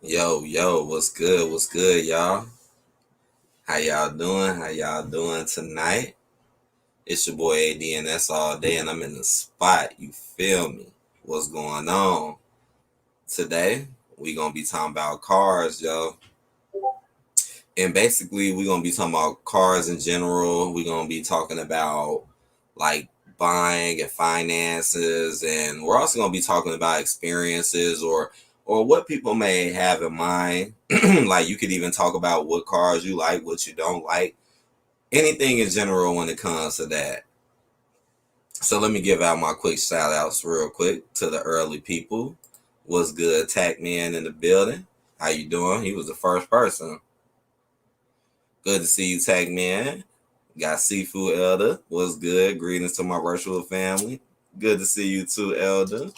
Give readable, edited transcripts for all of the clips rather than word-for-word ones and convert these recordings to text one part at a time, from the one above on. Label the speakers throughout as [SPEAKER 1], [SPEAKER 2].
[SPEAKER 1] Yo, what's good? What's good, y'all? How y'all doing? How y'all doing tonight? It's your boy ADNS all day, and I'm in the spot. You feel me? What's going on? Today, we gonna be talking about cars, yo. And basically, we gonna be talking about cars in general. We gonna be talking about like buying and finances, and we're also gonna be talking about experiences or what people may have in mind. Like you could even talk about what cars you like, what you don't like, anything in general when it comes to that. So let me give out my quick shout outs real quick to the early people. What's good, Tac Man in the building? How you doing? He was the first person. Good to see you, Tac Man. Got Seafood Elder. What's good? Greetings to my virtual family. Good to see you too, Elder.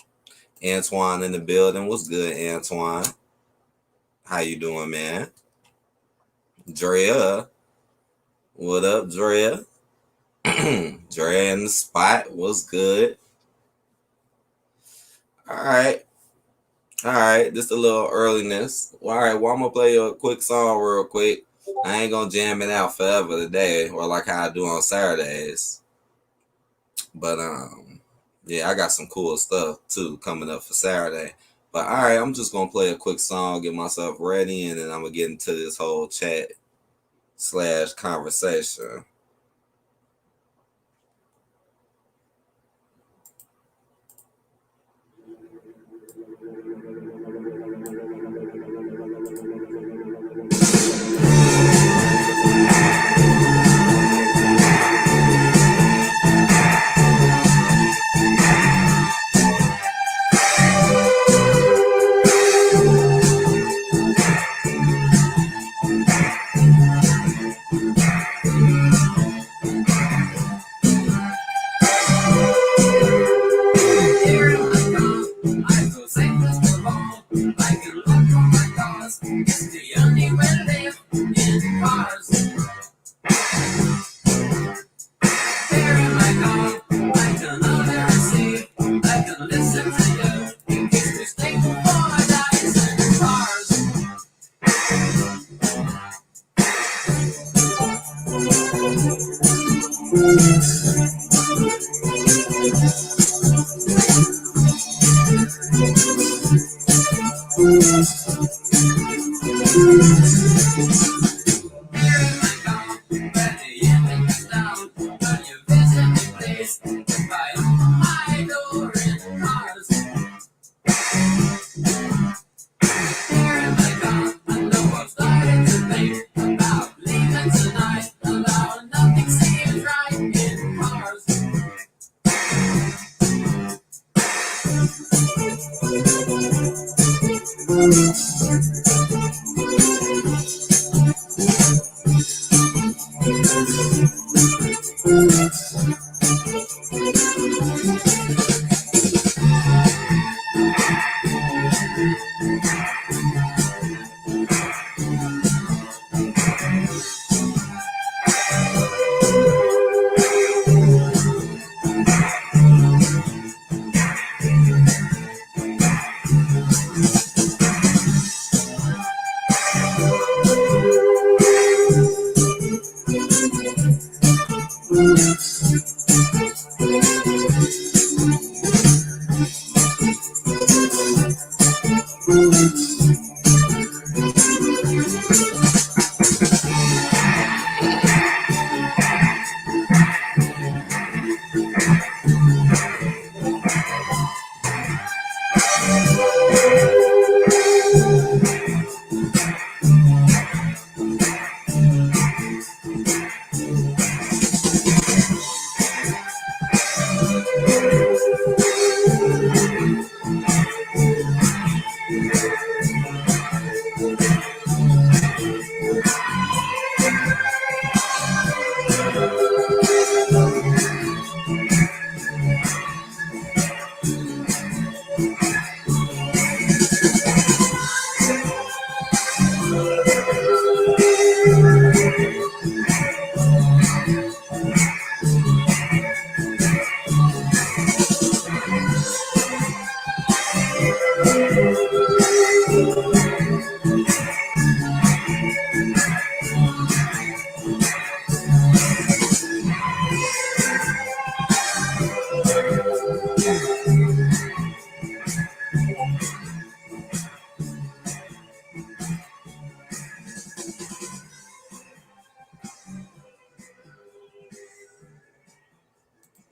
[SPEAKER 1] Antoine in the building. What's good, Antoine? How you doing, man? Drea. What up, Drea? Drea in the spot. What's good? All right. All right. Just a little earliness. All right. Well, I'm going to play a quick song real quick. I ain't going to jam it out forever today or like how I do on Saturdays. But, yeah, I got some cool stuff too coming up for Saturday. But all right, I'm just gonna play a quick song, get myself ready, and then I'm gonna get into this whole chat slash conversation.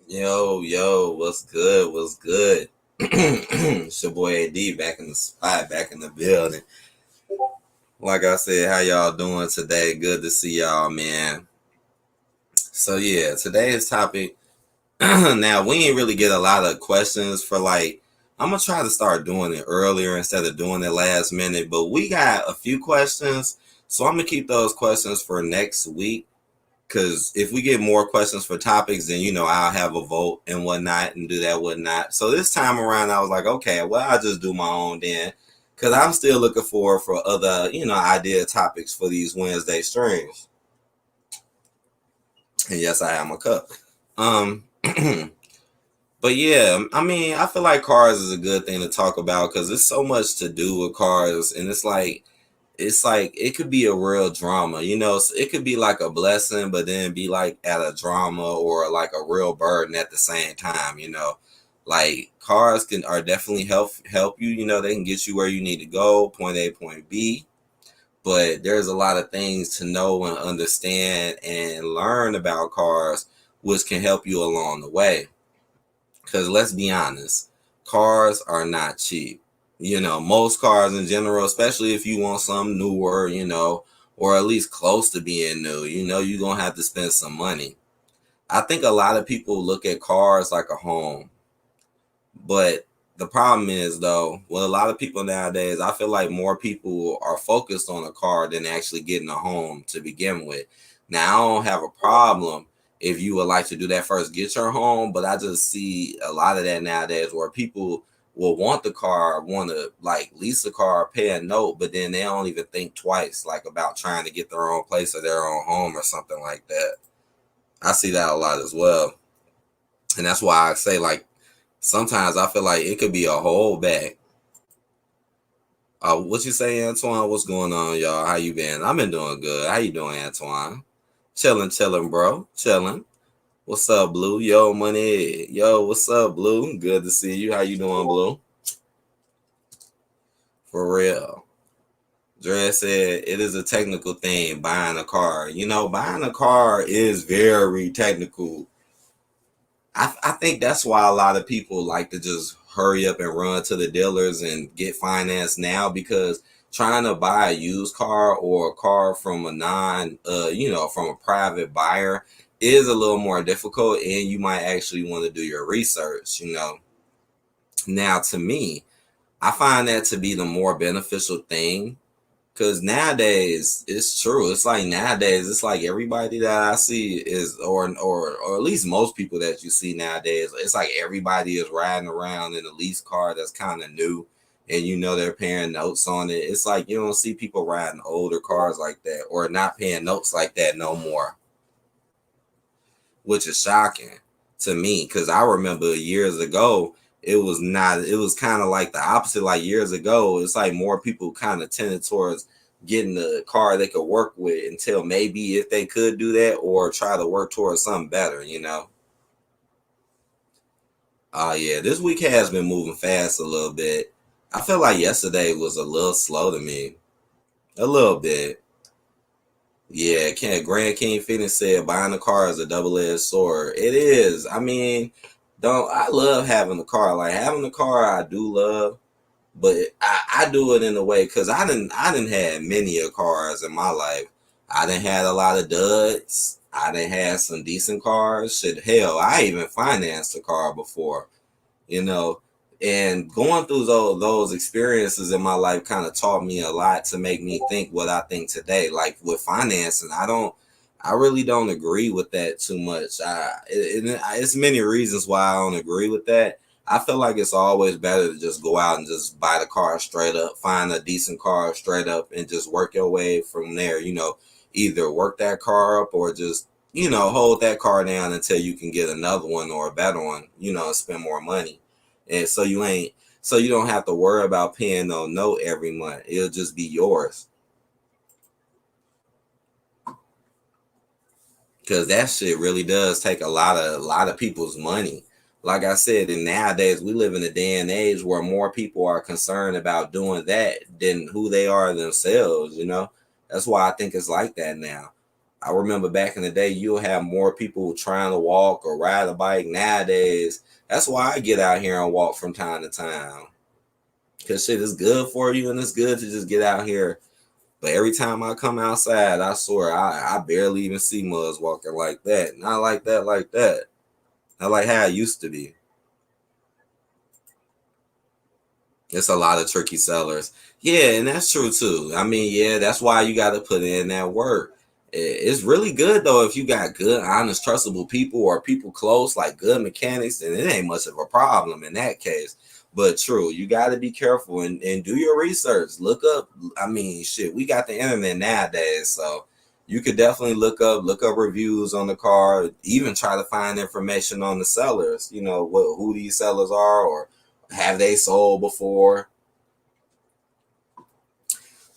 [SPEAKER 1] Yo, what's good? What's good? It's your boy AD back in the spot, back in the building. Like I said, how y'all doing today? Good to see y'all, man. So yeah, today's topic. Now we ain't really get a lot of questions for like. I'm gonna try to start doing it earlier instead of doing it last minute. But we got a few questions, so I'm gonna keep those questions for next week. Because if we get more questions for topics, then I'll have a vote and whatnot and do that whatnot. So this time around, I was like, okay, well I'll just do my own then, because I'm still looking for other idea topics for these Wednesday streams. And yes, I have my cup. Um, but yeah, I mean, I feel like cars is a good thing to talk about because there's so much to do with cars, and it's like it could be a real drama, so it could be like a blessing but then be like at a drama or like a real burden at the same time. Like cars can are definitely help you. They can get you where you need to go, point A, point B, but there's a lot of things to know and understand and learn about cars which can help you along the way. Because let's be honest, cars are not cheap. Most cars in general, especially if you want something newer, or at least close to being new, you're going to have to spend some money. I think a lot of people look at cars like a home. But the problem is, though, with a lot of people nowadays, I feel like more people are focused on a car than actually getting a home to begin with. Now, I don't have a problem if you would like to do that first, get your home, but I just see a lot of that nowadays where people will want the car, want to like lease a car, pay a note, but then they don't even think twice, like about trying to get their own place or their own home or something like that. I see that a lot as well. And that's why I say, like, sometimes I feel like it could be a whole bag. What you say, Antoine? What's going on, y'all? How you been? I've been doing good. How you doing, Antoine? Chilling, bro. Chilling. What's up, Blue? Yo, money. Yo, what's up, Blue? Good to see you. How you doing, Blue? For real. Dre said it is a technical thing, buying a car. Buying a car is very technical. I think that's why a lot of people like to just hurry up and run to the dealers and get financed now, because trying to buy a used car or a car from a from a private buyer is a little more difficult, and you might actually want to do your research. Now, to me, I find that to be the more beneficial thing. Cause nowadays it's true. It's like nowadays it's like everybody that I see is, or at least most people that you see nowadays, it's like everybody is riding around in a lease car that's kind of new, and they're paying notes on it. It's like you don't see people riding older cars like that or not paying notes like that no more, which is shocking to me. Cause I remember years ago it was not. It was kind of like the opposite. Like years ago, it's like more people kind of tended towards getting a car they could work with until maybe if they could do that or try to work towards something better. Yeah, this week has been moving fast a little bit. I feel like yesterday was a little slow to me. A little bit. Yeah, Grand King Phoenix said buying a car is a double-edged sword. It is. I mean, don't I love having a car. Like having a car I do love, but I do it in a way because I didn't have many of cars in my life. I didn't had a lot of duds. I didn't have some decent cars. Shit, hell, I even financed a car before, you know. And going through those experiences in my life kind of taught me a lot to make me think what I think today. Like with financing, I really don't agree with that too much. It's many reasons why I don't agree with that. I feel like it's always better to just go out and just buy the car straight up, find a decent car straight up, and just work your way from there. Either work that car up or just hold that car down until you can get another one or a better one. And spend more money, and so you don't have to worry about paying no note every month. It'll just be yours, because that shit really does take a lot of people's money. Like I said, and nowadays we live in a day and age where more people are concerned about doing that than who they are themselves. That's why I think it's like that now. I remember back in the day, you'll have more people trying to walk or ride a bike. Nowadays, that's why I get out here and walk from time to time. Because shit is good for you and it's good to just get out here. But every time I come outside, I swear, I barely even see mugs walking like that. Not like that, like that. Not like how it used to be. It's a lot of tricky sellers. Yeah, and that's true too. I mean, yeah, that's why you got to put in that work. It's really good though if you got good, honest, trustable people or people close, like good mechanics, then it ain't much of a problem in that case. But true, you got to be careful and do your research. Look up. I mean, shit, we got the internet nowadays, so you could definitely look up reviews on the car, even try to find information on the sellers. You know who these sellers are or have they sold before?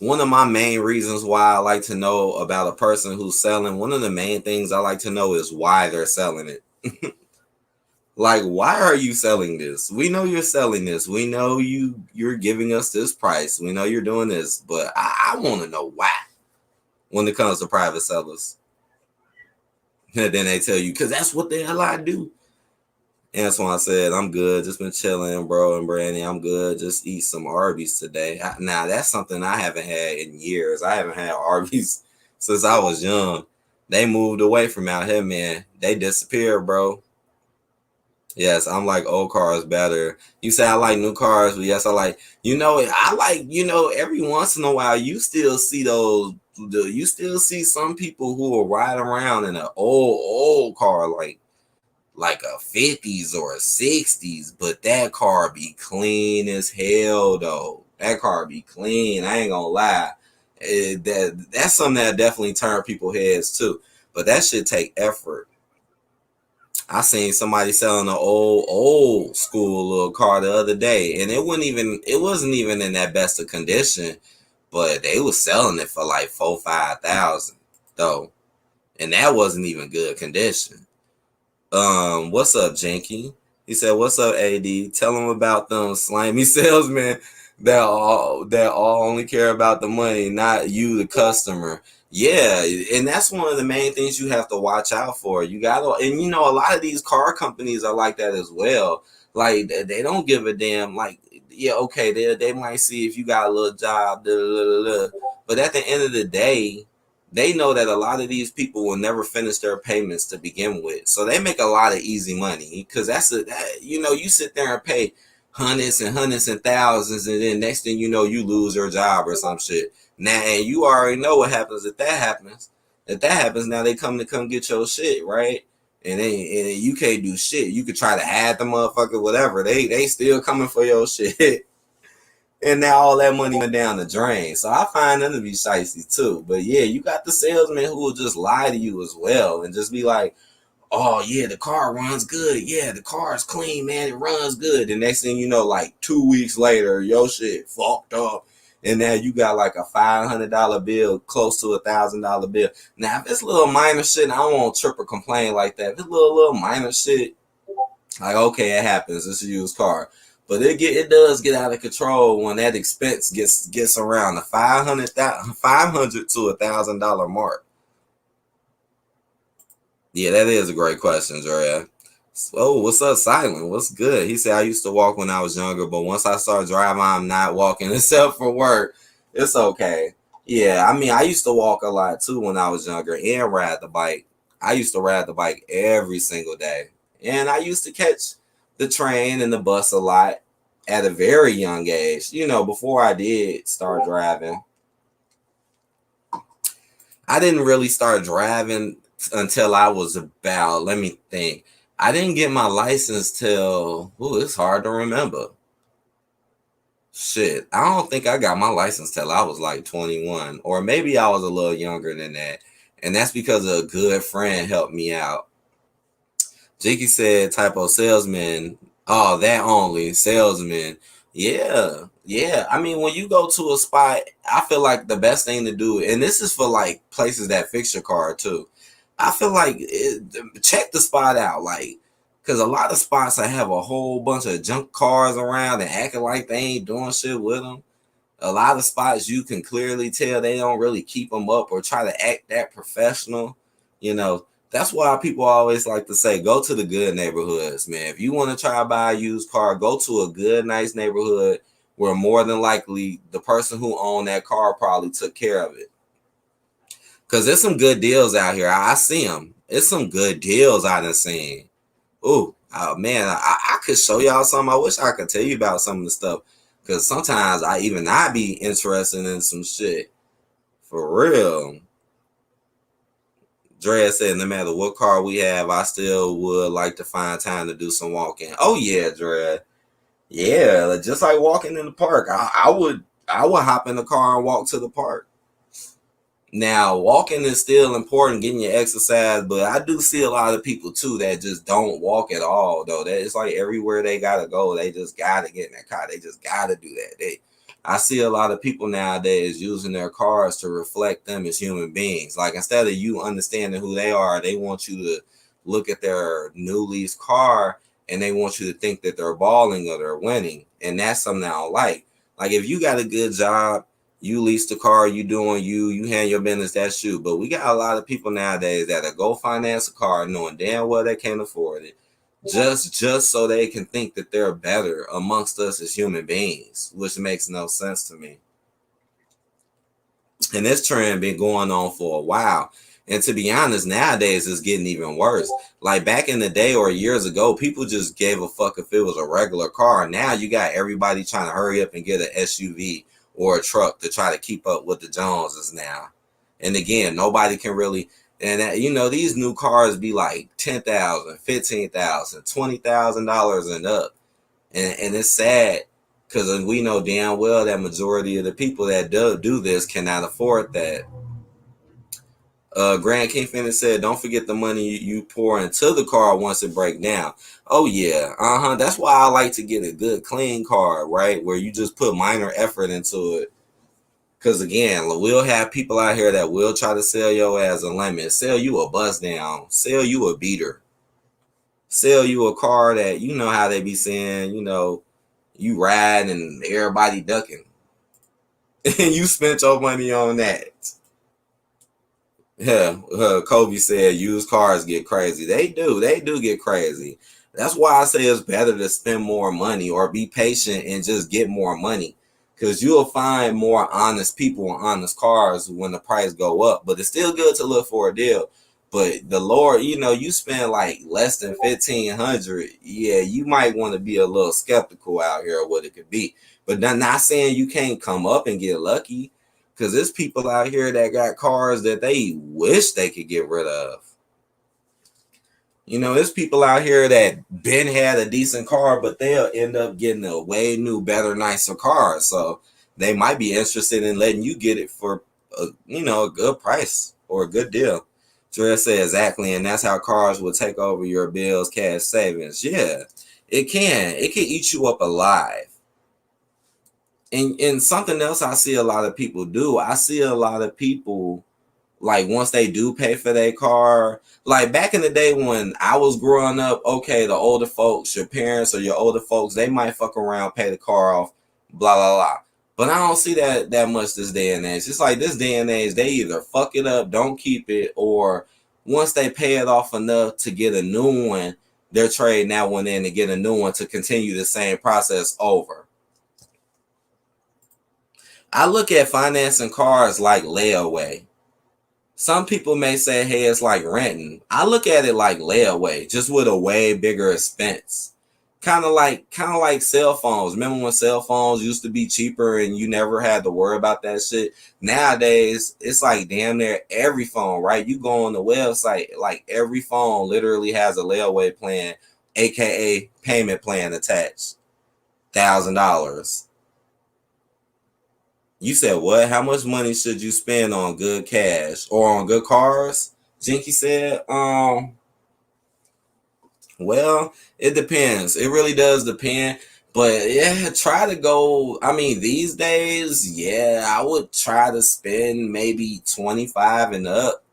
[SPEAKER 1] One of my main reasons why I like to know about a person who's selling, one of the main things I like to know is why they're selling it. Like, why are you selling this? We know you're selling this. We know you're giving us this price. We know you're doing this, but I want to know why when it comes to private sellers. And then they tell you, because that's what the hell I do. And that's why I said I'm good. Just been chilling, bro, and Brandy. I'm good. Just eat some Arby's today. Now that's something I haven't had in years. I haven't had Arby's since I was young. They moved away from out here, man. They disappeared, bro. Yes, I'm like old cars better. You say I like new cars, but yes, I like. I like. Every once in a while, you still see those. You still see some people who will ride around in an old car, like a 50s or a 60s, but that car be clean as hell though. That car be clean. I ain't gonna lie. That's something that definitely turn people heads too. But that should take effort. I seen somebody selling an old school little car the other day, and it wasn't even in that best of condition, but they was selling it for like 4-5 thousand though. And that wasn't even good condition. What's up, Janky? He said, "What's up, AD? Tell him about them slimy salesmen that all only care about the money, not you, the customer." Yeah, and that's one of the main things you have to watch out for. You gotta, and a lot of these car companies are like that as well. Like they don't give a damn. Like, yeah, okay, they might see if you got a little job, da, da, da, da, but at the end of the day, they know that a lot of these people will never finish their payments to begin with. So they make a lot of easy money because you sit there and pay hundreds and hundreds and thousands, and then next thing you know, you lose your job or some shit. Now, and you already know what happens if that happens. If that happens, now they come get your shit, right? And you can't do shit. You could try to hide the motherfucker, whatever. They still coming for your shit. And now all that money went down the drain. So I find them to be shicey too. But yeah, you got the salesman who will just lie to you as well and just be like, "Oh yeah, the car runs good. Yeah, the car is clean, man. It runs good." The next thing you know, like 2 weeks later, your shit fucked up. And now you got like a $500 bill, close to $1,000 bill. Now, if it's little minor shit, I don't want to trip or complain like that. If it's little minor shit, like, okay, it happens. It's a used car. But it does get out of control when that expense gets around the $500 to $1,000 mark. Yeah, that is a great question, Drea. Oh, what's up, Silent? What's good? He said, "I used to walk when I was younger, but once I started driving, I'm not walking except for work." It's okay. Yeah, I mean, I used to walk a lot too when I was younger and ride the bike. I used to ride the bike every single day. And I used to catch the train and the bus a lot at a very young age. Before I did start driving, I didn't really start driving until I was about, let me think. I didn't get my license till, it's hard to remember. Shit, I don't think I got my license till I was like 21, or maybe I was a little younger than that. And that's because a good friend helped me out. Jiki said, "Typo salesman." Oh, that only salesman. Yeah, yeah. I mean, when you go to a spot, I feel like the best thing to do, and this is for like places that fix your car too. I feel like check the spot out, like, because a lot of spots I have a whole bunch of junk cars around and acting like they ain't doing shit with them. A lot of spots you can clearly tell they don't really keep them up or try to act that professional. You know, that's why people always like to say, go to the good neighborhoods, man. If you want to try to buy a used car, go to a good, nice neighborhood where more than likely the person who owned that car probably took care of it. Because there's some good deals out here. I see them. It's some good deals I done seen. Ooh, oh man, I could show y'all some. I wish I could tell you about some of the stuff. Because sometimes I be interested in some shit. For real. Dre said, no matter what car we have, I still would like to find time to do some walking. Oh yeah, Dre. Yeah, just like walking in the park. I would hop in the car and walk to the park. Now, walking is still important, getting your exercise, but I do see a lot of people too that just don't walk at all. Though that it's like everywhere they gotta go, they just gotta get in their car. They just gotta do that. I see a lot of people nowadays using their cars to reflect them as human beings. Like instead of you understanding who they are, they want you to look at their new lease car and they want you to think that they're balling or they're winning, and that's something I don't like. Like if you got a good job, you lease the car, you doing you handle your business, that's you. But we got a lot of people nowadays that'll go finance a car knowing damn well they can't afford it, just so they can think that they're better amongst us as human beings, which makes no sense to me. And this trend been going on for a while. And to be honest, nowadays it's getting even worse. Like back in the day or years ago, people just gave a fuck if it was a regular car. Now you got everybody trying to hurry up and get an SUV or a truck to try to keep up with the Joneses now. And again, nobody can really, and these new cars be like $10,000, $15,000, $20,000 and up. And it's sad because we know damn well that majority of the people that do this cannot afford that. Grand King Finish said, don't forget the money you pour into the car once it breaks down. Oh yeah, that's why I like to get a good clean car, right? Where you just put minor effort into it. Because again, we'll have people out here that will try to sell your ass a lemon, sell you a bust down, sell you a beater, sell you a car that you know how they be saying, you ride and everybody ducking. And you spent your money on that. Yeah, Kobe said used cars get crazy. They do get crazy. That's why I say it's better to spend more money or be patient and just get more money. Because you'll find more honest people and honest cars when the price go up. But it's still good to look for a deal. But the Lord, you spend like less than 1,500. Yeah, you might want to be a little skeptical out here of what it could be. But not saying you can't come up and get lucky. Because there's people out here that got cars that they wish they could get rid of. There's people out here that been had a decent car, but they'll end up getting a way new, better, nicer car. So they might be interested in letting you get it for a good price or a good deal. Dre said exactly, and that's how cars will take over your bills, cash savings. Yeah, it can. It can eat you up alive. And something else I see a lot of people do, I see a lot of people, like once they do pay for their car, like back in the day when I was growing up, okay, the older folks, your parents or your older folks, they might fuck around, pay the car off, blah, blah, blah. But I don't see that much this day and age. It's like this day and age, they either fuck it up, don't keep it, or once they pay it off enough to get a new one, they're trading that one in to get a new one to continue the same process over. I look at financing cars like layaway. Some people may say, hey, it's like renting. I look at it like layaway, just with a way bigger expense. Kind of like cell phones. Remember when cell phones used to be cheaper and you never had to worry about that shit? Nowadays, it's like damn near every phone, right? You go on the website, like every phone literally has a layaway plan, aka payment plan attached. $1,000. You said what? How much money should you spend on good cash or on good cars? Jinky said, well, it depends. It really does depend. But yeah, try to go. I mean, these days, yeah, I would try to spend maybe 25 and up.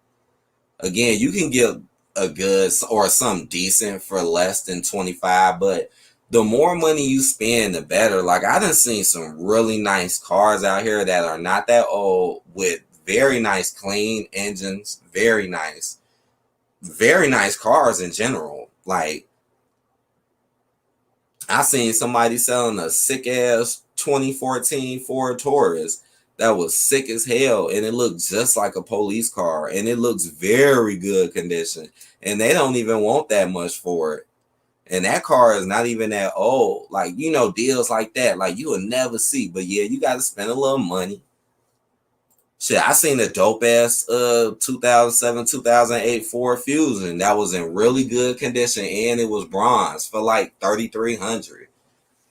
[SPEAKER 1] Again, you can get a good or something decent for less than 25, but the more money you spend, the better. Like I done seen some really nice cars out here that are not that old with very nice clean engines, very nice cars in general. Like I seen somebody selling a sick ass 2014 Ford Taurus that was sick as hell, and it looked just like a police car, and it looks very good condition, and they don't even want that much for it. And that car is not even that old. Like, deals like that, like you will never see. But yeah, you got to spend a little money. Shit, I seen a dope ass 2007, 2008 Ford Fusion that was in really good condition, and it was bronze for like 3,300.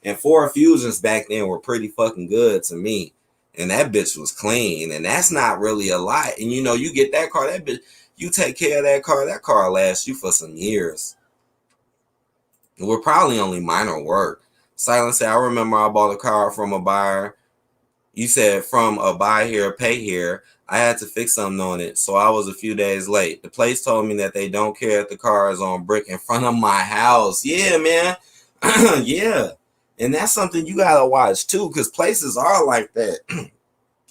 [SPEAKER 1] And Ford Fusions back then were pretty fucking good to me. And that bitch was clean, and that's not really a lot. And you get that car, that bitch, you take care of that car lasts you for some years. It would probably only minor work. Silence said, I remember I bought a car from a buyer. You said from a buy here, pay here. I had to fix something on it, so I was a few days late. The place told me that they don't care if the car is on brick in front of my house. Yeah, man. Yeah. And that's something you gotta watch too, because places are like that.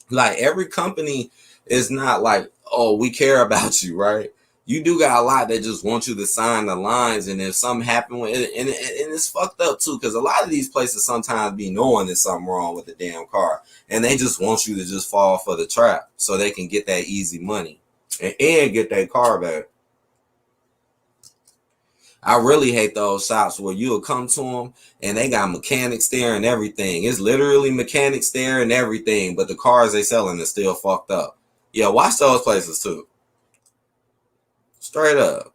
[SPEAKER 1] Like every company is not like, oh, we care about you, right? You do got a lot that just want you to sign the lines, and if something happen with it, and it's fucked up too, because a lot of these places sometimes be knowing there's something wrong with the damn car, and they just want you to just fall for the trap so they can get that easy money and get that car back. I really hate those shops where you'll come to them and they got mechanics there and everything. It's literally mechanics there and everything, but the cars they selling is still fucked up. Yeah, watch those places too. Straight up.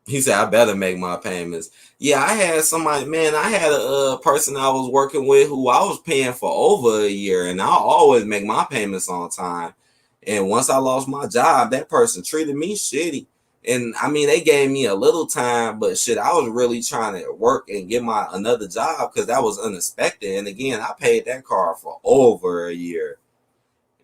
[SPEAKER 1] He said, I better make my payments. Yeah, I had somebody, man, I had a person I was working with who I was paying for over a year, and I always make my payments on time. And once I lost my job, that person treated me shitty. And I mean, they gave me a little time, but shit, I was really trying to work and get my another job because that was unexpected. And again, I paid that car for over a year.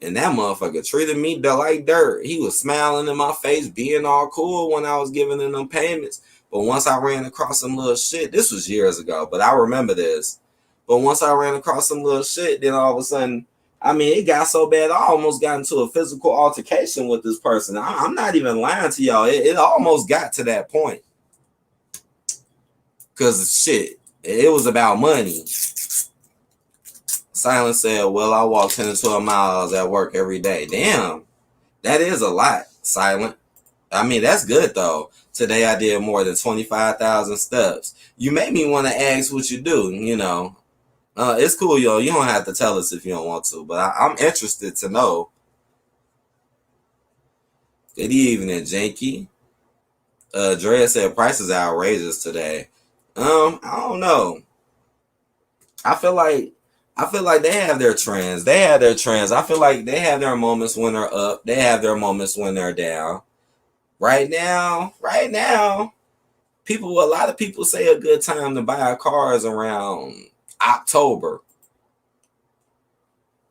[SPEAKER 1] And that motherfucker treated me like dirt. He was smiling in my face, being all cool when I was giving him them payments. But once I ran across some little shit, this was years ago, but I remember this. But once I ran across some little shit, then all of a sudden, I mean, it got so bad, I almost got into a physical altercation with this person. I'm not even lying to y'all. It almost got to that point. Because shit, it was about money. Silence said, well, I walk 10 to 12 miles at work every day. Damn, that is a lot, Silent. I mean, that's good, though. Today I did more than 25,000 steps. You made me want to ask what you do, It's cool, yo. You don't have to tell us if you don't want to, but I'm interested to know. Good evening, Janky. Drea said prices are outrageous today. I don't know. I feel like they have their trends. They have their trends. I feel like they have their moments when they're up. They have their moments when they're down. Right now, a lot of people say a good time to buy a car is around October.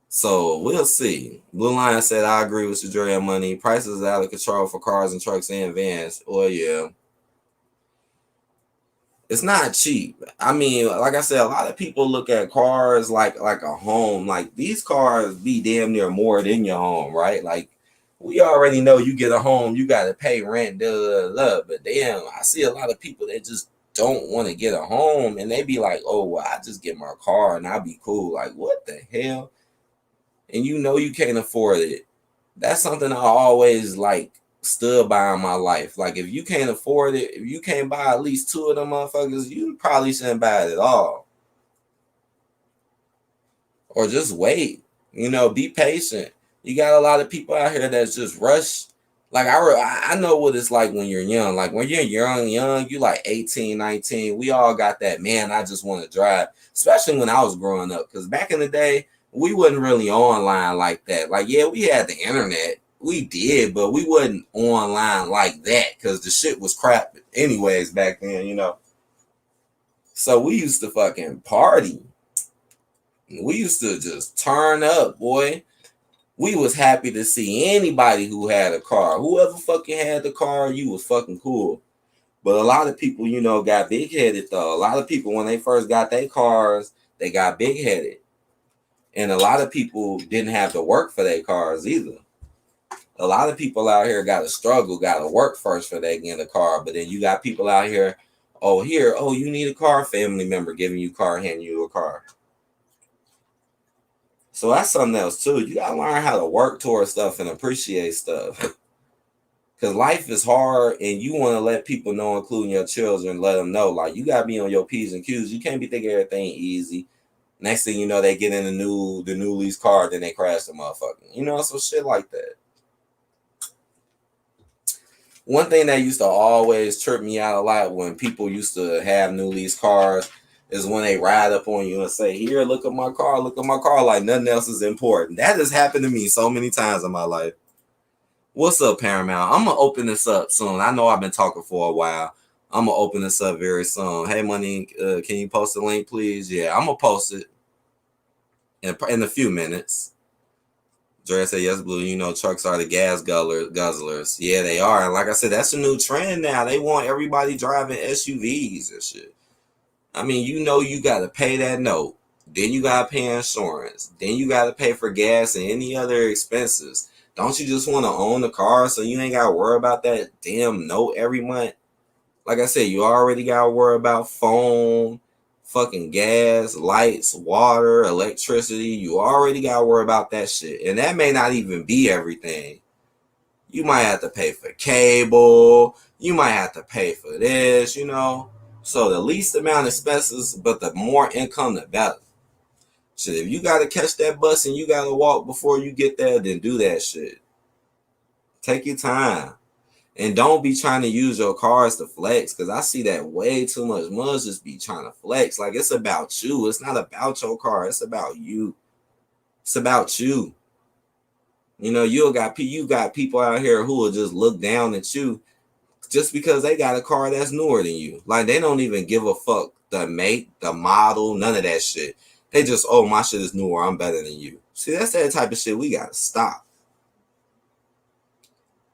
[SPEAKER 1] So we'll see. Blue Lion said, I agree with Drea Money. Prices are out of control for cars and trucks and vans. Well, yeah. It's not cheap. I mean, like I said, a lot of people look at cars like a home. Like these cars be damn near more than your home, right? Like we already know you get a home, you got to pay rent, but damn, I see a lot of people that just don't want to get a home, and they be like, oh, well, I just get my car and I'll be cool. Like, what the hell? And you can't afford it. That's something I always stood by in my life. Like if you can't afford it, if you can't buy at least two of them motherfuckers, you probably shouldn't buy it at all. Or just wait. Be patient. You got a lot of people out here that's just rush. Like I know what it's like when you're young. Like when you're young, you like 18, 19. We all got that, man, I just want to drive. Especially when I was growing up. Because back in the day, we wasn't really online like that. Like, yeah, we had the internet. We did, but we wasn't online like that because the shit was crap anyways back then, So we used to fucking party. We used to just turn up, boy. We was happy to see anybody who had a car. Whoever fucking had the car, you was fucking cool. But a lot of people, got big headed though. A lot of people, when they first got their cars, they got big headed. And a lot of people didn't have to work for their cars either. A lot of people out here got to struggle, got to work first for they get a car. But then you got people out here, you need a car, family member giving you a car, handing you a car. So that's something else too. You got to learn how to work towards stuff and appreciate stuff. Because life is hard and you want to let people know, including your children, let them know, like, you got to be on your P's and Q's. You can't be thinking everything easy. Next thing you know, they get in the new lease car, then they crash the motherfucker. So shit like that. One thing that used to always trip me out a lot when people used to have new lease cars is when they ride up on you and say, here, look at my car, like nothing else is important. That has happened to me so many times in my life. What's up, Paramount? I'm going to open this up soon. I know I've been talking for a while. I'm going to open this up very soon. Hey, Money, can you post the link, please? Yeah, I'm going to post it in a few minutes. Dre said, yes, Blue, trucks are the gas guzzlers. Yeah, they are. And like I said, that's a new trend now. They want everybody driving SUVs and shit. I mean, you got to pay that note. Then you got to pay insurance. Then you got to pay for gas and any other expenses. Don't you just want to own the car so you ain't got to worry about that damn note every month? Like I said, you already got to worry about phone, fucking gas, lights, water, electricity. You already got to worry about that shit. And that may not even be everything. You might have to pay for cable. You might have to pay for this, So the least amount of expenses, but the more income, the better. Shit, if you got to catch that bus and you got to walk before you get there, then do that shit. Take your time. And don't be trying to use your cars to flex, because I see that way too much. Must just be trying to flex. Like, it's about you. It's not about your car. It's about you. It's about you. You got people out here who will just look down at you just because they got a car that's newer than you. Like, they don't even give a fuck the make, the model, none of that shit. They just, my shit is newer, I'm better than you. See, that's that type of shit we gotta stop.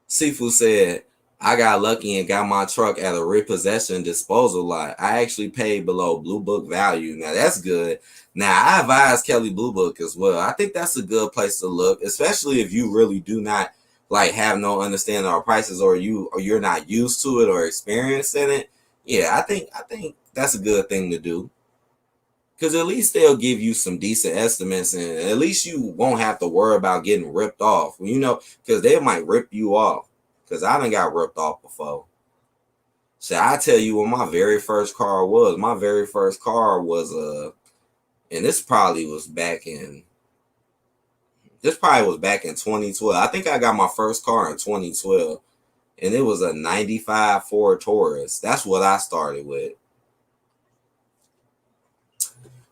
[SPEAKER 1] Sifu said, I got lucky and got my truck at a repossession disposal lot. I actually paid below Blue Book value. Now, that's good. Now, I advise Kelley Blue Book as well. I think that's a good place to look, especially if you really do not have no understanding of prices, or you're not used to it or experiencing it. Yeah, I think that's a good thing to do. Because at least they'll give you some decent estimates, and at least you won't have to worry about getting ripped off. Because they might rip you off. Because I done got ripped off before. So I tell you what my very first car was. My very first car was and this probably was back in 2012. I think I got my first car in 2012. And it was a 95 Ford Taurus. That's what I started with.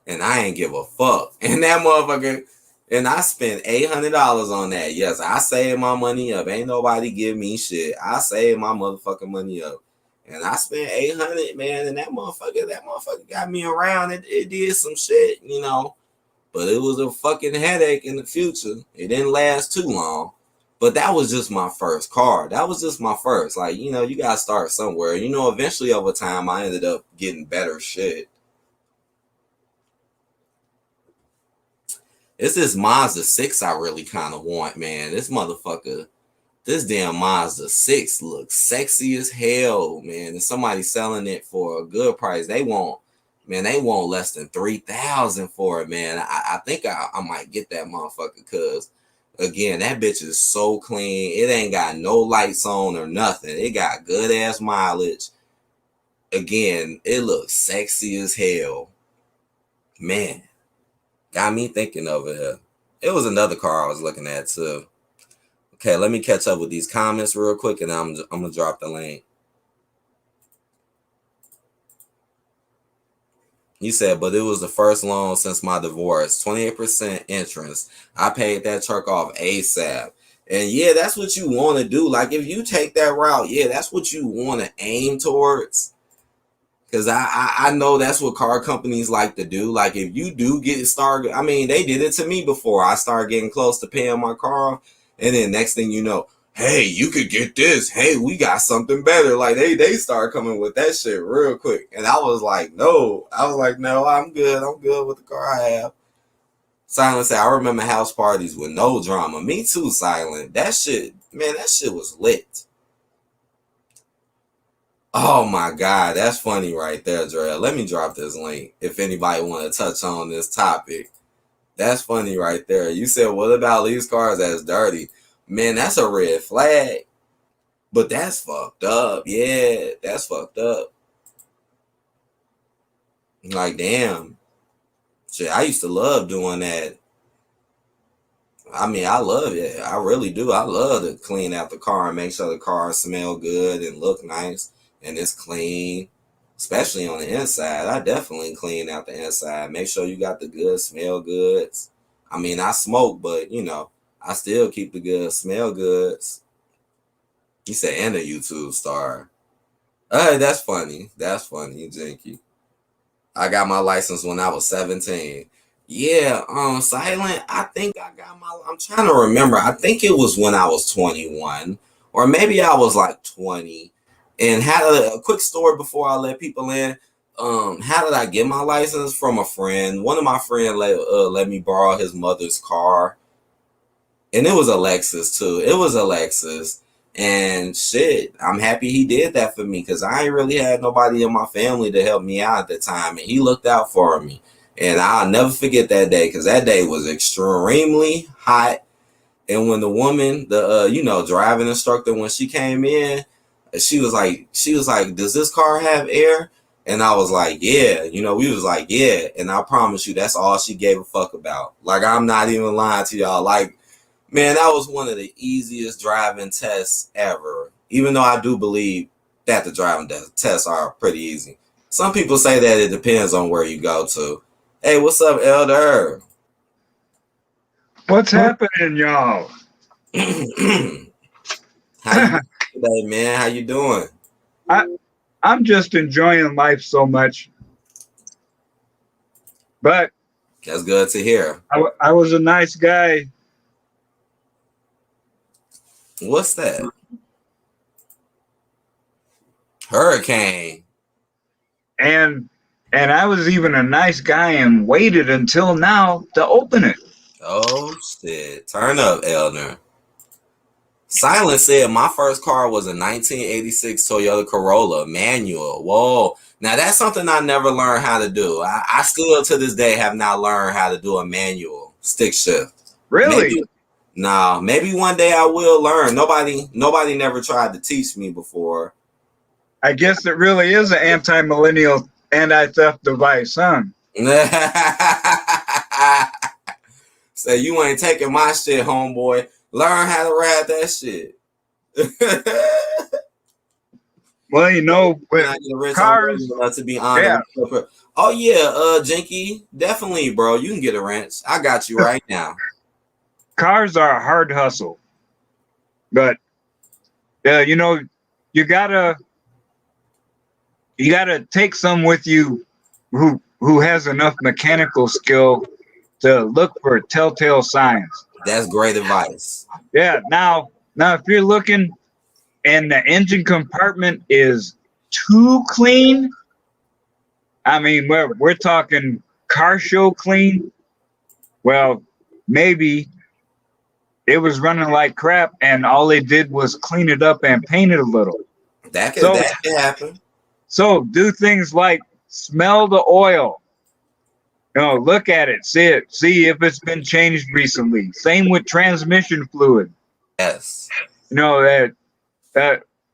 [SPEAKER 1] And I ain't give a fuck. And that motherfucker, and I spent $800 on that. Yes, I saved my money up. Ain't nobody give me shit. I saved my motherfucking money up. And I spent $800, man, and that motherfucker got me around. It did some shit, But it was a fucking headache in the future. It didn't last too long. But that was just my first car. That was just my first. Like, you gotta start somewhere. Eventually over time, I ended up getting better shit. It's this Mazda 6 I really kind of want, man. This damn Mazda 6 looks sexy as hell, man. And somebody selling it for a good price. They want less than $3,000 for it, man. I think I might get that motherfucker, because, again, that bitch is so clean. It ain't got no lights on or nothing. It got good ass mileage. Again, it looks sexy as hell. Man. Got me thinking over here. It was another car I was looking at too. Okay, let me catch up with these comments real quick, and I'm gonna drop the link. He said, but it was the first loan since my divorce, 28% interest. I paid that truck off ASAP. And yeah, that's what you want to do. Like, if you take that route, yeah, that's what you want to aim towards. Because I know that's what car companies like to do. Like, if you do get started, I mean, they did it to me before. I started getting close to paying my car off. And then next thing you know, hey, you could get this. Hey, we got something better. Like they start coming with that shit real quick. And I was like, no. I was like, no, I'm good. I'm good with the car I have. Silent said, I remember house parties with no drama. Me too, Silent. That shit, man, that shit was lit. Oh my God, that's funny right there, Dre. Let me drop this link if anybody want to touch on this topic. That's funny right there. You said, what about lease cars that's dirty? Man, that's a red flag. But that's fucked up. Yeah, that's fucked up. Like, damn. Shit, I used to love doing that. I mean, I love it. I really do. I love to clean out the car and make sure the car smell good and look nice and it's clean, especially on the inside. I definitely clean out the inside. Make sure you got the good smell goods. I mean, I smoke, but you know, I still keep the good smell goods. You said, and a YouTube star. That's funny. That's funny, Jinky. I got my license when I was 17. Yeah, Silent, I think I got my, I'm trying to remember. I think it was when I was 21, or maybe I was like 20. And had a quick story before I let people in. How did I get my license? From a friend. One of my friends let me borrow his mother's car. And it was a Lexus too. It was a Lexus. And shit, I'm happy he did that for me because I ain't really had nobody in my family to help me out at the time. And he looked out for me. And I'll never forget that day because that day was extremely hot. And when the woman, the driving instructor, when she came in, she was like, does this car have air? And I was like, yeah. We was like, yeah. And I promise you, that's all she gave a fuck about. Like, I'm not even lying to y'all. Like, man, that was one of the easiest driving tests ever. Even though I do believe that the driving tests are pretty easy. Some people say that it depends on where you go to. Hey, what's up, Elder?
[SPEAKER 2] What's happening, y'all?
[SPEAKER 1] How you doing today, man? How you doing?
[SPEAKER 2] I'm just enjoying life so much. But
[SPEAKER 1] That's good to hear.
[SPEAKER 2] I was a nice guy.
[SPEAKER 1] What's that? Hurricane.
[SPEAKER 2] And I was even a nice guy and waited until now to open it.
[SPEAKER 1] Oh, shit. Turn up, Elder. Silent said my first car was a 1986 Toyota Corolla manual. Whoa. Now, that's something I never learned how to do. I still, to this day, have not learned how to do a manual stick shift.
[SPEAKER 2] Really?
[SPEAKER 1] Maybe one day I will learn. Nobody never tried to teach me before.
[SPEAKER 2] I guess it really is an anti-millennial, anti-theft device, huh?
[SPEAKER 1] Say, you ain't taking my shit, homeboy. Learn how to ride that shit.
[SPEAKER 2] Well, with cars,
[SPEAKER 1] to be honest. Yeah. Oh yeah, Jinky, definitely, bro. You can get a wrench. I got you right now.
[SPEAKER 2] Cars are a hard hustle, but you gotta take some with you who has enough mechanical skill to look for telltale signs.
[SPEAKER 1] That's great advice.
[SPEAKER 2] Yeah. Now if you're looking and the engine compartment is too clean, I mean, we're talking car show clean. Well, maybe it was running like crap and all they did was clean it up and paint it a little.
[SPEAKER 1] That could happen.
[SPEAKER 2] So do things like smell the oil. Look at it, see if it's been changed recently. Same with transmission fluid.
[SPEAKER 1] Yes.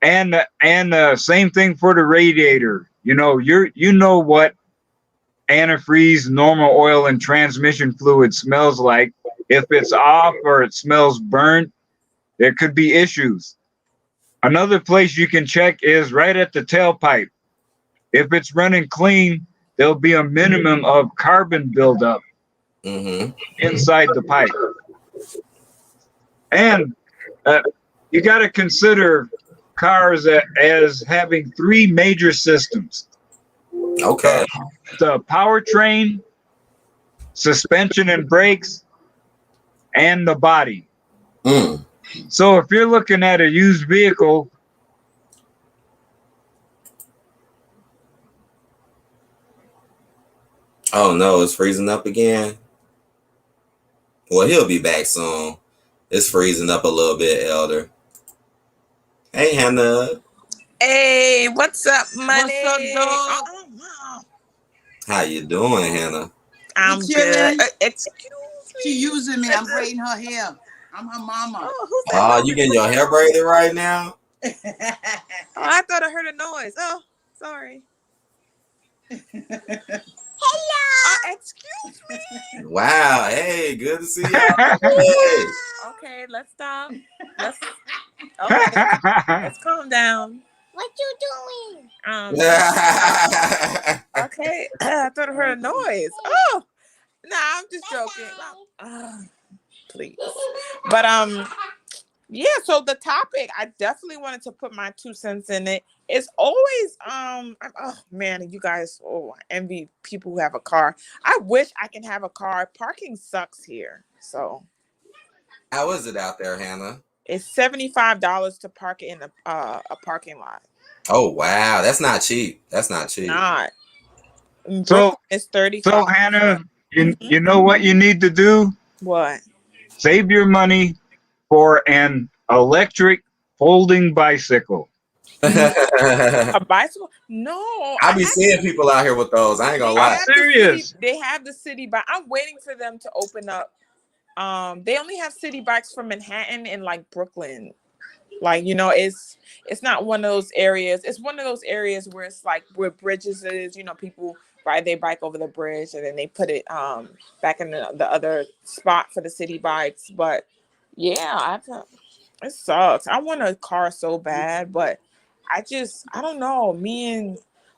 [SPEAKER 2] And same thing for the radiator. What antifreeze, normal oil, and transmission fluid smells like. If it's off or it smells burnt, there could be issues. Another place you can check is right at the tailpipe. If it's running clean, there'll be a minimum of carbon buildup inside the pipe. And you got to consider cars as having three major systems.
[SPEAKER 1] Okay.
[SPEAKER 2] The powertrain, suspension and brakes, and the body. So if you're looking at a used vehicle,
[SPEAKER 1] Oh no, it's freezing up again. Well, he'll be back soon. It's freezing up a little bit, Elder. Hey, Hannah.
[SPEAKER 3] Hey, what's up, money?
[SPEAKER 4] What's up, dog?
[SPEAKER 1] How you doing, Hannah?
[SPEAKER 3] I'm
[SPEAKER 4] We
[SPEAKER 3] good.
[SPEAKER 4] chilling.
[SPEAKER 3] Excuse
[SPEAKER 4] She
[SPEAKER 3] me.
[SPEAKER 4] using me. I'm braiding her hair. I'm her mama.
[SPEAKER 3] Oh, who's that?
[SPEAKER 1] Oh, you getting your hair braided right now?
[SPEAKER 3] Oh, I thought I heard a noise. Oh, sorry. Hello. Excuse me.
[SPEAKER 1] Wow. Hey, good to see y'all. Hey.
[SPEAKER 3] Okay, let's stop. Let's calm down. What you doing? Okay. I thought I heard a noise. Oh, nah, I'm just joking. Please. But yeah, so the topic, I definitely wanted to put my 2 cents in it. It's always oh man, you guys, I envy people who have a car. I wish I can have a car. Parking sucks here. So
[SPEAKER 1] How is it out there, Hannah?
[SPEAKER 3] it's $75 to park in a parking lot.
[SPEAKER 1] Oh wow, that's not cheap. That's not cheap.
[SPEAKER 3] Not.
[SPEAKER 2] so
[SPEAKER 3] It's 35.
[SPEAKER 2] so Hannah, you know what you need to do?
[SPEAKER 3] What?
[SPEAKER 2] Save your money for an electric folding bicycle.
[SPEAKER 3] A bicycle? No.
[SPEAKER 1] I be seeing people out here with those. I ain't gonna lie.
[SPEAKER 2] Serious.
[SPEAKER 3] They have the city bike. I'm waiting for them to open up. They only have city bikes for Manhattan and like Brooklyn. Like, you know, it's not one of those areas. It's one of those areas where it's like where bridges is, you know, people ride their bike over the bridge and then they put it back in the other spot for the city bikes. But yeah, it sucks. I want a car so bad, but I don't know.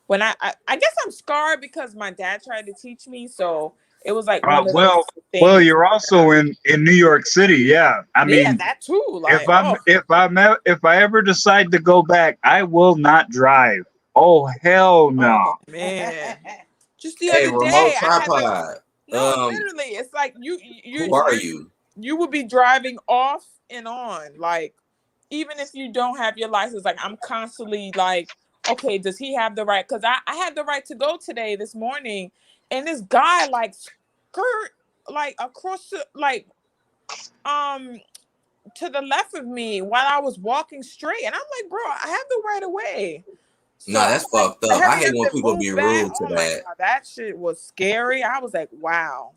[SPEAKER 3] When I guess I'm scarred because my dad tried to teach me, so it was like one of those
[SPEAKER 2] Well,
[SPEAKER 3] things.
[SPEAKER 2] you're also in New York City. Yeah, I mean,
[SPEAKER 3] that too. Like,
[SPEAKER 2] if I ever decide to go back, I will not drive. Oh hell no!
[SPEAKER 3] oh man. Just the
[SPEAKER 1] Hey,
[SPEAKER 3] other
[SPEAKER 1] remote
[SPEAKER 3] day, I had
[SPEAKER 1] tripod.
[SPEAKER 3] literally, it's like
[SPEAKER 1] Who are you?
[SPEAKER 3] you would be driving off and on, like even if you don't have your license. Like I'm constantly like, okay, does he have the right? Because I had the right to go today this morning, and this guy like skirt like across the, like to the left of me while I was walking straight, and I'm like, bro, I have the right of way. So
[SPEAKER 1] Nah, that's fucked up. I hate when people be rude to that.
[SPEAKER 3] God, that shit was scary. I was like, wow.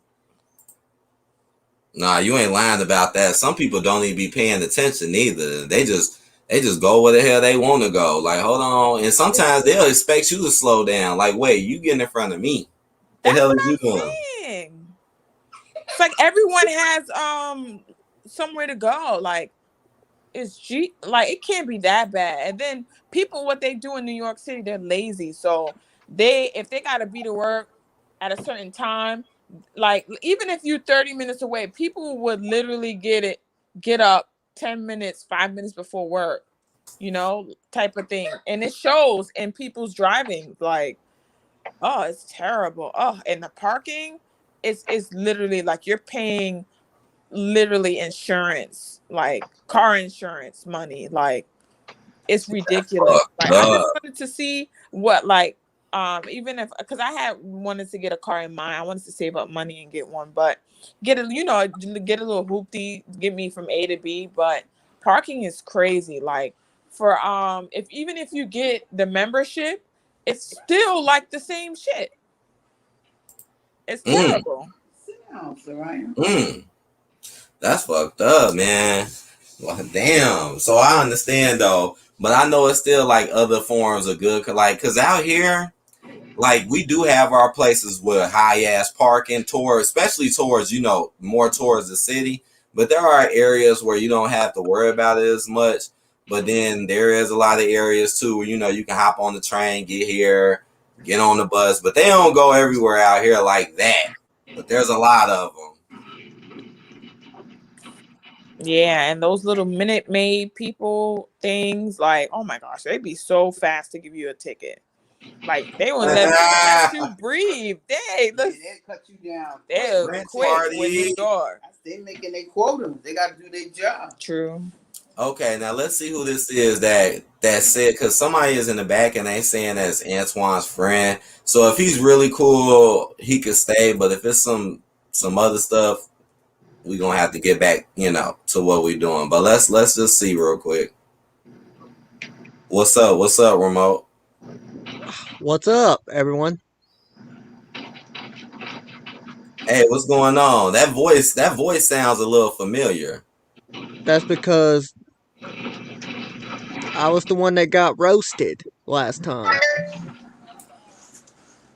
[SPEAKER 1] Nah, you ain't lying about that. Some people don't even be paying attention either. They just go where the hell they want to go. Like, hold on. And sometimes they'll expect you to slow down. Like, wait, you getting in front of me. The hell is you doing?
[SPEAKER 3] Saying. It's like everyone has somewhere to go. Like like it can't be that bad. And then people, what they do in New York City, they're lazy. So if they gotta be to work at a certain time, like even if you're 30 minutes away, people would literally get up 10 minutes, 5 minutes before work, you know, type of thing. And it shows in people's driving. Like, oh, it's terrible. Oh, and the parking is literally like you're paying literally insurance, like car insurance money. Like it's ridiculous. Like I just wanted to see what like even if because I had wanted to get a car in mind. I wanted to save up money and get one, but get a little hoopty, get me from A to B. But parking is crazy. Like for if you get the membership, it's still like the same shit. It's terrible.
[SPEAKER 1] That's fucked up, man. Well, damn. So I understand though, but I know it's still like other forms of good, like because out here, like we do have our places with high ass parking especially towards more towards the city. But there are areas where you don't have to worry about it as much. But then there is a lot of areas too where you can hop on the train, get here, get on the bus. But they don't go everywhere out here like that. But there's a lot of them.
[SPEAKER 3] Yeah, and those little Minute Maid people things, like, oh my gosh, they'd be so fast to give you a ticket. Like they will let you breathe. They'll
[SPEAKER 4] cut you down.
[SPEAKER 3] They'll quit with the door.
[SPEAKER 4] They making their quota. They got to do their job.
[SPEAKER 3] True.
[SPEAKER 1] Okay, now let's see who this is that said, because somebody is in the back and they saying that's Antoine's friend. So if he's really cool, he could stay. But if it's some other stuff, we gonna have to get back, to what we doing. But let's just see real quick. What's up? What's up, remote?
[SPEAKER 5] What's up, everyone?
[SPEAKER 1] Hey, what's going on? That voice sounds a little familiar.
[SPEAKER 5] That's because I was the one that got roasted last time.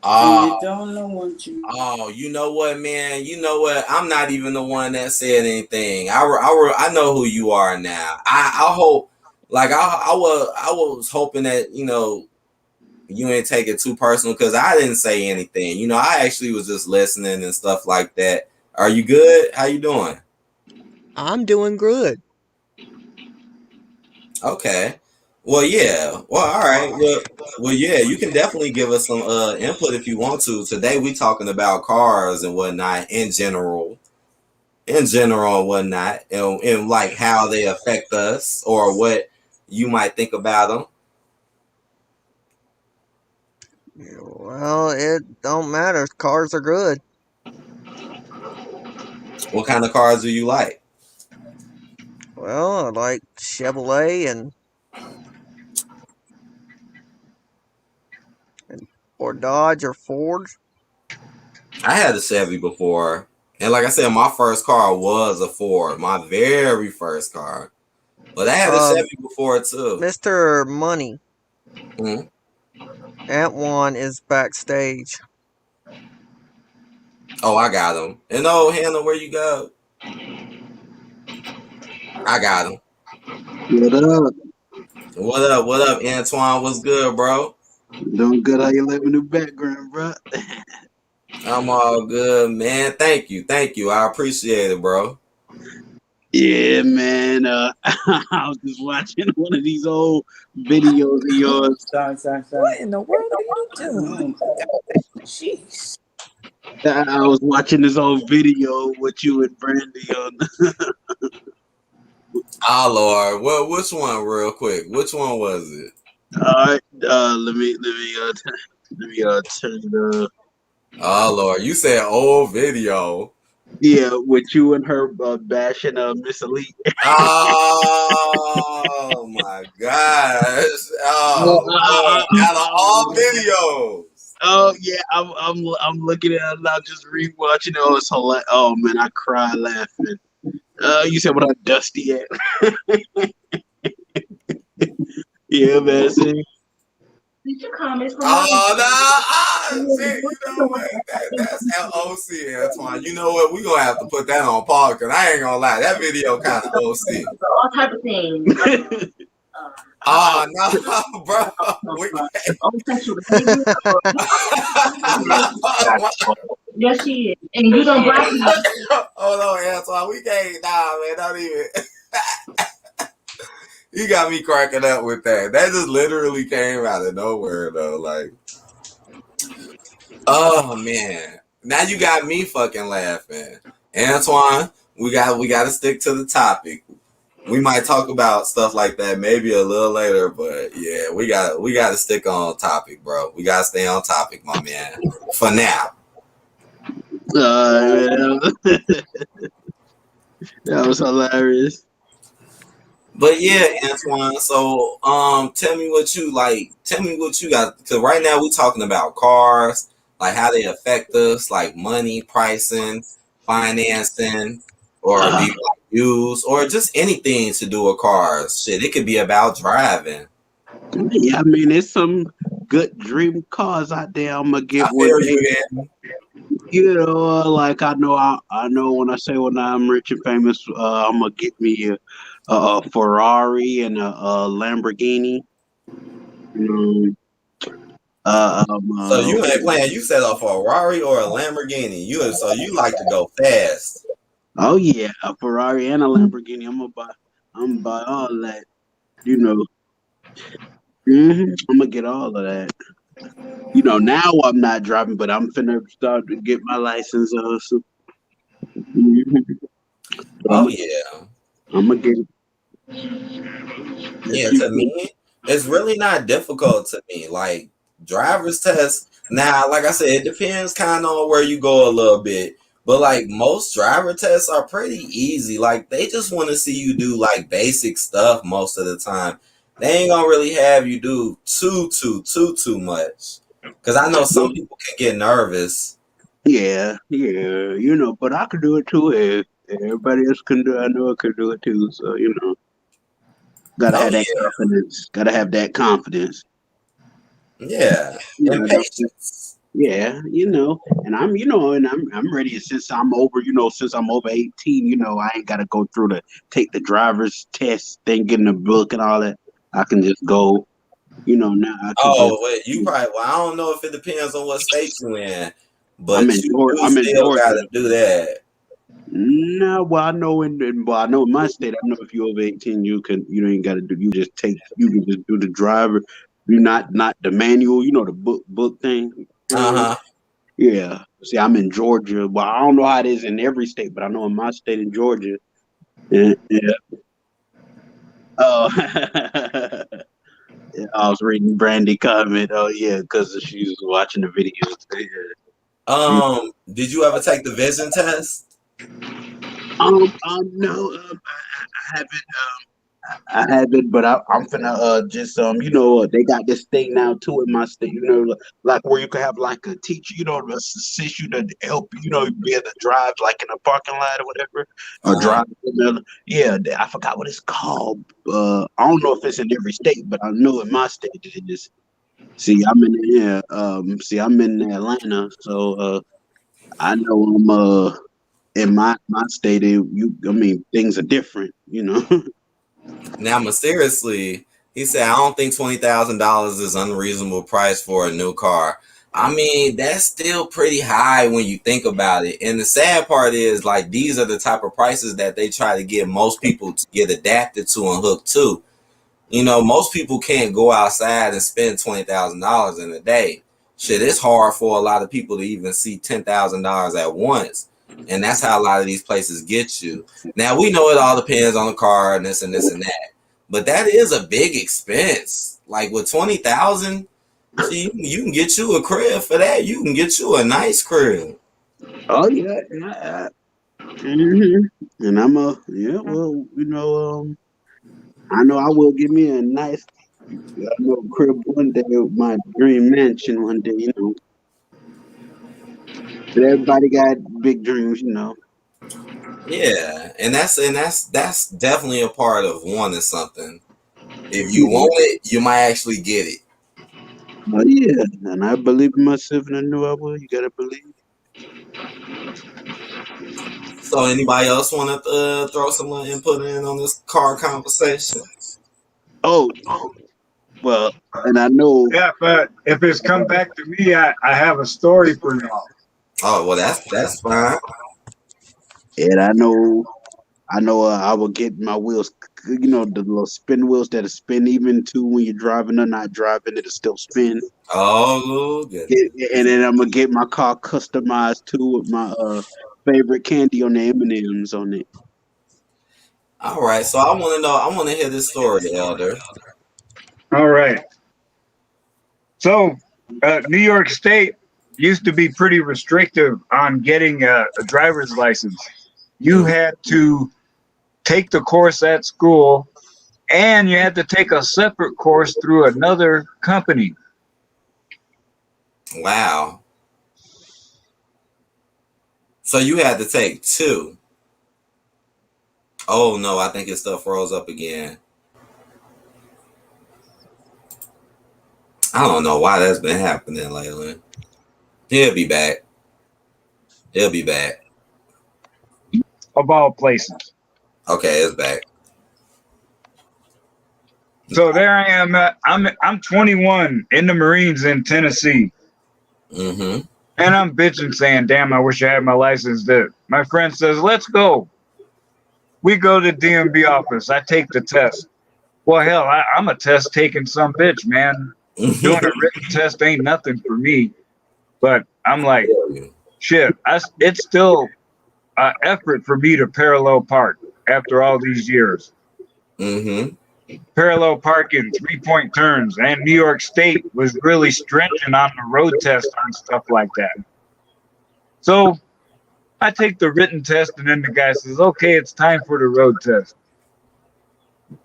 [SPEAKER 1] Oh,
[SPEAKER 4] don't know what you.
[SPEAKER 1] oh, you know what, man? You know what? I'm not even the one that said anything. I know who you are now. I hope, like, I was hoping that you ain't take it too personal, because I didn't say anything. I actually was just listening and stuff like that. Are you good? How you doing?
[SPEAKER 5] I'm doing good.
[SPEAKER 1] Okay. Well, yeah. Well, all right. Well, yeah. You can definitely give us some input if you want to. Today we talking about cars and whatnot in general and whatnot, and like how they affect us or what you might think about them.
[SPEAKER 5] Well, it don't matter. Cars are good.
[SPEAKER 1] What kind of cars do you like?
[SPEAKER 5] Well, I like Chevrolet or Dodge or Ford.
[SPEAKER 1] I had a Chevy before, and like I said, my first car was a Ford, my very first car. But I had a Chevy before too.
[SPEAKER 5] Mr. Money.
[SPEAKER 1] Mhm.
[SPEAKER 5] Antoine is backstage.
[SPEAKER 1] Oh, I got him. And oh, Hannah, where you go? I got him.
[SPEAKER 6] What up?
[SPEAKER 1] What up? What up, Antoine? What's good, bro?
[SPEAKER 6] Doing good. How you living in the background, bro?
[SPEAKER 1] I'm all good, man. Thank you. I appreciate it, bro.
[SPEAKER 6] Yeah, man. I was just watching one of these old videos of yours.
[SPEAKER 4] Sorry.
[SPEAKER 3] What in the world are you doing? Jeez.
[SPEAKER 6] I was watching this old video with you and Brandy on.
[SPEAKER 1] Oh Lord, well, which one, real quick? Which one was it?
[SPEAKER 6] All right. Let me turn the.
[SPEAKER 1] Oh Lord, you said old video.
[SPEAKER 6] Yeah, with you and her bashing Miss Elite.
[SPEAKER 1] Oh my gosh! Oh Lord, out of all videos.
[SPEAKER 6] Oh yeah, I'm looking at it now, just rewatching it. Oh, it's hilarious. Oh man, I cried laughing. You said what I'm dusty at? Yeah, man. See?
[SPEAKER 1] Oh no! Shit, you know what? That's LOC, Antoine. You know what? We gonna have to put that on pause, because I ain't gonna lie, that video kind of OC.
[SPEAKER 7] All type of things.
[SPEAKER 1] Oh no, bro. We can't.
[SPEAKER 7] Homosexual behavior. Yes, she is. And you don't black me.
[SPEAKER 1] Hold on, Antoine. We can't. Nah, man. Don't even. You got me cracking up with that. That just literally came out of nowhere, though. Like, oh man. Now you got me fucking laughing, Antoine. We got to stick to the topic. We might talk about stuff like that maybe a little later, but yeah, we got to stick on topic, bro. We got to stay on topic, my man. For now.
[SPEAKER 6] That was hilarious.
[SPEAKER 1] But yeah, Antoine. So, tell me what you like. Tell me what you got. Because right now we're talking about cars, like how they affect us, like money, pricing, financing, or do you like use, or just anything to do with cars. Shit, it could be about driving.
[SPEAKER 6] Yeah, I mean, there's some good dream cars out there. I'm gonna get
[SPEAKER 1] I
[SPEAKER 6] one
[SPEAKER 1] feel
[SPEAKER 6] day.
[SPEAKER 1] you, man.
[SPEAKER 6] You know, like I know when I say when I'm rich and famous, I'm gonna get me a Ferrari and a Lamborghini.
[SPEAKER 1] So you ain't playing. You said a Ferrari or a Lamborghini. So you like to go fast.
[SPEAKER 6] Oh yeah, a Ferrari and a Lamborghini. I'm gonna buy all that. You know, I'm gonna get all of that. You know, now I'm not driving, but I'm finna start to get my license.
[SPEAKER 1] Oh yeah.
[SPEAKER 6] I'm gonna get it.
[SPEAKER 1] Yeah, to me, it's really not difficult to me. Like driver's test. Now, like I said, it depends kind of on where you go a little bit. But like most driver tests are pretty easy. Like they just want to see you do like basic stuff most of the time. They ain't gonna really have you do too much. Cause I know some people can get nervous.
[SPEAKER 6] Yeah, you know, but I could do it too. If everybody else can do it, I know I could do it too. So, you know, gotta
[SPEAKER 1] Oh
[SPEAKER 6] have that
[SPEAKER 1] yeah,
[SPEAKER 6] confidence. Gotta have that confidence.
[SPEAKER 1] yeah,
[SPEAKER 6] You
[SPEAKER 1] and
[SPEAKER 6] know,
[SPEAKER 1] patience.
[SPEAKER 6] yeah, you know, and I'm ready since I'm over, you know, since I'm over 18, you know, I ain't gotta go through take the driver's test, then get in the book and all that. I can just go, you know, now I can just
[SPEAKER 1] Oh, wait, you probably. Well, I don't know if it depends on what state you in,
[SPEAKER 6] I'm
[SPEAKER 1] but
[SPEAKER 6] in
[SPEAKER 1] you
[SPEAKER 6] Georgia
[SPEAKER 1] do
[SPEAKER 6] I'm in
[SPEAKER 1] still got
[SPEAKER 6] Georgia.
[SPEAKER 1] to do that.
[SPEAKER 6] No, well, I know in my state, I know if you're over 18, you ain't got to do. You can just do the driver. You not the manual. You know the book thing.
[SPEAKER 1] Uh-huh.
[SPEAKER 6] Yeah. See, I'm in Georgia. Well, I don't know how it is in every state, but I know in my state in Georgia. Yeah. Oh, yeah, I was reading Brandy comment. Oh yeah, because she was watching the videos. Yeah.
[SPEAKER 1] Did you ever take the vision test?
[SPEAKER 6] No, I haven't. I haven't, but I'm finna just you know they got this thing now too in my state, you know, like where you can have like a teacher, you know, to assist you to help you know be able to drive like in a parking lot or whatever, or
[SPEAKER 1] Uh-huh.
[SPEAKER 6] drive. Yeah, I forgot what it's called. I don't know if it's in every state, but I know in my state it is. See, I'm in yeah. See, I'm in Atlanta, so I know I'm in my state. I mean, things are different, you know.
[SPEAKER 1] Now, mysteriously, he said, I don't think $20,000 is unreasonable price for a new car. I mean, that's still pretty high when you think about it. And the sad part is, like, these are the type of prices that they try to get most people to get adapted to and hooked to. You know, most people can't go outside and spend $20,000 in a day. Shit, it's hard for a lot of people to even see $10,000 at once. And that's how a lot of these places get you. Now, we know it all depends on the car and this and this and that. But that is a big expense. Like with 20,000, see, you can get you a crib for that. You can get you a nice crib.
[SPEAKER 6] Oh yeah, yeah. And I'm a yeah. Well, you know, I know I will give me a nice, I know crib one day, my dream mansion one day. You know, but everybody got big dreams. You know.
[SPEAKER 1] Yeah, and that's definitely a part of wanting something. If you
[SPEAKER 6] Yeah.
[SPEAKER 1] want it, you might actually get it.
[SPEAKER 6] Oh yeah, and I believe in myself, and I know I will. You gotta believe.
[SPEAKER 1] So, anybody else want to throw some input in on this car conversation?
[SPEAKER 6] Oh well, and I know.
[SPEAKER 2] Yeah, but if it's come back to me, I have a story for y'all.
[SPEAKER 1] Oh well, that's fine.
[SPEAKER 6] And I know I will get my wheels, you know, the little spin wheels that'll spin even too when you're driving or not driving, it'll still spin.
[SPEAKER 1] Oh good.
[SPEAKER 6] And then I'm gonna get my car customized too with my favorite candy on the M&Ms on it.
[SPEAKER 1] All right, so I want to know. I want to hear this story, Elder.
[SPEAKER 2] All right. So, New York State used to be pretty restrictive on getting a driver's license. You had to take the course at school, and you had to take a separate course through another company.
[SPEAKER 1] Wow. So you had to take two. Oh no, I think his stuff froze up again. I don't know why that's been happening lately. He'll be back. He'll be back.
[SPEAKER 2] Of all places.
[SPEAKER 1] Okay, it's back.
[SPEAKER 2] So there I am. I'm 21 in the Marines in Tennessee,
[SPEAKER 1] Mm-hmm.
[SPEAKER 2] and I'm bitching, saying, "Damn, I wish I had my license." That my friend says, "Let's go." We go to DMV office. I take the test. Well, hell, I'm a test taking some bitch, man. Doing a written test ain't nothing for me. But I'm like, shit. It's still effort for me to parallel park after all these years.
[SPEAKER 1] Mm-hmm.
[SPEAKER 2] Parallel parking, 3-point turns, and New York State was really stringent on the road test on stuff like that. So I take the written test, and then the guy says, okay, it's time for the road test.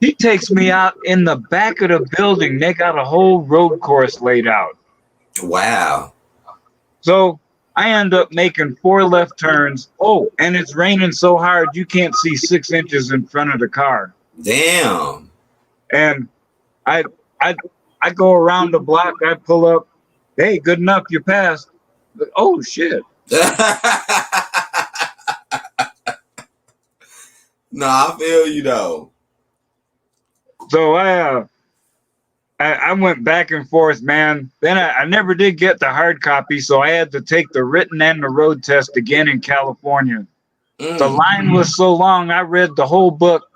[SPEAKER 2] He takes me out in the back of the building. They got a whole road course laid out.
[SPEAKER 1] Wow.
[SPEAKER 2] So I end up making 4 left turns. Oh, and it's raining so hard you can't see 6 inches in front of the car.
[SPEAKER 1] Damn.
[SPEAKER 2] And I go around the block. I pull up. Hey, good enough. You passed. Oh shit.
[SPEAKER 1] No, I feel you though.
[SPEAKER 2] So I went back and forth, man. Then I never did get the hard copy, so I had to take the written and the road test again in California. The line was so long, I read the whole book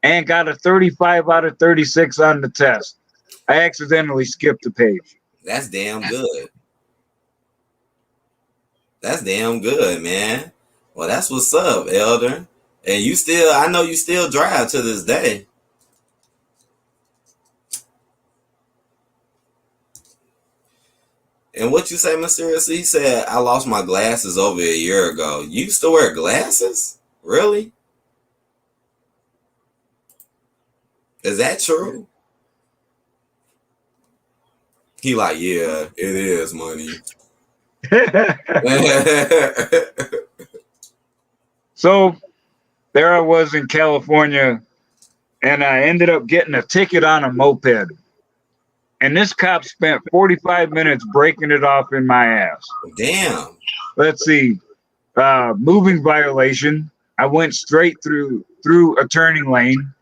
[SPEAKER 2] and got a 35 out of 36 on the test. I accidentally skipped a page.
[SPEAKER 1] That's damn good. That's damn good, man. Well, that's what's up, Elder. And you still, I know you still drive to this day. And what you say, mysteriously? He said, I lost my glasses over a year ago. You used to wear glasses? Really? Is that true? He like, yeah, it is money.
[SPEAKER 2] So there I was in California, and I ended up getting a ticket on a moped. And this cop spent 45 minutes breaking it off in my ass.
[SPEAKER 1] Damn.
[SPEAKER 2] Let's see. Moving violation. I went straight through a turning lane.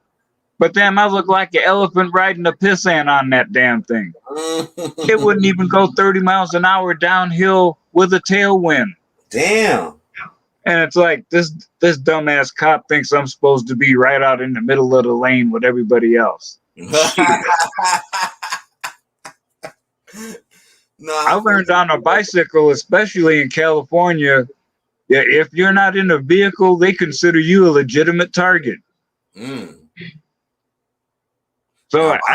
[SPEAKER 2] But damn, I looked like an elephant riding a pissant on that damn thing. It wouldn't even go 30 miles an hour downhill with a tailwind.
[SPEAKER 1] Damn.
[SPEAKER 2] And it's like this dumbass cop thinks I'm supposed to be right out in the middle of the lane with everybody else.
[SPEAKER 1] No,
[SPEAKER 2] I learned on a bicycle, especially in California, yeah, if you're not in a vehicle, they consider you a legitimate target. So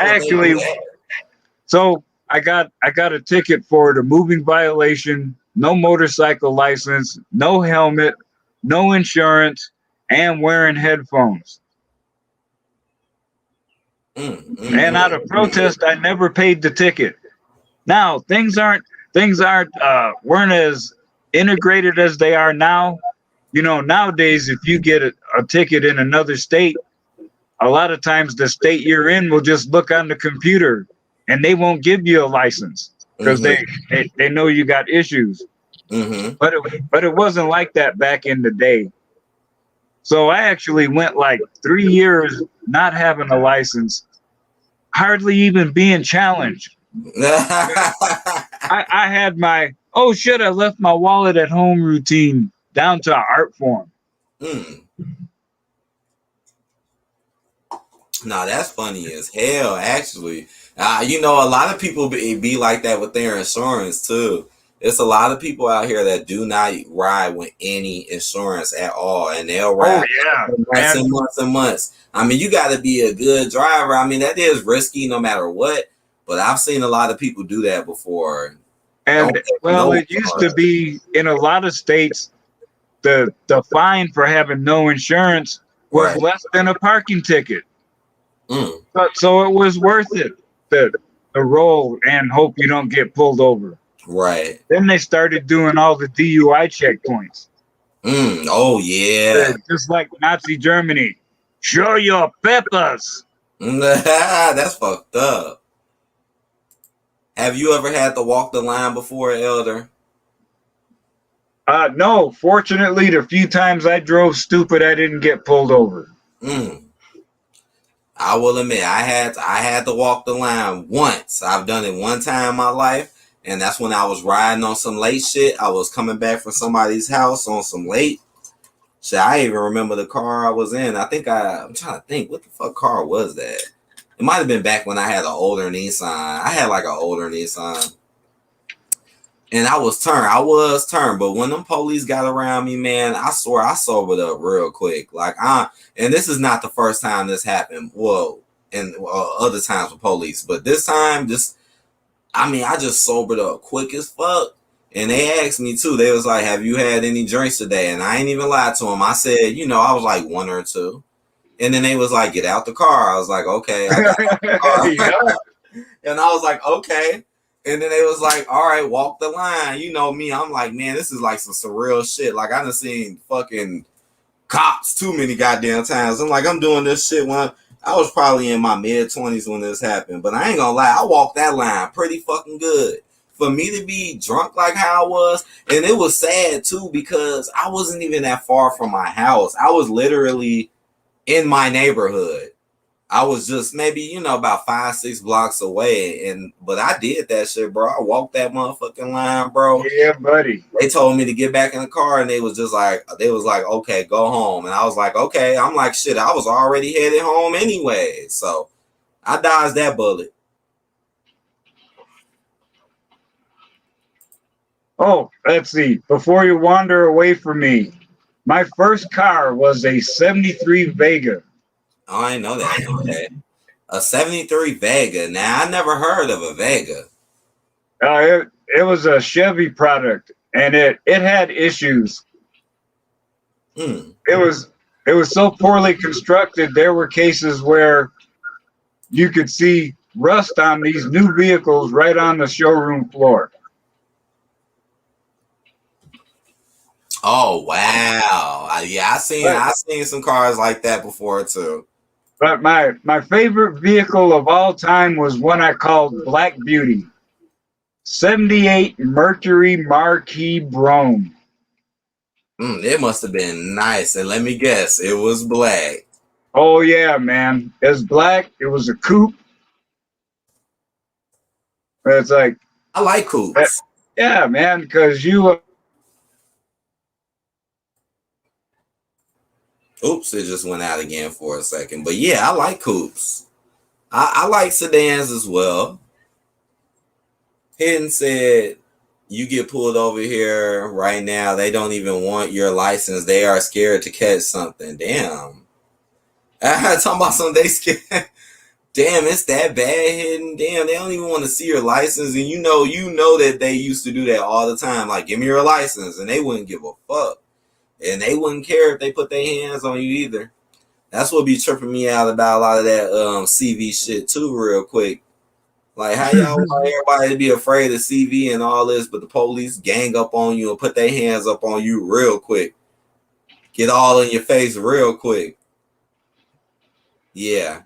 [SPEAKER 2] I got a ticket for the moving violation, no motorcycle license, no helmet, no insurance, and wearing headphones. And out of protest, I never paid the ticket. Now things weren't as integrated as they are now. You know, nowadays, if you get a ticket in another state, a lot of times the state you're in will just look on the computer and they won't give you a license because they know you got issues. But it wasn't like that back in the day. So I actually went like 3 years not having a license, hardly even being challenged. I had my, oh shit, I left my wallet at home routine down to art form.
[SPEAKER 1] No, that's funny as hell, actually. You know, a lot of people be like that with their insurance, too. There's a lot of people out here that do not ride with any insurance at all, and they'll ride months and months and months. I mean, you got to be a good driver. I mean, that is risky no matter what, but I've seen a lot of people do that before.
[SPEAKER 2] And, it used to be in a lot of states, the fine for having no insurance was less than a parking ticket. So it was worth it to roll and hope you don't get pulled over.
[SPEAKER 1] Right.
[SPEAKER 2] Then they started doing all the DUI checkpoints.
[SPEAKER 1] Oh, yeah.
[SPEAKER 2] Just like Nazi Germany. Show your peppers.
[SPEAKER 1] That's fucked up. Have you ever had to walk the line before, Elder?
[SPEAKER 2] No. Fortunately, the few times I drove stupid, I didn't get pulled over.
[SPEAKER 1] I will admit, I had to walk the line once. I've done it one time in my life, and that's when I was riding on some late shit. I was coming back from somebody's house on some late shit. I even remember the car I was in. I'm trying to think, what the fuck car was that? It might have been back when I had an older Nissan. I had like an older Nissan. And I was turned, but when them police got around me, man, I swear I sobered up real quick. And this is not the first time this happened. Well, and other times with police, but this time, I just sobered up quick as fuck. And they asked me too. They was like, "Have you had any drinks today?" And I ain't even lied to them. I said, I was like one or two. And then they was like, "Get out the car." I was like, "Okay." I got out the car.
[SPEAKER 2] Yeah.
[SPEAKER 1] And I was like, "Okay." And then they was like, "All right, walk the line." You know me. I'm like, man, this is like some surreal shit. Like I done seen fucking cops too many goddamn times. I'm like, I'm doing this shit when I was probably in my mid-20s when this happened. But I ain't gonna lie, I walked that line pretty fucking good. For me to be drunk like how I was, and it was sad too because I wasn't even that far from my house. I was literally in my neighborhood. I was just maybe, about 5-6 blocks away. But I did that shit, bro. I walked that motherfucking line, bro.
[SPEAKER 2] Yeah, buddy.
[SPEAKER 1] They told me to get back in the car and they was like, okay, go home. And I was like, okay. I'm like, shit, I was already headed home anyway. So I dodged that bullet.
[SPEAKER 2] Oh, let's see. Before you wander away from me, my first car was a 73 Vega.
[SPEAKER 1] Oh, I didn't know that. Okay. A 73 Vega. Now, I never heard of a Vega.
[SPEAKER 2] It was a Chevy product, and it had issues.
[SPEAKER 1] Mm.
[SPEAKER 2] It was so poorly constructed. There were cases where you could see rust on these new vehicles right on the showroom floor.
[SPEAKER 1] Oh wow! Yeah, I seen some cars like that before too.
[SPEAKER 2] But my favorite vehicle of all time was one I called Black Beauty, 78 Mercury Marquis Brougham.
[SPEAKER 1] It must have been nice. And let me guess, it was black.
[SPEAKER 2] Oh yeah, man! It was black. It was a coupe. It's like
[SPEAKER 1] I like coupes.
[SPEAKER 2] Yeah, man, because you.
[SPEAKER 1] Oops, it just went out again for a second. But yeah, I like coupes. I like sedans as well. Hidden said, you get pulled over here right now. They don't even want your license. They are scared to catch something. Damn. I talking about something they scared. Damn, it's that bad, Hidden. Damn, they don't even want to see your license. And you know that they used to do that all the time. Like, give me your license. And they wouldn't give a fuck. And they wouldn't care if they put their hands on you either. That's what be tripping me out about a lot of that CV shit too, real quick. Like how y'all want everybody to be afraid of CV and all this, but the police gang up on you and put their hands up on you real quick. Get all in your face real quick. Yeah.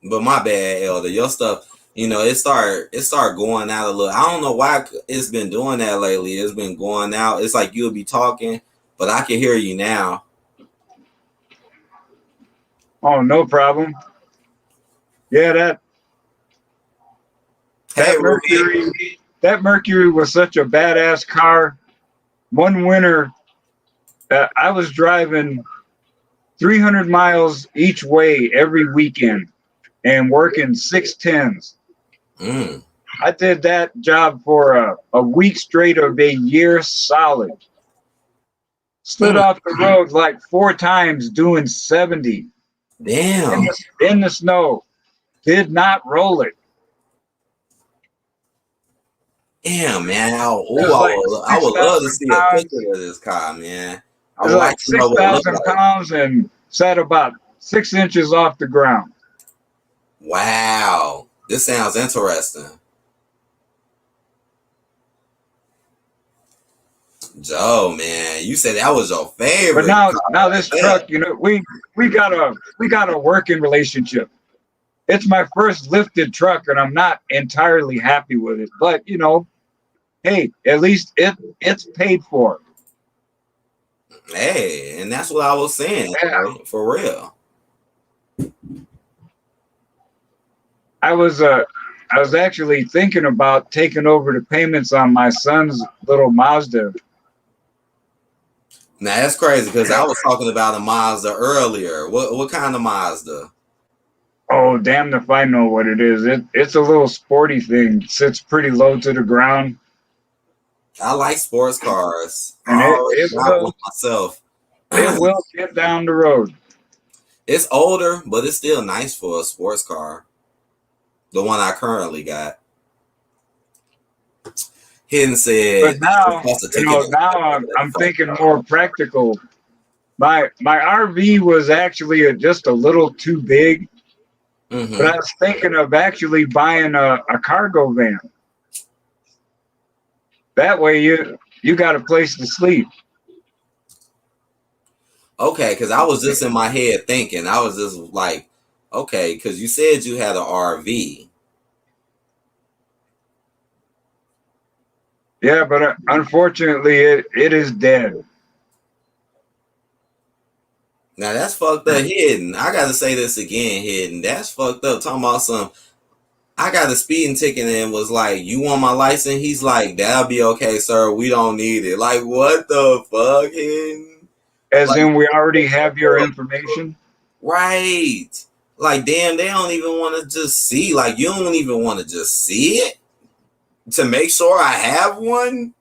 [SPEAKER 1] But my bad, Elder. Your stuff, it start going out a little. I don't know why it's been doing that lately. It's been going out. It's like you'll be talking, but I can hear you now.
[SPEAKER 2] Oh, no problem. Yeah, that Mercury was such a badass car. One winter, I was driving 300 miles each way every weekend and working 610s. I did that job for a week straight of a year solid. Slid off the road like 4 times doing 70.
[SPEAKER 1] Damn.
[SPEAKER 2] In the snow. Did not roll it.
[SPEAKER 1] Damn, man. I would love to see a picture of this car, man.
[SPEAKER 2] I would like 6,000 pounds and sat about 6 inches off the ground.
[SPEAKER 1] Wow. This sounds interesting. Joe, man, you said that was your favorite.
[SPEAKER 2] But now this truck, we got a working relationship. It's my first lifted truck, and I'm not entirely happy with it. But hey, at least it's paid for.
[SPEAKER 1] Hey, and that's what I was saying. Yeah. For real.
[SPEAKER 2] I was actually thinking about taking over the payments on my son's little Mazda.
[SPEAKER 1] Now that's crazy because I was talking about a Mazda earlier. What kind of Mazda?
[SPEAKER 2] Oh, damn if I know what it is. It's a little sporty thing. Sits pretty low to the ground,
[SPEAKER 1] I like sports cars. I
[SPEAKER 2] and
[SPEAKER 1] already got one myself.
[SPEAKER 2] it will get down the road.
[SPEAKER 1] It's older, but it's still nice for a sports car. The one I currently got. Hidden said,
[SPEAKER 2] But now,
[SPEAKER 1] "Cost a
[SPEAKER 2] you
[SPEAKER 1] ticket
[SPEAKER 2] know,
[SPEAKER 1] and-
[SPEAKER 2] now I'm thinking more practical. My RV was actually just a little too big,
[SPEAKER 1] Mhm.
[SPEAKER 2] but I was thinking of actually buying a cargo van. That way you got a place to sleep.
[SPEAKER 1] Okay, because I was just in my head thinking, I was just like, okay, because you said you had an RV.
[SPEAKER 2] Yeah, but unfortunately it is dead.
[SPEAKER 1] Now that's fucked up, Hidden. I gotta say this again, Hidden. That's fucked up. Talking about some, I got a speeding ticket and was like, "You want my license?" He's like, "That'll be okay, sir. We don't need it." Like, what the fuck, Hidden?
[SPEAKER 2] As
[SPEAKER 1] Like,
[SPEAKER 2] in we already have your information.
[SPEAKER 1] right? Like, damn, they don't even want to just see. Like, you don't even want to just see it to make sure I have one.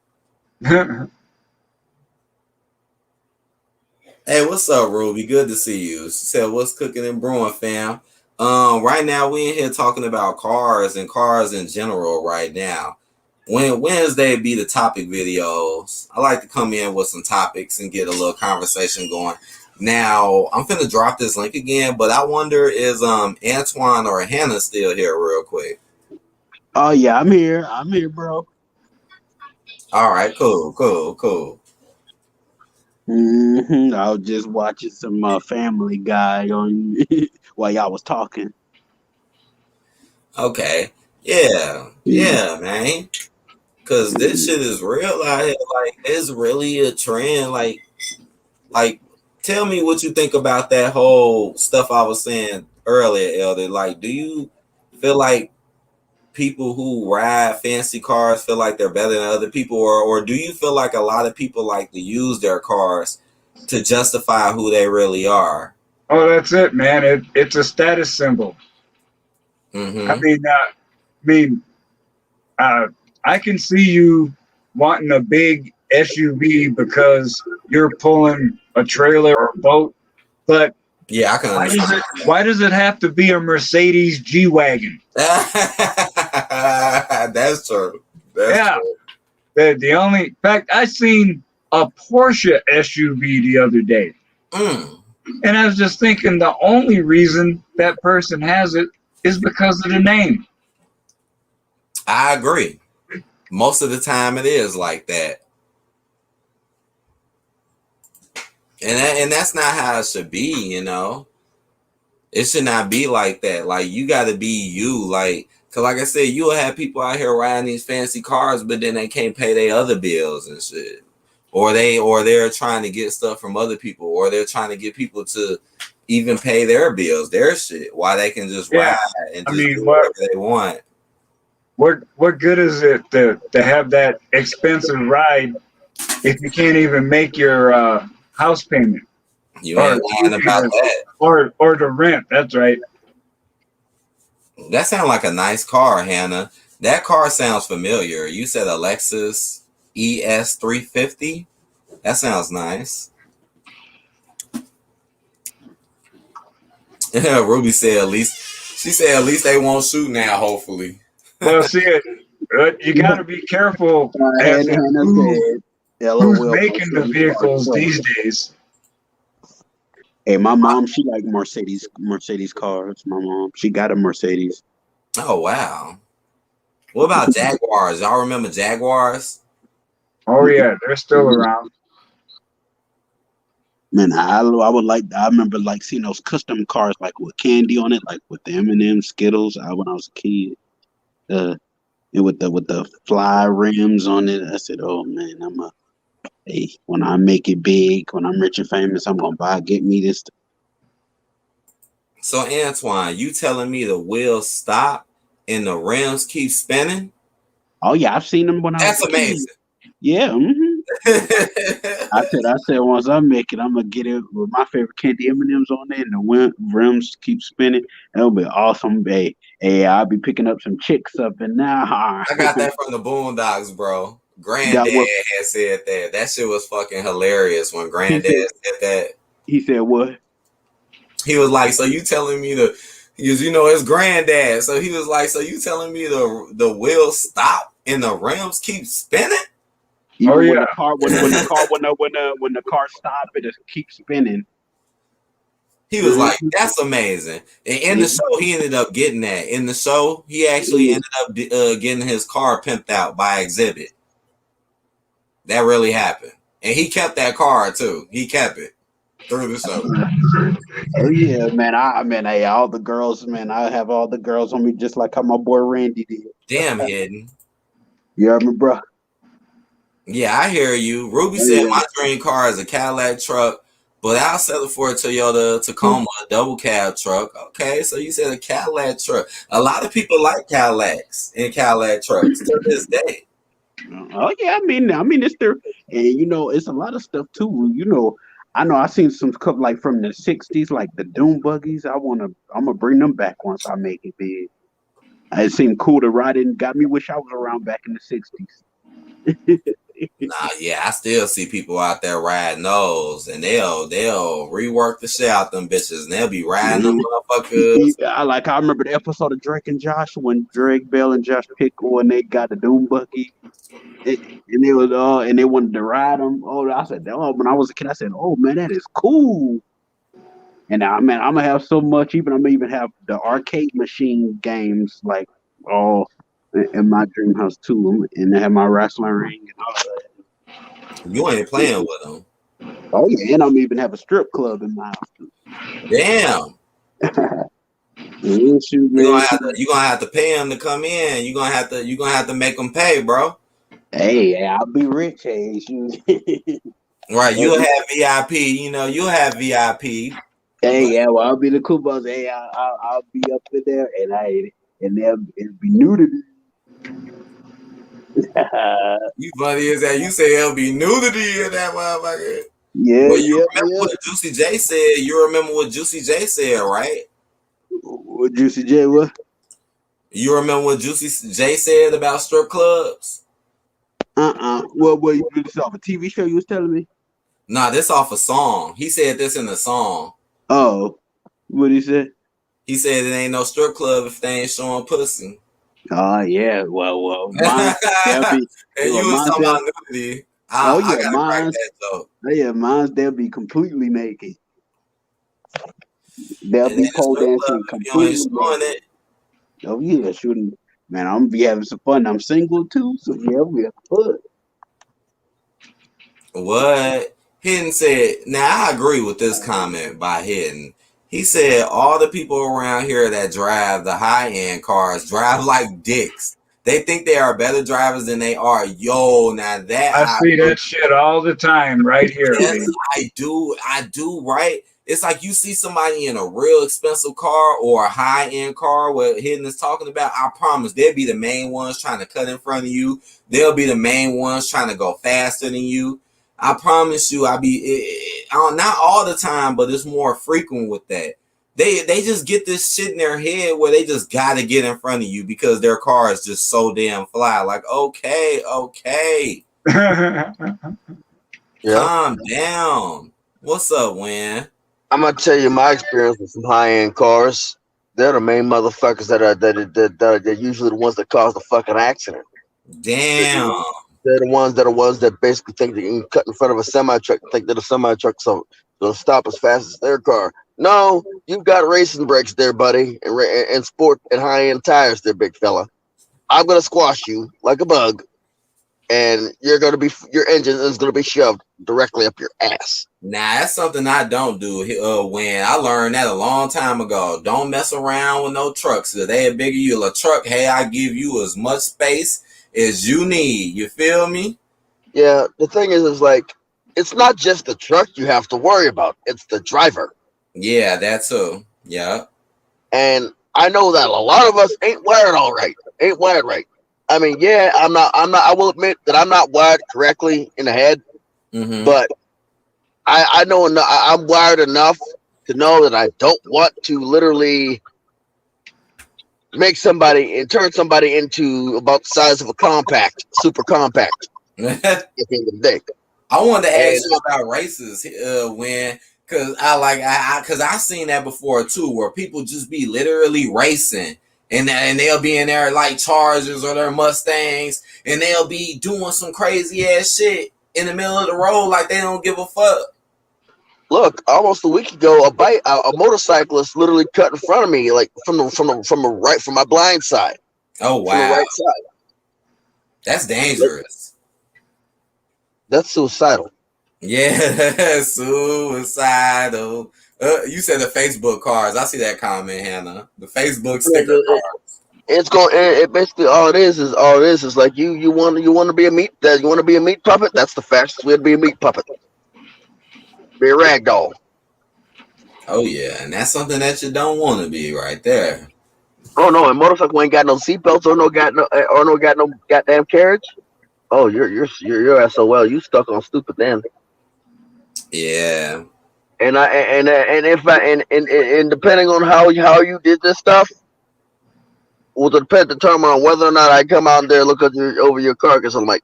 [SPEAKER 1] Hey, what's up, Ruby? Good to see you. She said, "What's cooking and brewing, fam?" Right now we in here talking about cars and cars in general. Right now, when Wednesday be the topic videos, I like to come in with some topics and get a little conversation going. Now I'm finna drop this link again, but I wonder is Antoine or Hannah still here, real quick?
[SPEAKER 6] Oh yeah, I'm here. I'm here, bro.
[SPEAKER 1] All right, cool.
[SPEAKER 6] I was just watching some Family Guy on while y'all was talking.
[SPEAKER 1] Okay, yeah, man. Cause this shit is real out here. Like, it's really a trend. Like, tell me what you think about that whole stuff I was saying earlier, Elder. Like, do you feel like people who ride fancy cars feel like they're better than other people, or do you feel like a lot of people like to use their cars to justify who they really are?
[SPEAKER 2] Oh, that's it, man. It's a status symbol.
[SPEAKER 1] Mm-hmm.
[SPEAKER 2] I can see you wanting a big SUV because you're pulling a trailer or a boat, but
[SPEAKER 1] Yeah, I can understand.
[SPEAKER 2] why does it have to be a Mercedes G-Wagon?
[SPEAKER 1] That's true.
[SPEAKER 2] Yeah.
[SPEAKER 1] True.
[SPEAKER 2] The only in fact, I seen a Porsche SUV the other day, and I was just thinking the only reason that person has it is because of the name.
[SPEAKER 1] I agree. Most of the time it is like that. And that's not how it should be, you know. It should not be like that. Like, you got to be you. Like, because like I said, you'll have people out here riding these fancy cars, but then they can't pay their other bills and shit. Or they're trying to get stuff from other people, or they're trying to get people to even pay their bills, their shit, while they can just ride and just do whatever they want.
[SPEAKER 2] What good is it to have that expensive ride if you can't even make your house payment?
[SPEAKER 1] You ain't lying about that.
[SPEAKER 2] Or the rent. That's right.
[SPEAKER 1] That sounds like a nice car, Hannah. That car sounds familiar. You said a Lexus ES350? That sounds nice. Ruby said at least they won't shoot now, hopefully.
[SPEAKER 2] Well, see, you got to be careful as who's making the vehicles these days.
[SPEAKER 6] Hey, my mom, she like Mercedes cars. My mom, she got a Mercedes.
[SPEAKER 1] Oh, wow. What about Jaguars? Y'all remember Jaguars?
[SPEAKER 2] Oh, yeah, they're still around.
[SPEAKER 6] Man, I remember like seeing those custom cars like with candy on it, like with the M&M, Skittles. When I was a kid, and with the fly rims on it. I said, "Oh man, hey, when I make it big, when I'm rich and famous, I'm gonna get me this."
[SPEAKER 1] So Antoine, you telling me the wheels stop and the rims keep spinning?
[SPEAKER 6] Oh yeah, I've seen them when I was a kid.
[SPEAKER 1] That's amazing.
[SPEAKER 6] Yeah. I said once I make it, I'm gonna get it with my favorite candy M&Ms on there, and the rims keep spinning. That'll be awesome. Hey, I'll be picking up some chicks up and now.
[SPEAKER 1] I got that from the Boondocks, bro.
[SPEAKER 6] Got
[SPEAKER 1] Granddad
[SPEAKER 6] what?
[SPEAKER 1] had said that. That shit was fucking hilarious when
[SPEAKER 6] He
[SPEAKER 1] Granddad
[SPEAKER 6] said.
[SPEAKER 1] said that.
[SPEAKER 6] He said what?
[SPEAKER 1] He was like, "So you telling me the?" Because it's Granddad. So he was like, "So you telling me the wheels stop and the rims keep spinning?"
[SPEAKER 6] Even
[SPEAKER 2] Oh
[SPEAKER 6] when
[SPEAKER 2] yeah.
[SPEAKER 6] the car stop, it just keeps spinning.
[SPEAKER 1] He was like, "That's amazing." And in the show, he ended up getting that. In the show, he actually ended up getting his car pimped out by Exhibit. That really happened, and he kept that car too. He kept it through the show.
[SPEAKER 6] Oh yeah, man. Hey, all the girls, man. I have all the girls on me just like how my boy Randy did.
[SPEAKER 1] Damn, Hidden.
[SPEAKER 6] You heard me, bro?
[SPEAKER 1] Yeah, I hear you. Ruby
[SPEAKER 6] Oh,
[SPEAKER 1] said
[SPEAKER 6] yeah.
[SPEAKER 1] my dream car is a Cadillac truck, but I'll settle for a Toyota Tacoma, a double cab truck. Okay, so you said a Cadillac truck. A lot of people like Cadillacs and Cadillac trucks to this day.
[SPEAKER 6] Oh yeah, I mean, it's there, and it's a lot of stuff too. I know I seen some stuff like from the '60s, like the Doom buggies. I'm gonna bring them back once I make it big. It seemed cool to ride it, and got me wish I was around back in the '60s.
[SPEAKER 1] Nah, yeah, I still see people out there riding those, and they'll rework the shit out them bitches, and they'll be riding them motherfuckers.
[SPEAKER 6] I remember the episode of Drake and Josh when Drake Bell and Josh Pickle and they got the Doom buggy. And they wanted to ride them. Oh, I said, oh, when I was a kid, I said, oh man, that is cool. And now, man, I'm gonna have so much. I'm gonna even have the arcade machine games like in my dream house too, and I have my wrestling ring and all that.
[SPEAKER 1] You ain't playing with them.
[SPEAKER 6] Oh yeah, and I'm even have a strip club in my house too.
[SPEAKER 1] Damn.
[SPEAKER 6] Yeah, shoot, man.
[SPEAKER 1] You're gonna have to pay them to come in. You're gonna have to make them pay, bro.
[SPEAKER 6] Hey, I'll be rich. Hey, shoot.
[SPEAKER 1] Right, you'll have VIP. You'll have VIP.
[SPEAKER 6] Hey, yeah, well, I'll be the cool boss. Hey, I'll be up in there, and it'll be nudity.
[SPEAKER 1] You funny as that. You say it'll be nudity in that motherfucker.
[SPEAKER 6] Yeah,
[SPEAKER 1] But you remember what Juicy J said? You remember what Juicy J said, right?
[SPEAKER 6] What Juicy J what?
[SPEAKER 1] You remember what Juicy J said about strip clubs?
[SPEAKER 6] Well, you did this off a TV show you was telling me?
[SPEAKER 1] Nah, this off a song. He said this in the song.
[SPEAKER 6] Oh, what he said?
[SPEAKER 1] He said it ain't no strip club if they ain't showing pussy.
[SPEAKER 6] Oh yeah, well, mine,
[SPEAKER 1] and you was talking about nudity. I gotta crack that joke.
[SPEAKER 6] Yeah, mine they'll be completely naked. They'll be pole dancing completely naked. Oh yeah, shooting. Man, I'm gonna be having some fun. I'm single too, so yeah, we have fun.
[SPEAKER 1] What? Hidden said, now I agree with this comment by Hidden. He said all the people around here that drive the high-end cars drive like dicks. They think they are better drivers than they are. Yo, now that
[SPEAKER 2] I see that shit all the time right here.
[SPEAKER 1] Yes, I do, right? It's like you see somebody in a real expensive car or a high-end car, what Hidden is talking about, I promise they'll be the main ones trying to cut in front of you. They'll be the main ones trying to go faster than you. I promise you, not all the time, but it's more frequent with that. They just get this shit in their head where they just gotta get in front of you because their car is just so damn fly. Like, okay. Calm down. What's up, Win?
[SPEAKER 8] I'm gonna tell you my experience with some high-end cars. They're the main motherfuckers that are usually the ones that cause the fucking accident.
[SPEAKER 1] Damn.
[SPEAKER 8] They're the ones that basically think they can cut in front of a semi-truck, think that a semi-truck so they'll stop as fast as their car. No, you've got racing brakes there, buddy, and sport and high-end tires there, big fella. I'm gonna squash you like a bug, and your engine is gonna be shoved directly up your ass.
[SPEAKER 1] Nah, that's something I don't do. When I learned that a long time ago, don't mess around with no trucks. If they bigger you a truck, hey, I give you as much space as you need. You feel me?
[SPEAKER 8] Yeah. The thing is like, it's not just the truck you have to worry about; it's the driver.
[SPEAKER 1] Yeah, that too. Yeah.
[SPEAKER 8] And I know that a lot of us ain't wired right. I mean, yeah, I'm not. I will admit that I'm not wired correctly in the head.
[SPEAKER 1] Mm-hmm.
[SPEAKER 8] But I know enough. I'm wired enough to know that I don't want to literally make somebody and turn somebody into about the size of a compact, super compact. At the end of the day.
[SPEAKER 1] I wanted to
[SPEAKER 8] And
[SPEAKER 1] ask you about races when, because I seen that before too, where people just be literally racing, and they'll be in their like Chargers or their Mustangs, and they'll be doing some crazy ass shit in the middle of the road like they don't give a fuck.
[SPEAKER 8] look, almost a week ago, a motorcyclist literally cut in front of me, like from my blind side.
[SPEAKER 1] Oh
[SPEAKER 8] From the
[SPEAKER 1] wow,
[SPEAKER 8] right side.
[SPEAKER 1] that's dangerous.
[SPEAKER 8] That's suicidal.
[SPEAKER 1] Yeah, suicidal. You said the Facebook cars. I see that comment, Hannah. The Facebook sticker cars.
[SPEAKER 8] It's going. It basically all it is like you want to be a meat puppet. That's the fastest way to be a meat puppet. Be a rag doll.
[SPEAKER 1] Oh yeah, and that's something that you don't want to be right there.
[SPEAKER 8] Oh no, and motorcycle ain't got no seatbelts or no goddamn carriage. Oh, you're SOL. You stuck on stupid then.
[SPEAKER 1] Yeah.
[SPEAKER 8] And depending on how you did this stuff, will determine on whether or not I come out there and look over your car, because I'm like,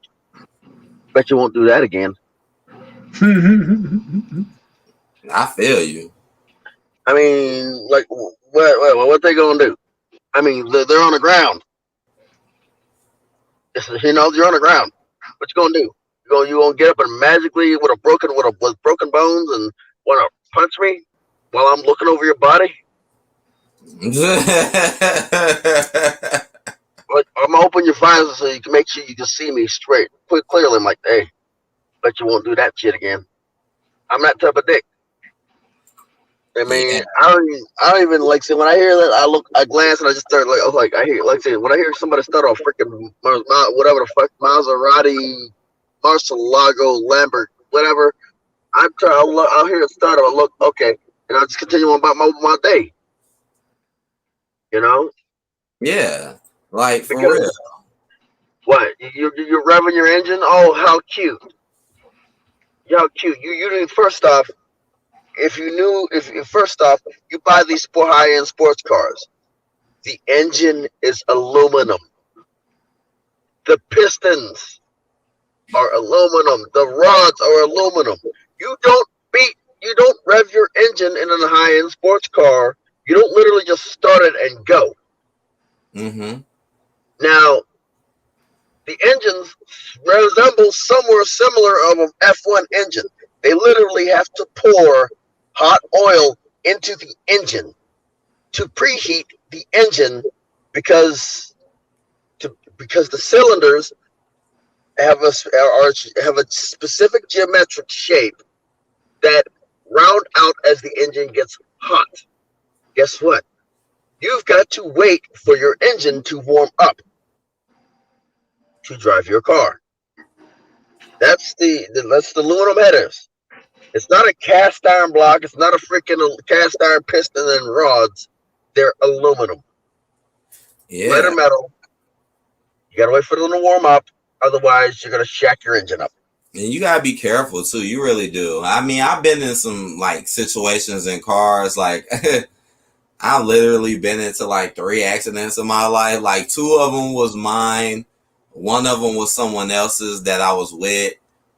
[SPEAKER 8] bet you won't do that again.
[SPEAKER 1] I feel you.
[SPEAKER 8] I mean, like, what they gonna do? I mean, they're on the ground. You know, you're on the ground. What you gonna do? You gonna get up and magically with broken bones and want to punch me while I'm looking over your body? I'm gonna open your visor so you can make sure you can see me straight, clearly. I'm like, hey, bet you won't do that shit again. I'm that type of dick. I mean, yeah. I don't even like say when I hear that I glance and I just start I hear when I hear somebody start off freaking whatever the fuck Maserati, Murcielago, Lambert, whatever. I'll hear it start. I'll look okay, and I'll just continue on about my day. You know?
[SPEAKER 1] Yeah, like for real.
[SPEAKER 8] What you're revving your engine? Oh, how cute! How cute! You first off. If first off, you buy these high-end sports cars, the engine is aluminum. The pistons are aluminum. The rods are aluminum. You don't rev your engine in a high-end sports car. You don't literally just start it and go.
[SPEAKER 1] Mm-hmm.
[SPEAKER 8] Now, the engines resemble somewhere similar of an F1 engine. They literally have to pour hot oil into the engine to preheat the engine because the cylinders have a specific geometric shape that round out as the engine gets hot. Guess what? You've got to wait for your engine to warm up to drive your car. That's the aluminum headers. It's not a cast iron block. It's not a freaking cast iron piston and rods. They're aluminum.
[SPEAKER 1] Yeah.
[SPEAKER 8] Lighter metal. You gotta wait for them to warm up. Otherwise, you're gonna shack your engine up.
[SPEAKER 1] And you gotta be careful too. You really do. I mean, I've been in some like situations in cars. Like, I've literally been into like 3 accidents in my life. Like 2 of them was mine. One of them was someone else's that I was with.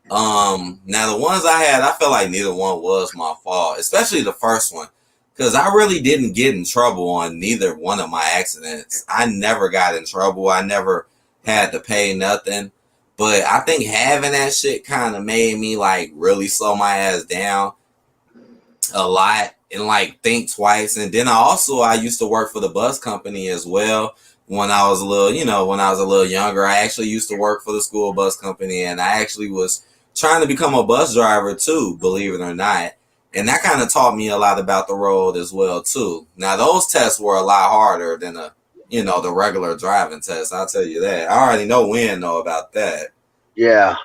[SPEAKER 1] Now the ones I had, I felt like neither one was my fault, especially the first one, because I really didn't get in trouble on neither one of my accidents. I never got in trouble. I never had to pay nothing, but I think having that shit kind of made me like really slow my ass down a lot and like think twice. And then I used to work for the bus company as well. When I was a little younger, I actually used to work for the school bus company, and I actually was trying to become a bus driver too, believe it or not. And that kind of taught me a lot about the road as well too. Now those tests were a lot harder than the regular driving test. I'll tell you that. I already know about that.
[SPEAKER 8] Yeah.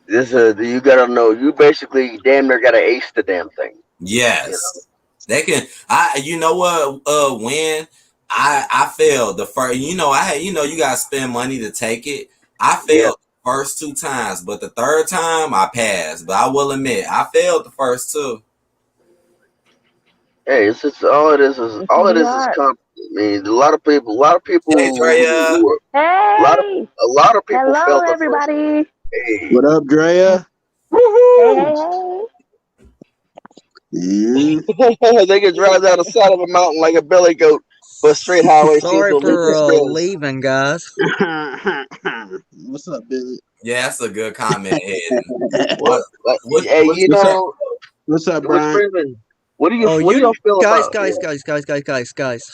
[SPEAKER 8] You gotta know, you basically damn near gotta ace the damn thing.
[SPEAKER 1] Yes. They can when I failed the first, you gotta spend money to take it. I failed first 2 times, but the third time I passed. But I will admit, I failed the first 2.
[SPEAKER 8] Hey, it's just all it is
[SPEAKER 9] It's
[SPEAKER 8] all
[SPEAKER 9] gonna
[SPEAKER 8] it
[SPEAKER 9] be
[SPEAKER 8] is
[SPEAKER 9] hard.
[SPEAKER 8] I mean, a lot of people
[SPEAKER 1] Hey, Drea.
[SPEAKER 9] Hey,
[SPEAKER 8] a lot of people
[SPEAKER 9] hello
[SPEAKER 8] failed the first.
[SPEAKER 9] everybody.
[SPEAKER 8] Hey,
[SPEAKER 6] What up, Drea?
[SPEAKER 9] Hey,
[SPEAKER 8] woohoo!
[SPEAKER 9] hey, hey.
[SPEAKER 6] Mm.
[SPEAKER 8] They can drive down the side of a mountain like a billy goat, but straight highway seems
[SPEAKER 5] Sorry
[SPEAKER 8] to lead
[SPEAKER 5] for
[SPEAKER 8] to skills.
[SPEAKER 5] leaving, guys.
[SPEAKER 6] What's up, Billy?
[SPEAKER 1] Yeah, that's a good comment, Aiden. What? What?
[SPEAKER 8] Hey,
[SPEAKER 1] What?
[SPEAKER 8] you
[SPEAKER 6] What's up?
[SPEAKER 8] know,
[SPEAKER 6] What's up,
[SPEAKER 8] it was
[SPEAKER 6] Brian?
[SPEAKER 8] screaming. What do
[SPEAKER 5] Oh,
[SPEAKER 8] y'all feel
[SPEAKER 5] guys,
[SPEAKER 8] about?
[SPEAKER 5] guys.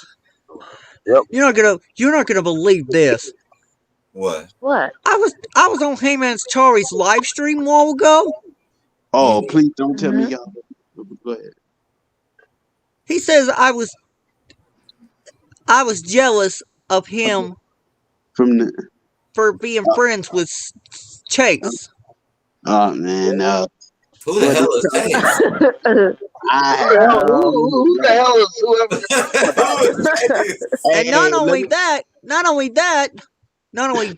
[SPEAKER 8] Yep.
[SPEAKER 5] You're not gonna believe this.
[SPEAKER 1] What?
[SPEAKER 9] What?
[SPEAKER 5] I was on Heyman's Chari's live stream a while ago.
[SPEAKER 6] Oh,
[SPEAKER 1] Mhm.
[SPEAKER 6] please don't tell me
[SPEAKER 9] Mhm.
[SPEAKER 6] y'all. Go ahead.
[SPEAKER 5] He says I was jealous of him
[SPEAKER 6] From the
[SPEAKER 5] for being friends with Chase.
[SPEAKER 6] oh man,
[SPEAKER 1] Who the
[SPEAKER 6] what
[SPEAKER 1] hell
[SPEAKER 6] is
[SPEAKER 1] is Chase?
[SPEAKER 6] I
[SPEAKER 8] Who the hell is whoever you're talking about?
[SPEAKER 1] Who is Chase?
[SPEAKER 6] Hey,
[SPEAKER 5] And not
[SPEAKER 6] let
[SPEAKER 5] only
[SPEAKER 6] me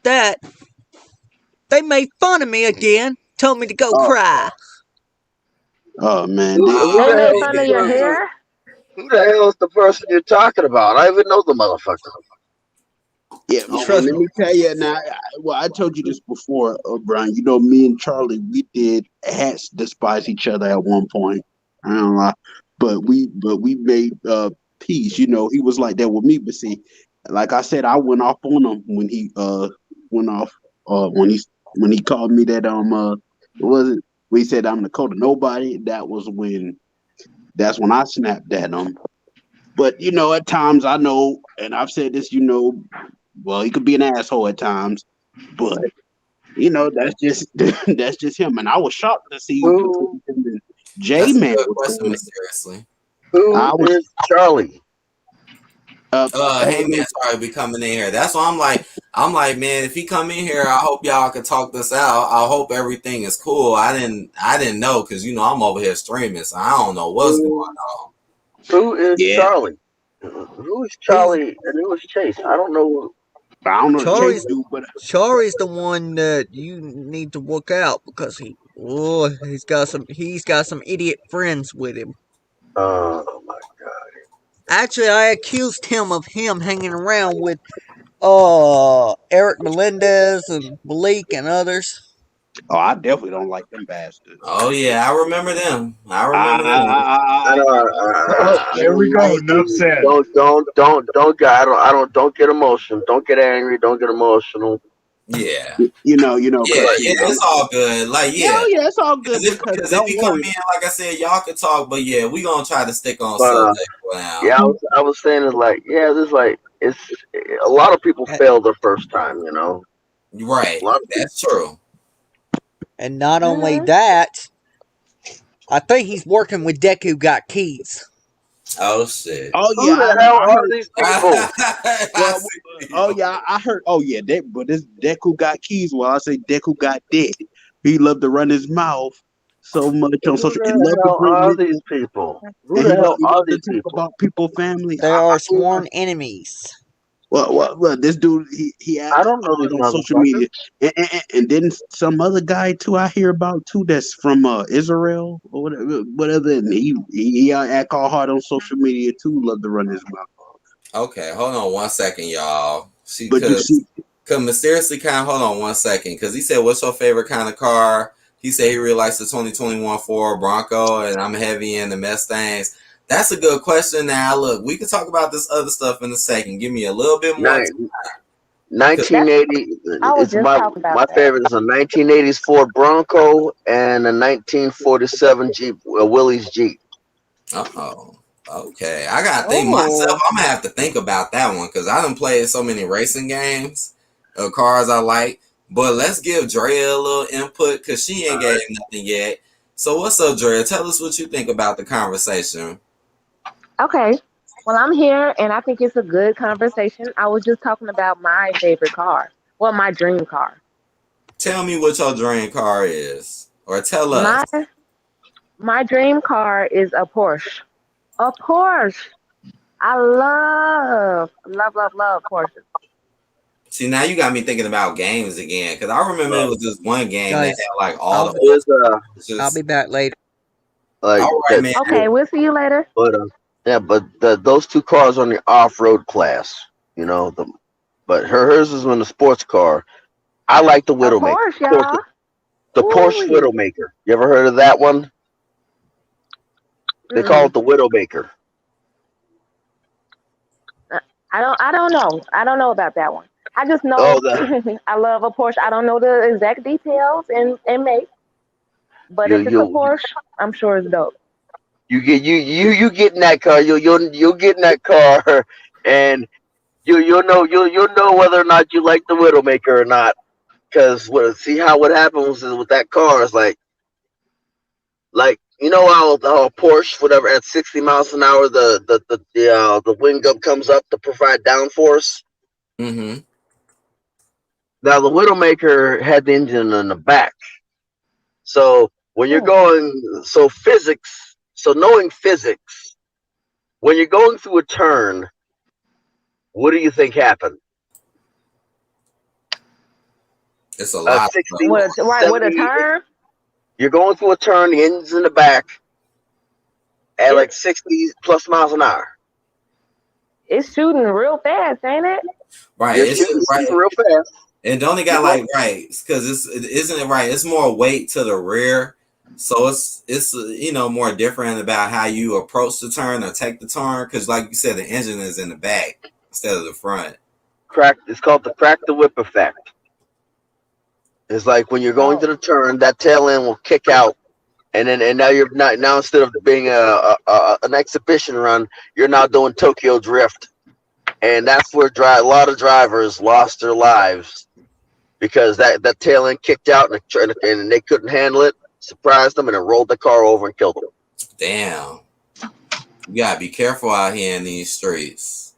[SPEAKER 5] that, they made fun of me again, told me to go
[SPEAKER 6] oh,
[SPEAKER 5] cry.
[SPEAKER 6] oh man,
[SPEAKER 8] Who
[SPEAKER 1] Oh,
[SPEAKER 9] They
[SPEAKER 8] the
[SPEAKER 9] made
[SPEAKER 8] hell is
[SPEAKER 9] fun
[SPEAKER 8] the
[SPEAKER 9] of your
[SPEAKER 8] person?
[SPEAKER 9] hair.
[SPEAKER 8] Who the hell is the person you're talking about? I don't even know the motherfucker.
[SPEAKER 6] yeah,
[SPEAKER 1] oh,
[SPEAKER 6] and
[SPEAKER 5] Trust
[SPEAKER 6] let
[SPEAKER 5] me.
[SPEAKER 6] me tell you now. I told you this before, Brian. You know, me and Charlie, we did hats despise each other at one point. I don't lie, but we made peace. You know, he was like that with me, but see, like I said, I went off on him when he went off when he called me that what was it? When he said I'm the code of nobody. That's when I snapped at him. But you know, at times I know, and I've said this, you know, well, he could be an asshole at times, but you know, that's just that's just him. And I was shocked to see
[SPEAKER 8] Who
[SPEAKER 6] between him and J
[SPEAKER 1] that's a
[SPEAKER 6] Man
[SPEAKER 1] good
[SPEAKER 6] was
[SPEAKER 1] question,
[SPEAKER 6] going.
[SPEAKER 1] mysteriously.
[SPEAKER 6] I
[SPEAKER 8] who
[SPEAKER 6] was
[SPEAKER 8] is Charlie?
[SPEAKER 6] hey
[SPEAKER 1] Hey man,
[SPEAKER 6] man,
[SPEAKER 1] sorry be coming in here. That's why I'm like, man, if he come in here, I hope y'all can talk this out. I hope everything is cool. I didn't know because you know I'm over here streaming, so I don't know what's going
[SPEAKER 8] Who
[SPEAKER 1] on.
[SPEAKER 8] who is
[SPEAKER 6] yeah,
[SPEAKER 8] Charlie? Who is
[SPEAKER 5] He's
[SPEAKER 8] Charlie and who is Chase? I don't know.
[SPEAKER 6] I don't know the Chase
[SPEAKER 5] Chari's
[SPEAKER 6] dude, but
[SPEAKER 5] Chari's the one that you need to look out because he's got some idiot friends with him.
[SPEAKER 8] Oh my
[SPEAKER 5] Actually, I accused him of hanging around with Eric Melendez and Malik and others.
[SPEAKER 6] oh, I definitely don't like them bastards.
[SPEAKER 1] Oh yeah, I remember them. I remember them.
[SPEAKER 8] I don't.
[SPEAKER 6] I
[SPEAKER 2] Here we
[SPEAKER 6] don't
[SPEAKER 2] go.
[SPEAKER 6] like
[SPEAKER 2] Enough said.
[SPEAKER 8] Don't get. Don't get emotional. Don't get angry. Don't get emotional.
[SPEAKER 1] Yeah,
[SPEAKER 6] you know,
[SPEAKER 1] yeah,
[SPEAKER 6] because see,
[SPEAKER 1] it's all good. Like
[SPEAKER 6] yeah,
[SPEAKER 1] yeah,
[SPEAKER 6] yeah, it's all good because
[SPEAKER 1] because if
[SPEAKER 6] don't
[SPEAKER 1] he come
[SPEAKER 6] worry.
[SPEAKER 1] in, like I said, y'all can talk. But yeah, we gonna try to stick on
[SPEAKER 8] But
[SPEAKER 1] subject for now.
[SPEAKER 8] yeah, I was saying it's like this like it's a lot of people fail the first time. You know,
[SPEAKER 1] Right,
[SPEAKER 8] a lot of people.
[SPEAKER 1] that's true.
[SPEAKER 5] And not only
[SPEAKER 9] Mhm.
[SPEAKER 5] that, I think he's working with Deku Got Keys.
[SPEAKER 1] Oh shit.
[SPEAKER 6] Oh
[SPEAKER 8] Who
[SPEAKER 6] yeah,
[SPEAKER 8] the
[SPEAKER 6] I
[SPEAKER 8] hell are
[SPEAKER 6] heard.
[SPEAKER 8] these people?
[SPEAKER 1] I
[SPEAKER 6] Well,
[SPEAKER 1] see.
[SPEAKER 6] oh yeah, I heard. Oh yeah, but this Deku got keys. Well, I say Deku got dead. He loved to run his mouth so much on
[SPEAKER 8] Who
[SPEAKER 6] social. He
[SPEAKER 8] the
[SPEAKER 6] loved to
[SPEAKER 8] hell
[SPEAKER 6] bring
[SPEAKER 8] are
[SPEAKER 6] mention,
[SPEAKER 8] these people? Who
[SPEAKER 6] and
[SPEAKER 8] the hell
[SPEAKER 6] he
[SPEAKER 8] are
[SPEAKER 6] loved to
[SPEAKER 8] these
[SPEAKER 6] talk
[SPEAKER 8] people?
[SPEAKER 6] about people family.
[SPEAKER 5] They are sworn enemies.
[SPEAKER 6] Well, this dude he
[SPEAKER 8] I
[SPEAKER 6] acts
[SPEAKER 8] don't know these
[SPEAKER 6] odd on social
[SPEAKER 8] motherfuckers.
[SPEAKER 6] media, and then some other guy too I hear about too that's from Israel or whatever. And he act all hard on social media too. Love to run his mouth.
[SPEAKER 1] Okay, hold on 1 second, y'all. See,
[SPEAKER 6] But you
[SPEAKER 1] cause,
[SPEAKER 6] see,
[SPEAKER 1] cause mysteriously, hold on 1 second, cause he said, "What's your favorite kind of car?" He said he really likes the 2021 Ford Bronco, and I'm heavy in the Mustangs. That's a good question. Now, look, we can talk about this other stuff in a second. Give me a little bit more time.
[SPEAKER 8] Nine,
[SPEAKER 1] 'Cause-
[SPEAKER 8] 1980.
[SPEAKER 9] I was
[SPEAKER 8] It's
[SPEAKER 9] just talking about
[SPEAKER 8] my
[SPEAKER 9] that.
[SPEAKER 8] favorite is a 1980s Ford Bronco and a 1947 Jeep, Willys Jeep.
[SPEAKER 1] oh, okay. I gotta think myself.
[SPEAKER 9] Oh,
[SPEAKER 1] I'm gonna have to think about that one because I done played so many racing games of cars I like. But let's give Drea a little input because she ain't gave nothing yet. So what's up, Drea? Tell us what you think about the conversation.
[SPEAKER 9] okay. Well, I'm here, and I think it's a good conversation. I was just talking about my favorite car. Well, my dream car.
[SPEAKER 1] Tell me what your dream car is, or tell
[SPEAKER 9] My
[SPEAKER 1] us.
[SPEAKER 9] my dream car is a Porsche. A Porsche. I love Porsches.
[SPEAKER 1] See, now you got me thinking about games again because I remember it was this one game that
[SPEAKER 5] Guys,
[SPEAKER 1] had like all
[SPEAKER 5] I'll
[SPEAKER 1] the
[SPEAKER 8] There's
[SPEAKER 1] it's
[SPEAKER 5] I'll
[SPEAKER 1] just
[SPEAKER 5] be back later.
[SPEAKER 8] like
[SPEAKER 1] all right,
[SPEAKER 8] that,
[SPEAKER 1] man.
[SPEAKER 9] Okay, we'll see you later.
[SPEAKER 8] but yeah, but those two cars on the off-road class, you know, but hers is on the sports car. I like the
[SPEAKER 9] A
[SPEAKER 8] Widowmaker.
[SPEAKER 9] Porsche,
[SPEAKER 8] Of course,
[SPEAKER 9] y'all.
[SPEAKER 8] the Porsche
[SPEAKER 9] Ooh.
[SPEAKER 8] Widowmaker. You ever heard of that one? They call it the Widowmaker.
[SPEAKER 9] I don't know. I don't know about that one. I just know
[SPEAKER 8] Oh,
[SPEAKER 9] I love a Porsche. I don't know the exact details and make, but
[SPEAKER 8] you
[SPEAKER 9] if it's a
[SPEAKER 8] you
[SPEAKER 9] Porsche, I'm sure it's dope.
[SPEAKER 8] you get in that car. You'll get in that car, and you'll know whether or not you like the Widowmaker or not. Because see how what happens is with that car is like how Porsche whatever at 60 miles an hour the wing up comes up to provide downforce.
[SPEAKER 1] Mm-hmm.
[SPEAKER 8] Now the Widowmaker had the engine in the back, so when you're
[SPEAKER 9] Hmm.
[SPEAKER 8] going knowing physics, when you're going through a turn, what do you think happened?
[SPEAKER 1] It's a lot of
[SPEAKER 8] 60,
[SPEAKER 1] stuff.
[SPEAKER 9] With a
[SPEAKER 8] 70,
[SPEAKER 9] turn,
[SPEAKER 8] you're going through a turn, the engine's in the back at like
[SPEAKER 9] it,
[SPEAKER 8] 60 plus miles an hour.
[SPEAKER 9] it's shooting real fast, ain't it?
[SPEAKER 1] Right.
[SPEAKER 8] You're
[SPEAKER 1] It's
[SPEAKER 8] shooting
[SPEAKER 1] right.
[SPEAKER 8] real fast.
[SPEAKER 1] And only got like right because isn't it right? It's more weight to the rear, so it's more different about how you approach the turn or take the turn because like you said, the engine is in the back instead of the front.
[SPEAKER 8] It's called the crack the whip effect. It's like when you're going to the turn, that tail end will kick out, and now you're not now instead of being an exhibition run, you're now doing Tokyo Drift, and that's where a lot of drivers lost their lives because that tail end kicked out and they couldn't handle it, surprised them, and it rolled the car over and killed them.
[SPEAKER 1] Damn, you gotta be careful out here in these streets.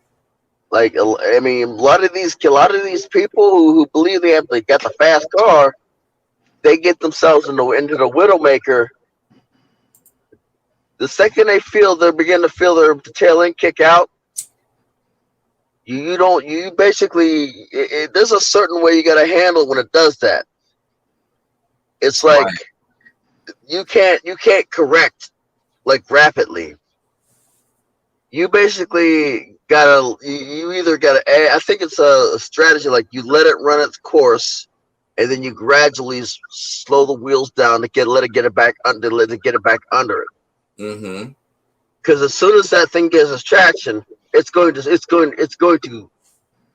[SPEAKER 8] Like I mean, a lot of these people who believe they got the fast car, they get themselves into the Widowmaker. The second they begin to feel their tail end kick out, you basically there's a certain way you got to handle when it does that. It's like you can't correct like rapidly. You basically you either gotta I think it's a strategy like you let it run its course and then you gradually slow the wheels down to let it get back under it.
[SPEAKER 1] Mm-hmm.
[SPEAKER 8] Because as soon as that thing gets its traction, it's going to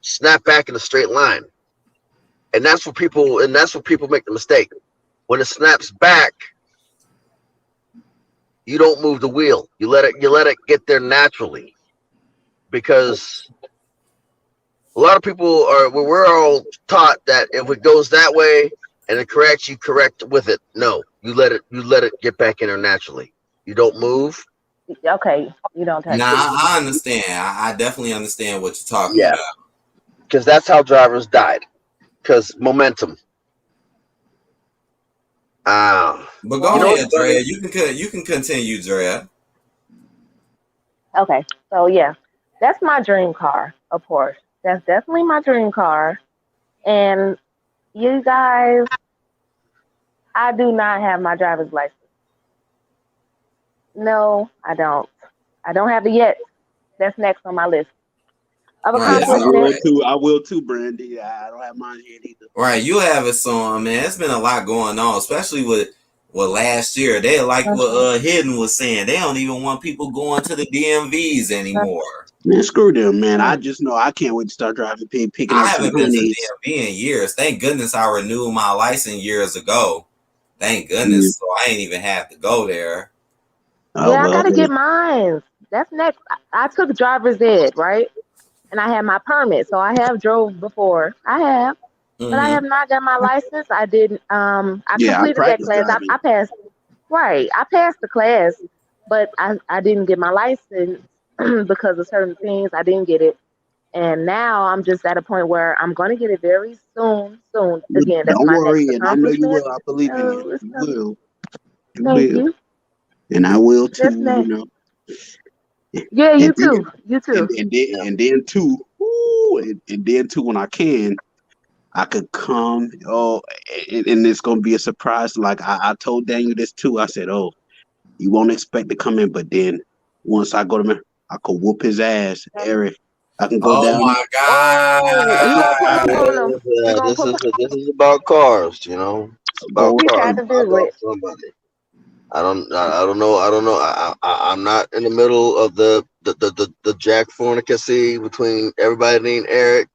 [SPEAKER 8] snap back in a straight line, and that's what people make the mistake. When it snaps back, you don't move the wheel. You let it get there naturally, because a lot of people we're all taught that if it goes that way and it corrects, you correct with it. No, you let it get back in there naturally. You don't move.
[SPEAKER 9] Okay, you don't touch it.
[SPEAKER 1] I understand. I definitely understand what you're talking about.
[SPEAKER 8] Because that's how drivers died. Because momentum.
[SPEAKER 1] But go ahead, Drea. You can continue, Drea.
[SPEAKER 9] Okay, so yeah, that's my dream car, a Porsche. That's definitely my dream car. And you guys, I do not have my driver's license. No, I don't. I don't have it yet. That's next on my list of accomplishments.
[SPEAKER 6] I will too, Brandy. I don't have mine yet either.
[SPEAKER 1] Right, you have it, so man. It's been a lot going on, especially with last year. They like what Hidden was saying. They don't even want people going to the DMVs anymore.
[SPEAKER 6] Man, screw them, man. I just know I can't wait to start driving, picking
[SPEAKER 1] I
[SPEAKER 6] up some
[SPEAKER 1] haven't been to
[SPEAKER 6] honeys.
[SPEAKER 1] DMV in years. Thank goodness I renewed my license years ago. Thank goodness, so I ain't even have to go there.
[SPEAKER 9] Yeah, I gotta get mine. That's next. I took driver's ed, right? And I had my permit, so I have drove before. I have, but I have not got my license. I didn't. I completed that class. I passed. Right, I passed the class, but I didn't get my license because of certain things. I didn't get it, and now I'm just at a point where I'm gonna get it very soon. Soon again. That's my next
[SPEAKER 6] and I know you will. I believe in you. You will.
[SPEAKER 9] Thank you.
[SPEAKER 6] And I will too. You know.
[SPEAKER 9] Yeah, you too. You too.
[SPEAKER 6] And then too. And then too, when I can, I could come, and it's gonna be a surprise. Like I told Daniel this too. I said, "Oh, you won't expect to come in, but then once I go to him, I could whoop his ass, Eric. I can go
[SPEAKER 1] Oh
[SPEAKER 6] down."
[SPEAKER 1] my
[SPEAKER 9] Oh, we gonna put
[SPEAKER 1] God.
[SPEAKER 9] him on him. We gonna
[SPEAKER 8] This
[SPEAKER 9] put.
[SPEAKER 8] is about cars, you know. It's about
[SPEAKER 6] Go
[SPEAKER 9] We
[SPEAKER 8] cars,
[SPEAKER 9] tried to
[SPEAKER 8] not
[SPEAKER 9] do
[SPEAKER 8] about
[SPEAKER 9] it.
[SPEAKER 8] somebody. I don't know. I don't know. I'm not in the middle of the Jack Fornicacy between everybody named Eric.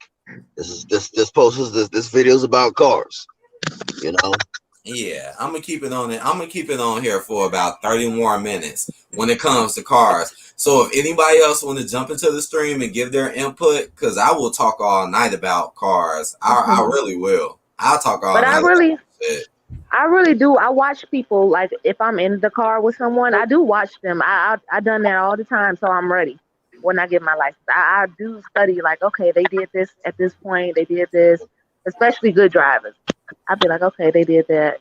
[SPEAKER 8] This video's about cars. You know.
[SPEAKER 1] Yeah, I'm gonna keep it on it. I'm gonna keep it on here for about 30 more minutes when it comes to cars. So if anybody else want to jump into the stream and give their input, because I will talk all night about cars. I really will. I'll talk all
[SPEAKER 9] But I
[SPEAKER 1] night about
[SPEAKER 9] really,
[SPEAKER 1] shit.
[SPEAKER 9] I really do. I watch people like if I'm in the car with someone, I do watch them. I done that all the time, so I'm ready when I get my license. I do study like, okay, they did this at this point, they did this, especially good drivers. I'd be like, okay, they did that.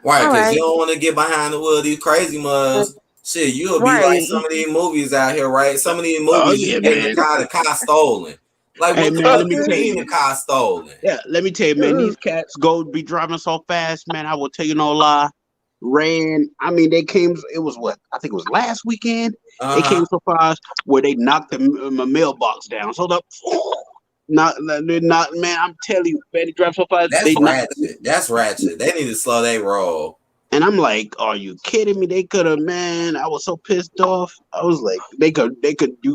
[SPEAKER 1] Right,
[SPEAKER 9] All
[SPEAKER 1] because you
[SPEAKER 9] right,
[SPEAKER 1] don't want to get behind the wheel of these crazy mugs. Shit, you'll be like some
[SPEAKER 9] right.
[SPEAKER 1] of these movies out here, right? Some of these
[SPEAKER 6] Oh
[SPEAKER 1] movies, you
[SPEAKER 6] yeah,
[SPEAKER 1] getting
[SPEAKER 6] man.
[SPEAKER 1] the car stolen. Like,
[SPEAKER 6] Hey
[SPEAKER 1] what the
[SPEAKER 6] man,
[SPEAKER 1] fuck
[SPEAKER 6] let me
[SPEAKER 1] you
[SPEAKER 6] tell
[SPEAKER 1] mean
[SPEAKER 6] you.
[SPEAKER 1] the car stolen?
[SPEAKER 6] Yeah, let me tell you, man. These cats go be driving so fast, man. I will tell you no lie. I mean, they came. It was what I think it was last weekend. They
[SPEAKER 1] Uh-huh.
[SPEAKER 6] came so fast where they knocked my mailbox down. So they're not, man. I'm telling you, man. They drive so fast.
[SPEAKER 1] That's
[SPEAKER 6] They knocked.
[SPEAKER 1] ratchet. That's ratchet. They need to slow their roll.
[SPEAKER 6] And I'm like, are you kidding me? They could have, man. I was so pissed off. I was like, you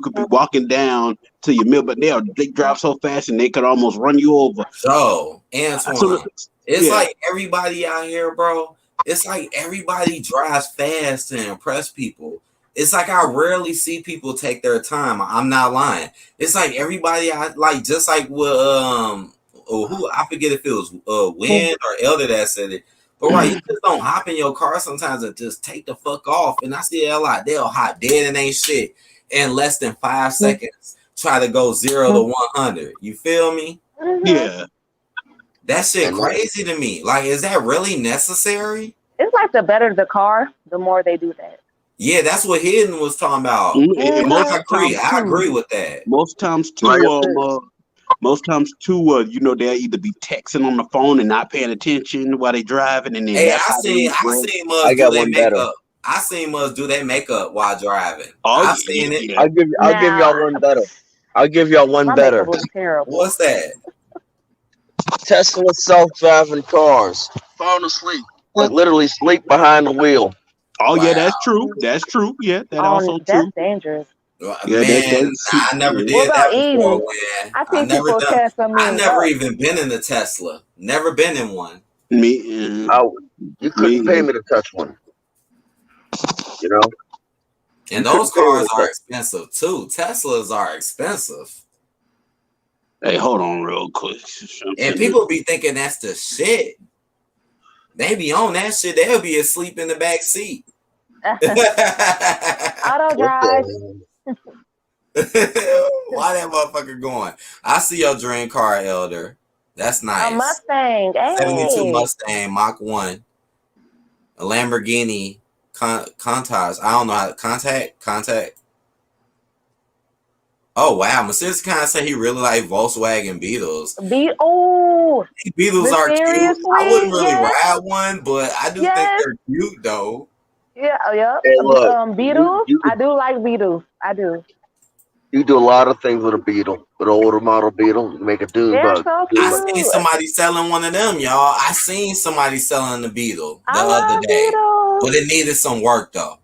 [SPEAKER 6] could be walking down to your mill, but they drive so fast and they could almost run you over.
[SPEAKER 1] So,
[SPEAKER 6] So,
[SPEAKER 1] Antoine, it's
[SPEAKER 6] yeah.
[SPEAKER 1] like everybody out here, bro. It's like everybody drives fast to impress people. It's like I rarely see people take their time. I'm not lying. It's like everybody I like, just like with who I forget if it was Win or Elder that said it. But right, you just don't hop in your car sometimes and just take the fuck off. And I see a lot. They'll hop dead and ain't shit in less than 5 seconds. Try to go 0 to 100. You feel me?
[SPEAKER 6] Yeah.
[SPEAKER 1] That shit
[SPEAKER 8] And
[SPEAKER 1] crazy to me. Like, is that really necessary?
[SPEAKER 9] It's like the better the car, the more they do that.
[SPEAKER 1] Yeah, that's what Hidden was talking about.
[SPEAKER 6] And
[SPEAKER 1] And I agree with that.
[SPEAKER 6] most times too,
[SPEAKER 8] Like
[SPEAKER 6] you know, they'll either be texting on the phone and not paying attention while they driving, and then
[SPEAKER 1] Hey,
[SPEAKER 6] that's
[SPEAKER 1] I
[SPEAKER 6] how they
[SPEAKER 1] seen Muz
[SPEAKER 8] I
[SPEAKER 1] do
[SPEAKER 8] got
[SPEAKER 1] their
[SPEAKER 8] one better.
[SPEAKER 1] makeup. I seen Muz do their makeup while driving.
[SPEAKER 6] Oh,
[SPEAKER 1] I've seen it.
[SPEAKER 6] yeah.
[SPEAKER 8] I'll give
[SPEAKER 9] Now,
[SPEAKER 8] y'all one better. I'll give y'all one
[SPEAKER 9] my
[SPEAKER 8] better.
[SPEAKER 9] makeup was terrible.
[SPEAKER 1] What's that?
[SPEAKER 8] Tesla self-driving cars. Falling asleep. Like literally sleep behind the wheel.
[SPEAKER 6] Oh yeah,
[SPEAKER 1] Wow.
[SPEAKER 6] that's true. That's true. Yeah, that also
[SPEAKER 9] That's
[SPEAKER 6] true.
[SPEAKER 9] dangerous.
[SPEAKER 6] Yeah,
[SPEAKER 1] Man, I never
[SPEAKER 6] yeah.
[SPEAKER 9] What
[SPEAKER 1] did
[SPEAKER 9] about
[SPEAKER 1] that before,
[SPEAKER 9] Eden?
[SPEAKER 1] man.
[SPEAKER 9] I
[SPEAKER 1] I
[SPEAKER 9] see
[SPEAKER 1] never
[SPEAKER 9] people
[SPEAKER 1] done.
[SPEAKER 9] test them
[SPEAKER 1] I
[SPEAKER 9] in
[SPEAKER 1] never
[SPEAKER 9] up.
[SPEAKER 1] even been in a Tesla. Never been in one.
[SPEAKER 6] Me,
[SPEAKER 8] You couldn't pay me to touch one. You know?
[SPEAKER 1] And
[SPEAKER 8] You
[SPEAKER 1] those
[SPEAKER 8] couldn't pay me
[SPEAKER 1] cars
[SPEAKER 8] to
[SPEAKER 1] are
[SPEAKER 8] touch.
[SPEAKER 1] expensive too. Teslas are expensive.
[SPEAKER 6] hey, hold on real quick.
[SPEAKER 1] And people be thinking that's the shit. They be on that shit. They'll be asleep in the back seat.
[SPEAKER 9] Auto
[SPEAKER 8] What
[SPEAKER 9] drive.
[SPEAKER 8] the
[SPEAKER 1] Why that motherfucker going? I see your dream car, Elder. That's
[SPEAKER 9] A
[SPEAKER 1] nice.
[SPEAKER 9] Mustang.
[SPEAKER 1] 72
[SPEAKER 9] Hey.
[SPEAKER 1] Mustang Mach 1. A Lamborghini Countach. I don't know how to contact. Oh wow, Masis kind of say he really like Volkswagen Beetles. Beetles are cute.
[SPEAKER 9] Mysteriously,
[SPEAKER 1] I wouldn't really
[SPEAKER 9] yes.
[SPEAKER 1] ride one, but I do think
[SPEAKER 9] Yes.
[SPEAKER 1] they're cute though.
[SPEAKER 9] Yeah, yeah.
[SPEAKER 8] Hey, look,
[SPEAKER 9] Beetles.
[SPEAKER 8] you
[SPEAKER 9] I do like Beetles. I do.
[SPEAKER 8] you do a lot of things with a Beetle, with an older model Beetle. You make a dune
[SPEAKER 9] They're
[SPEAKER 8] bug.
[SPEAKER 9] so
[SPEAKER 1] I
[SPEAKER 9] cute.
[SPEAKER 1] seen somebody selling one of them, y'all. I seen somebody selling the Beetle the
[SPEAKER 9] I
[SPEAKER 1] other
[SPEAKER 9] love
[SPEAKER 1] day,
[SPEAKER 9] Beetles.
[SPEAKER 1] but it needed some work though.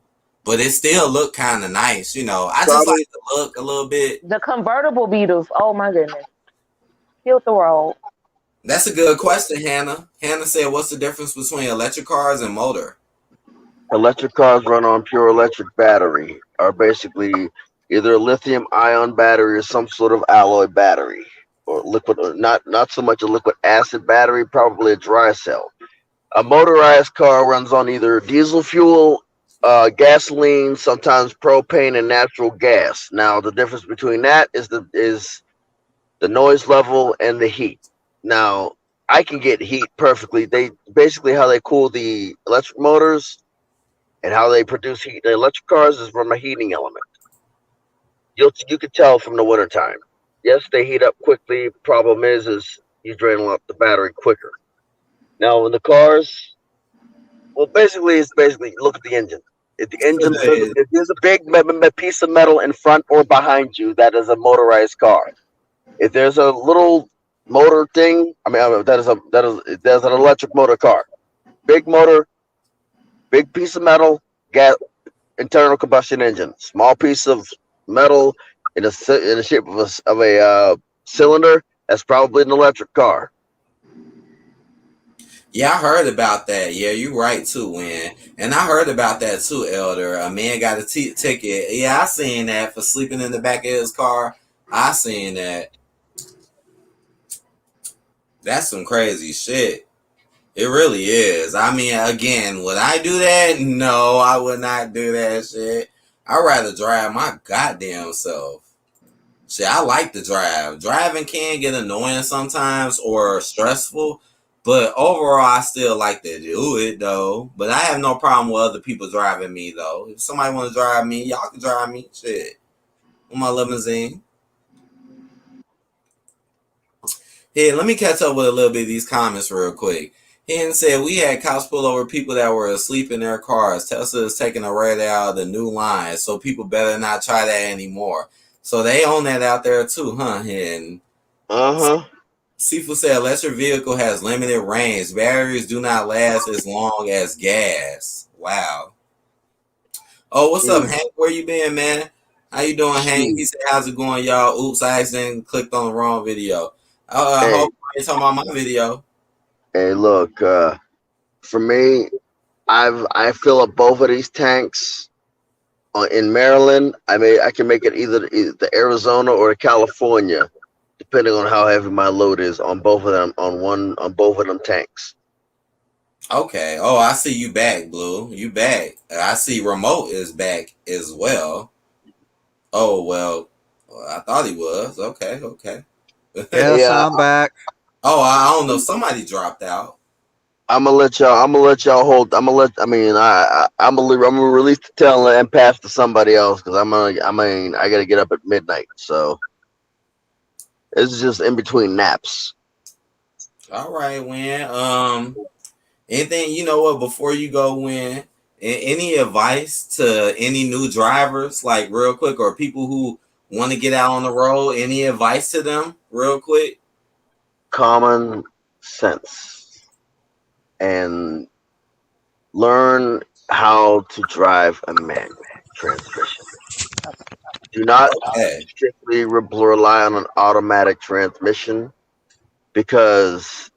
[SPEAKER 1] But it still looked kind of nice, you know. I just
[SPEAKER 8] Probably
[SPEAKER 1] like the look a little bit.
[SPEAKER 9] The convertible Beetles. Oh my goodness. Killed the road.
[SPEAKER 1] That's a good question, Hannah. Hannah said, "What's the difference between electric cars and motor?"
[SPEAKER 8] electric cars run on pure electric battery, are basically either a lithium ion battery or some sort of alloy battery, or liquid, or not so much a liquid acid battery, probably a dry cell. A motorized car runs on either diesel fuel, gasoline, sometimes propane and natural gas. Now the difference between that is the noise level and the heat. Now I can get heat perfectly. They basically how they cool the electric motors and how they produce heat. The electric cars is from a heating element. You could tell from the wintertime. Yes, they heat up quickly. Problem is you drain out the battery quicker. Now, in the cars, well, it's basically look at the engine. If the engine, if there's a big piece of metal in front or behind you, that is a motorized car. If there's a little motor thing, that's an electric motor car. Big motor, big piece of metal, gas, internal combustion engine. Small piece of metal in the shape of a cylinder. That's probably an electric car.
[SPEAKER 1] Yeah, I heard about that. Yeah, you're right too, Win. And I heard about that too, Elder. A man got a ticket. Yeah, I seen that for sleeping in the back of his car. I seen that. That's some crazy shit. It really is. I mean, again, would I do that? No, I would not do that shit. I'd rather drive my goddamn self. Shit, I like to drive. Driving can get annoying sometimes or stressful, but overall, I still like to do it though. But I have no problem with other people driving me though. If somebody want to drive me, y'all can drive me. Shit, with my limousine. Hey, let me catch up with a little bit of these comments real quick. Hen said, we had cops pull over people that were asleep in their cars. Tesla is taking a rate out of the new line, so people better not try that anymore. So they own that out there too, huh, Hen?
[SPEAKER 8] Uh-huh.
[SPEAKER 1] Sifu said, unless your vehicle has limited range, batteries do not last as long as gas. Wow. Oh, what's up, Hank? Where you been, man? How you doing, Hank? He said, how's it going, y'all? Oops, I accidentally clicked on the wrong video. I hope you're talking about my video.
[SPEAKER 8] Hey, look, for me, I fill up both of these tanks in Maryland. I can make it either the Arizona or California, depending on how heavy my load is on both of them on both of them tanks.
[SPEAKER 1] Okay. Oh, I see you back, Blue. You back. I see Remote is back as well. Oh well, I thought he was. Okay.
[SPEAKER 5] Yes, yeah. I'm back.
[SPEAKER 1] Oh, I don't know. Somebody dropped out.
[SPEAKER 8] I'm gonna let y'all hold. I'm gonna release the tail and pass to somebody else because I gotta get up at midnight. So it's just in between naps.
[SPEAKER 1] All right, Win. Anything, you know what? Before you go, Win, any advice to any new drivers, like real quick, or people who want to get out on the road? Any advice to them, real quick?
[SPEAKER 8] Common sense and learn how to drive a manual transmission. Do not strictly rely on an automatic transmission because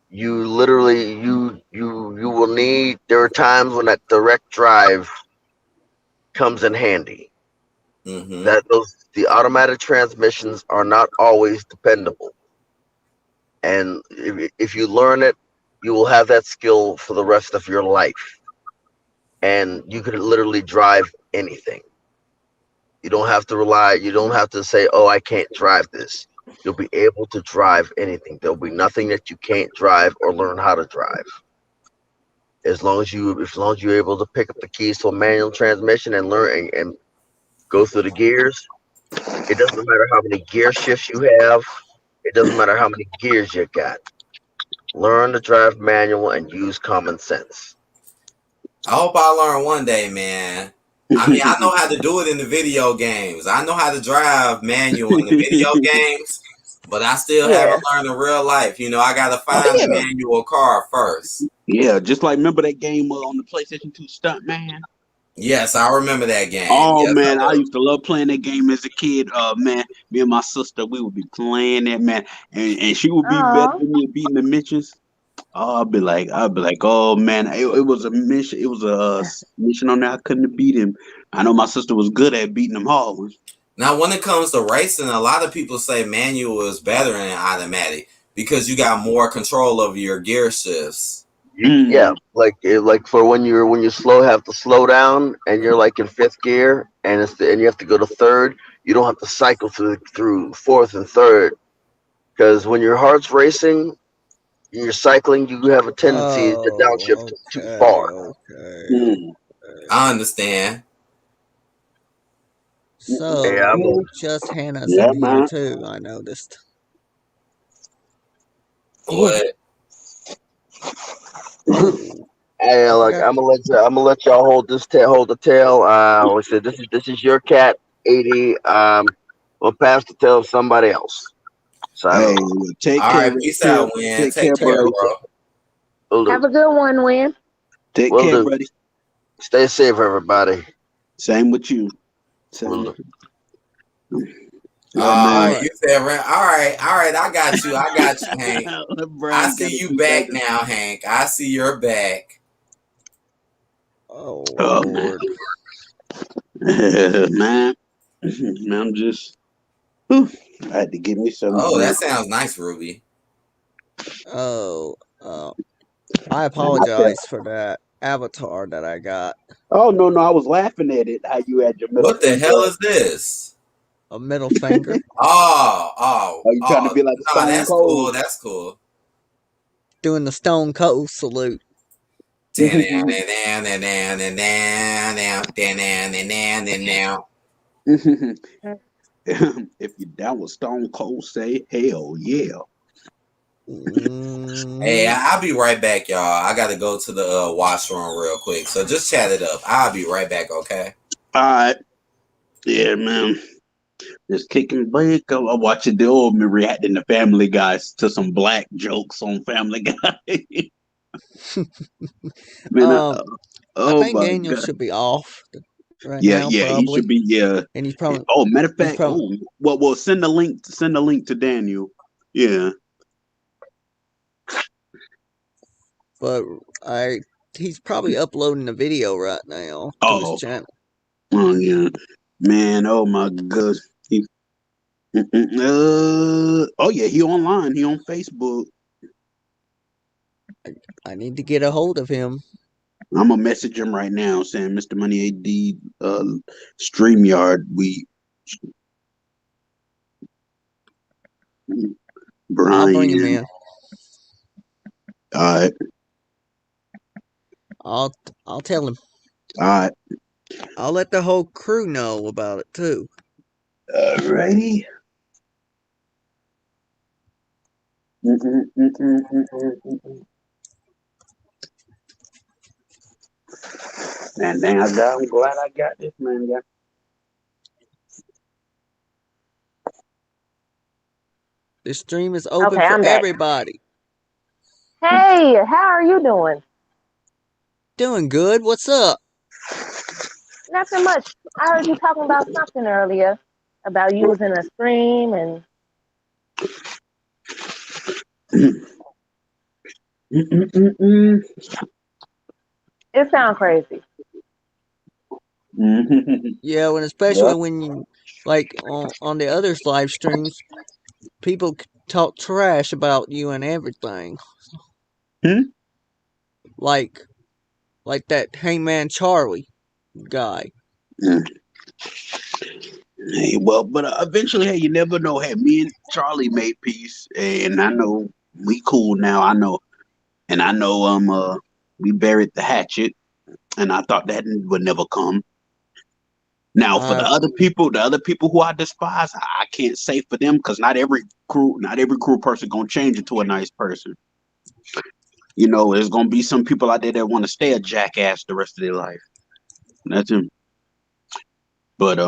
[SPEAKER 8] you literally you will need. There are times when that direct drive comes in handy.
[SPEAKER 1] Mm-hmm.
[SPEAKER 8] The automatic transmissions are not always dependable, and if you learn it, you will have that skill for the rest of your life, and you can literally drive anything. You don't have to say, "Oh, I can't drive this." You'll be able to drive anything. There'll be nothing that you can't drive or learn how to drive. As long as you're able to pick up the keys to a manual transmission and learn and go through the gears, it doesn't matter how many gear shifts you have. It doesn't matter how many gears you got. Learn to drive manual and use common sense.
[SPEAKER 1] I hope I learn one day, man. I mean, I know how to do it in the video games. I know how to drive manual in the video games, but I still haven't learned in real life. You know, I got to find the manual car first.
[SPEAKER 6] Yeah, just like remember that game on the PlayStation 2, Stuntman?
[SPEAKER 1] Yes, I remember that game.
[SPEAKER 6] Oh,
[SPEAKER 1] yes,
[SPEAKER 6] man, I used to love playing that game as a kid. Man, me and my sister, we would be playing that, man. And she would be better than me beating the missions. Oh, I'd be like, oh man, it was a mission. It was a mission on there. I couldn't beat him. I know my sister was good at beating them hard.
[SPEAKER 1] Now, when it comes to racing, a lot of people say manual is better than automatic because you got more control over your gear shifts.
[SPEAKER 8] Yeah, like for when you have to slow down and you're like in fifth gear and you have to go to third. You don't have to cycle through fourth and third because when your heart's racing. You're cycling, you have a tendency to downshift too far.
[SPEAKER 1] I understand.
[SPEAKER 5] So, just Hannah's in here too, I noticed.
[SPEAKER 1] What?
[SPEAKER 8] Hey, look, I'm gonna let y'all hold the tail. Like I said, this is your cat, 80. We'll pass the tail to somebody else. So
[SPEAKER 6] Hey, take
[SPEAKER 1] All
[SPEAKER 6] care.
[SPEAKER 1] right, peace out, Win.
[SPEAKER 6] Take
[SPEAKER 1] Take
[SPEAKER 6] care,
[SPEAKER 1] care,
[SPEAKER 6] buddy.
[SPEAKER 1] bro.
[SPEAKER 8] will
[SPEAKER 9] Have
[SPEAKER 8] do.
[SPEAKER 9] a good one, Win.
[SPEAKER 6] Take
[SPEAKER 8] Will
[SPEAKER 6] care,
[SPEAKER 8] do.
[SPEAKER 6] buddy.
[SPEAKER 8] Stay safe, everybody.
[SPEAKER 6] Same with you.
[SPEAKER 8] Will
[SPEAKER 6] Same.
[SPEAKER 8] do.
[SPEAKER 6] Yeah,
[SPEAKER 5] All
[SPEAKER 6] man.
[SPEAKER 5] right.
[SPEAKER 1] You said, all right. I got you, Hank. I
[SPEAKER 6] Brian
[SPEAKER 1] see
[SPEAKER 6] got
[SPEAKER 1] you
[SPEAKER 6] two
[SPEAKER 1] back
[SPEAKER 6] seconds.
[SPEAKER 1] now, Hank. I see you're back.
[SPEAKER 5] Oh
[SPEAKER 6] Oh man,
[SPEAKER 5] Lord.
[SPEAKER 6] man, I'm just. Whew, I had to give me some.
[SPEAKER 1] Oh, that sounds nice, Ruby.
[SPEAKER 5] Oh, I
[SPEAKER 6] Man, I
[SPEAKER 5] apologize for that avatar that I got.
[SPEAKER 6] oh no, I was laughing at it. How you had your middle
[SPEAKER 1] What the
[SPEAKER 6] finger
[SPEAKER 1] hell
[SPEAKER 6] up.
[SPEAKER 1] is this?
[SPEAKER 5] A middle finger.
[SPEAKER 6] Are you trying to be like
[SPEAKER 1] Nah,
[SPEAKER 6] Stone
[SPEAKER 1] that's
[SPEAKER 6] Cold?
[SPEAKER 1] cool. That's cool.
[SPEAKER 5] Doing the Stone Cold salute.
[SPEAKER 6] If you're down with Stone Cold, say hell yeah.
[SPEAKER 1] Hey,
[SPEAKER 5] Mm,
[SPEAKER 1] I'll be right back, y'all. I got to go to the washroom real quick. So just chat it up. I'll be right back, okay?
[SPEAKER 6] All right, yeah, man. Just kicking back. I'm watching the old me reacting to Family Guys to some black jokes on Family Guy. Man,
[SPEAKER 5] I
[SPEAKER 6] oh
[SPEAKER 5] think
[SPEAKER 6] my
[SPEAKER 5] Daniel
[SPEAKER 6] god.
[SPEAKER 5] should be off right
[SPEAKER 6] Yeah,
[SPEAKER 5] now,
[SPEAKER 6] he
[SPEAKER 5] probably.
[SPEAKER 6] should be. Yeah.
[SPEAKER 5] And he's probably
[SPEAKER 6] Oh, matter of
[SPEAKER 5] he's
[SPEAKER 6] fact.
[SPEAKER 5] probably.
[SPEAKER 6] Oh, well, send the link. Send the link to Daniel. Yeah.
[SPEAKER 5] But he's probably uploading a video right now to his
[SPEAKER 6] Oh.
[SPEAKER 5] channel.
[SPEAKER 6] Oh yeah. Man. Oh my god. Oh yeah. He online. He on Facebook.
[SPEAKER 5] I need to get a hold of him.
[SPEAKER 6] I'm gonna message him right now saying, Mr. Money AD, StreamYard. Brian.
[SPEAKER 5] I'll bring him in.
[SPEAKER 6] All right.
[SPEAKER 5] I'll tell him.
[SPEAKER 6] All right.
[SPEAKER 5] I'll let the whole crew know about it too.
[SPEAKER 6] Alrighty. Man, dang, I'm glad I got this, man. Yeah.
[SPEAKER 5] The stream is open
[SPEAKER 9] Okay,
[SPEAKER 5] for
[SPEAKER 9] I'm back.
[SPEAKER 5] everybody.
[SPEAKER 9] Hey, how are you doing?
[SPEAKER 5] Doing good. What's up?
[SPEAKER 9] Nothing much. I heard you talking about something earlier about using a stream and it sounds crazy.
[SPEAKER 5] Yeah, and especially when you like on the others live streams, people talk trash about you and everything. Like that Hangman Charlie guy.
[SPEAKER 6] Hey, well, but eventually, hey, you never know. Hey, me and Charlie made peace, and I know we cool now. I know we buried the hatchet, and I thought that would never come. Now, for the other people who I despise, I can't say for them because not every crew person gonna change into a nice person. You know, there's gonna be some people out there that want to stay a jackass the rest of their life. That's him. But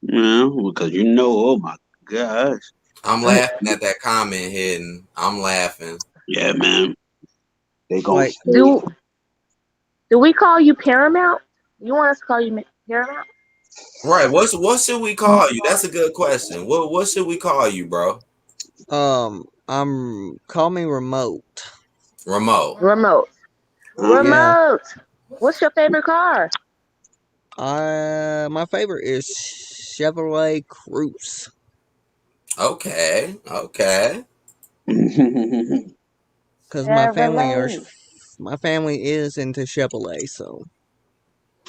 [SPEAKER 6] yeah, because oh my gosh.
[SPEAKER 1] I'm laughing at that comment hidden. I'm laughing.
[SPEAKER 6] Yeah, man. They gonna
[SPEAKER 9] do we call you Paramount? You want us to call you Paramount?
[SPEAKER 1] Right. What should we call you? That's a good question. What should we call you, bro?
[SPEAKER 5] Call me Remote.
[SPEAKER 9] Remote.
[SPEAKER 5] Yeah.
[SPEAKER 9] What's your favorite car?
[SPEAKER 5] My favorite is Chevrolet Cruze.
[SPEAKER 1] Okay.
[SPEAKER 5] Because my family is into Chevrolet, so.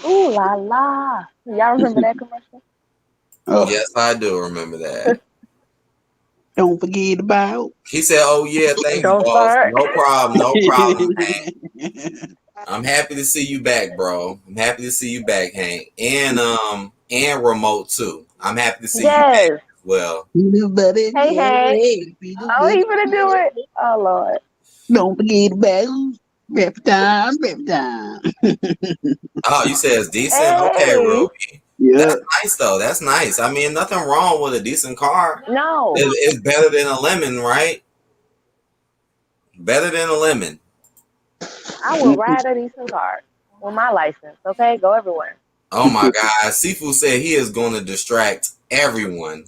[SPEAKER 9] Ooh la la! Y'all remember that commercial?
[SPEAKER 6] Oh.
[SPEAKER 1] Yes, I do remember that.
[SPEAKER 6] Don't forget about.
[SPEAKER 1] He said, "Oh yeah, thank you, boss. No problem, Hank. I'm happy to see you back, bro. I'm happy to see you back, Hank, and Remote too. I'm happy to see you back as Well,
[SPEAKER 9] Hey, hey. Oh, he gonna do it. Oh Lord.
[SPEAKER 6] Don't forget about rap time.
[SPEAKER 1] oh, you said it's decent? Okay,
[SPEAKER 9] Hey.
[SPEAKER 1] Ruby.
[SPEAKER 6] Yeah.
[SPEAKER 1] That's nice, though. That's nice. I mean, nothing wrong with a decent car.
[SPEAKER 9] No.
[SPEAKER 1] It's better than a lemon, right? Better than a lemon.
[SPEAKER 9] I will ride a decent car with my license. Okay, go everywhere.
[SPEAKER 1] Oh my God. Sifu said he is going to distract everyone.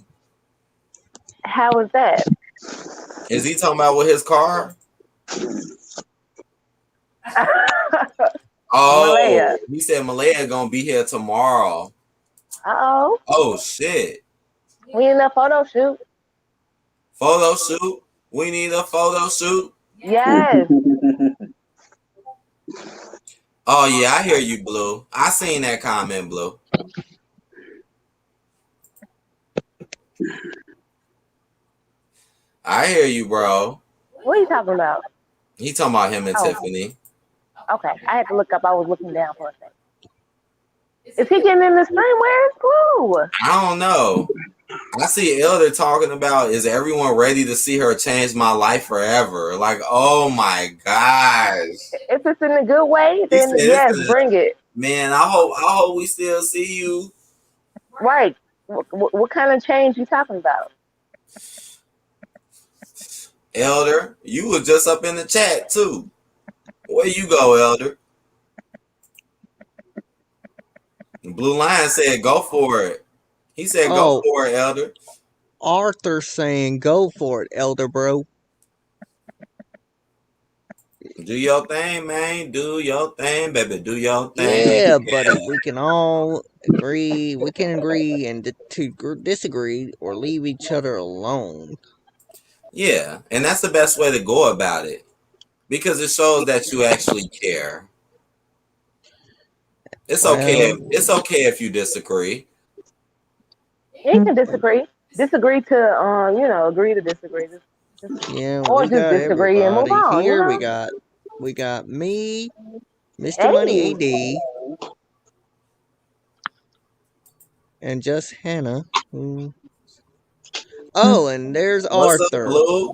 [SPEAKER 9] How is that?
[SPEAKER 1] Is he talking about with his car? Oh,
[SPEAKER 9] Malaya.
[SPEAKER 1] he said Malaya gonna be here tomorrow.
[SPEAKER 9] Uh-oh.
[SPEAKER 1] Oh shit.
[SPEAKER 9] We in a photo shoot.
[SPEAKER 1] Photo shoot? We need a photo shoot?
[SPEAKER 9] Yes.
[SPEAKER 1] Oh yeah, I hear you, Blue. I seen that comment, Blue. I hear you, bro.
[SPEAKER 9] What are you talking about?
[SPEAKER 1] He talking about him and
[SPEAKER 9] Oh.
[SPEAKER 1] Tiffany.
[SPEAKER 9] Okay, I had to look up. I was looking down for a second. Is he getting in the stream? Where's Blue?
[SPEAKER 1] I don't know. I see Elder talking about, is everyone ready to see her change my life forever? Like, oh my gosh.
[SPEAKER 9] If it's in a good way,
[SPEAKER 1] He
[SPEAKER 9] then
[SPEAKER 1] said
[SPEAKER 9] yes,
[SPEAKER 1] it's
[SPEAKER 9] bring it.
[SPEAKER 1] Man, I hope we still see you.
[SPEAKER 9] Right. What kind of change you talking about?
[SPEAKER 1] Elder, you were just up in the chat too. Where you go, Elder? Blue Lion said, go for it. He said, go for it, Elder.
[SPEAKER 5] Arthur saying, go for it, Elder bro.
[SPEAKER 1] Do your thing, man. Do your thing, baby. Do your thing.
[SPEAKER 5] Yeah, buddy. We can all agree. We can agree and to disagree or leave each other alone.
[SPEAKER 1] Yeah, and that's the best way to go about it. Because it shows that you actually care. It's okay. It's okay if you disagree.
[SPEAKER 9] You can disagree. Disagree to agree to disagree.
[SPEAKER 5] Yeah,
[SPEAKER 9] or
[SPEAKER 5] we
[SPEAKER 9] just
[SPEAKER 5] got
[SPEAKER 9] disagree and move on.
[SPEAKER 5] here.
[SPEAKER 9] You know?
[SPEAKER 5] We got me, Mr. Money AD, and just Hannah. Oh, and there's
[SPEAKER 1] What's
[SPEAKER 5] Arthur.
[SPEAKER 1] up, Blue?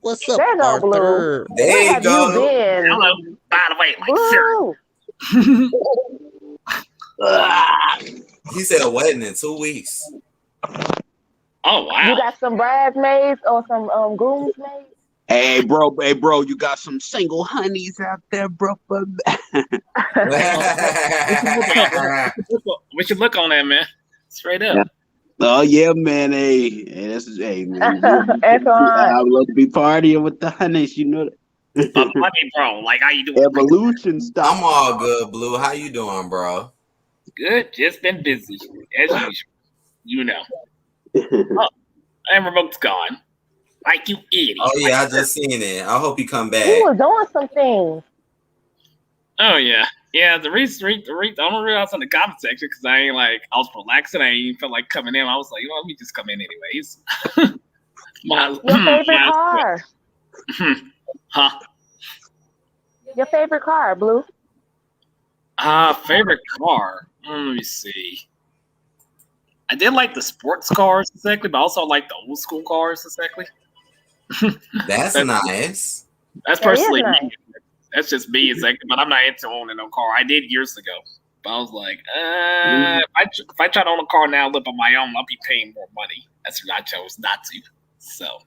[SPEAKER 5] What's up,
[SPEAKER 9] There go
[SPEAKER 5] Arthur?
[SPEAKER 9] Blue.
[SPEAKER 1] There
[SPEAKER 9] Where
[SPEAKER 1] you
[SPEAKER 9] have
[SPEAKER 1] go.
[SPEAKER 9] you been?
[SPEAKER 10] Hello. By the way,
[SPEAKER 9] Blue.
[SPEAKER 1] He said a wedding in 2 weeks.
[SPEAKER 10] Oh wow.
[SPEAKER 9] You got some bridesmaids or some groomsmaids?
[SPEAKER 6] Hey, bro, you got some single honeys out there, bro?
[SPEAKER 10] We should look on that, man. Straight up.
[SPEAKER 6] Oh yeah, man. Hey, man. I would love to be partying with the honeys. You know that.
[SPEAKER 10] Money, bro. Like, how you doing?
[SPEAKER 6] Evolution stuff.
[SPEAKER 1] I'm all good, Blue. How you doing, bro?
[SPEAKER 10] Good. Just been busy as usual. You know. Oh, and remote's gone. Like you idiot.
[SPEAKER 1] Oh yeah, I just seen it. I hope he come back.
[SPEAKER 9] He was doing some things.
[SPEAKER 10] Oh yeah. Yeah, the only reason I was in the comment section because I was relaxing. I ain't felt like coming in. I was like, let me just come in anyways.
[SPEAKER 9] Your favorite car?
[SPEAKER 10] Huh?
[SPEAKER 9] Your favorite car, Blue?
[SPEAKER 10] Favorite car? Let me see. I did like the sports cars exactly, but I also like the old school cars exactly.
[SPEAKER 1] That's nice.
[SPEAKER 10] That's personally me. That's just me exactly, but I'm not into owning no car. I did years ago, but I was like, if I try to own a car now, live on my own, I'll be paying more money. That's what I chose not to. So,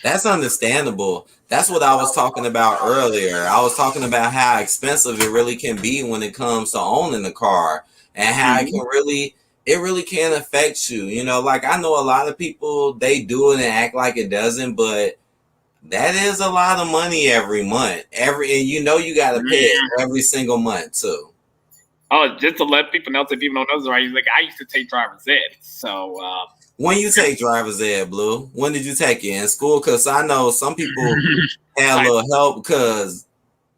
[SPEAKER 1] That's understandable. That's what I was talking about earlier. I was talking about how expensive it really can be when it comes to owning a car, and how it really can affect you. Like I know a lot of people, they do it and act like it doesn't, but that is a lot of money every month. And you got to pay it every single month too.
[SPEAKER 10] Oh, just to let people know, if people don't know, right? Like I used to take driver's ed. So
[SPEAKER 1] when you take driver's ed, Blue, when did you take it in school? Because I know some people had a little help because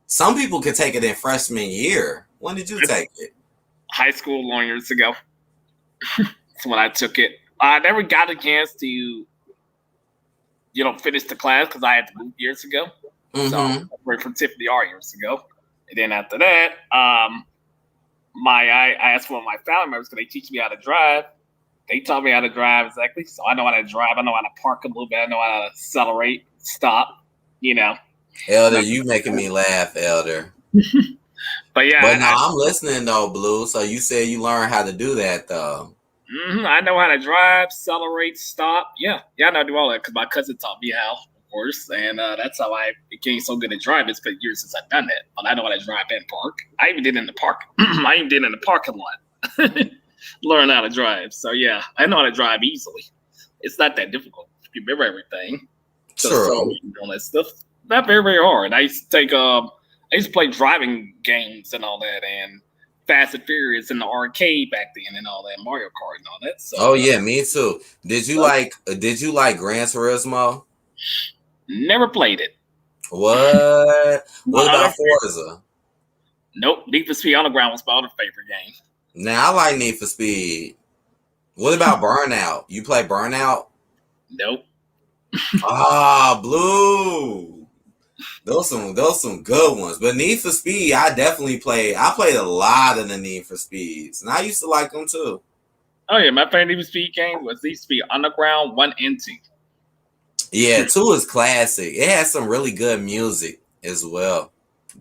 [SPEAKER 1] some people could take it in freshman year. When did you take it?
[SPEAKER 10] High school, long years ago. That's when I took it. I never got a chance to, finish the class because I had to move years ago. So I worked for Tiffany R years ago. And then after that, I asked one of my family members, could they teach me how to drive? They taught me how to drive exactly, so I know how to drive. I know how to park a little bit. I know how to accelerate, stop. You know.
[SPEAKER 1] Elder, you making me laugh, Elder.
[SPEAKER 10] But yeah,
[SPEAKER 1] but no, I'm listening though, Blue. So you said you learned how to do that though.
[SPEAKER 10] I know how to drive, accelerate, stop. Yeah, I know how to do all that because my cousin taught me how, of course, and that's how I became so good at driving. It's been years since I've done that, but I know how to drive and park. I even did it in the park. I even did it in the parking lot. Learn how to drive. So yeah, I know how to drive easily. It's not that difficult. You remember everything.
[SPEAKER 1] Sure.
[SPEAKER 10] So all that stuff. Not very, very hard. I used to play driving games and all that, and Fast and Furious in the arcade back then, and all that, Mario Kart and all that. So,
[SPEAKER 1] oh yeah, me too. Did you like Gran Turismo?
[SPEAKER 10] Never played it.
[SPEAKER 1] What? What about Forza?
[SPEAKER 10] Nope. Need for Speed Underground was my other favorite game.
[SPEAKER 1] Now I like Need for Speed. What about Burnout? You play Burnout?
[SPEAKER 10] Nope.
[SPEAKER 1] Blue. Those some good ones. But Need for Speed, I played a lot of the Need for Speeds, and I used to like them too.
[SPEAKER 10] Oh yeah, my favorite Need for Speed game was Need for Speed Underground 1 and 2.
[SPEAKER 1] Yeah, 2 is classic. It has some really good music as well.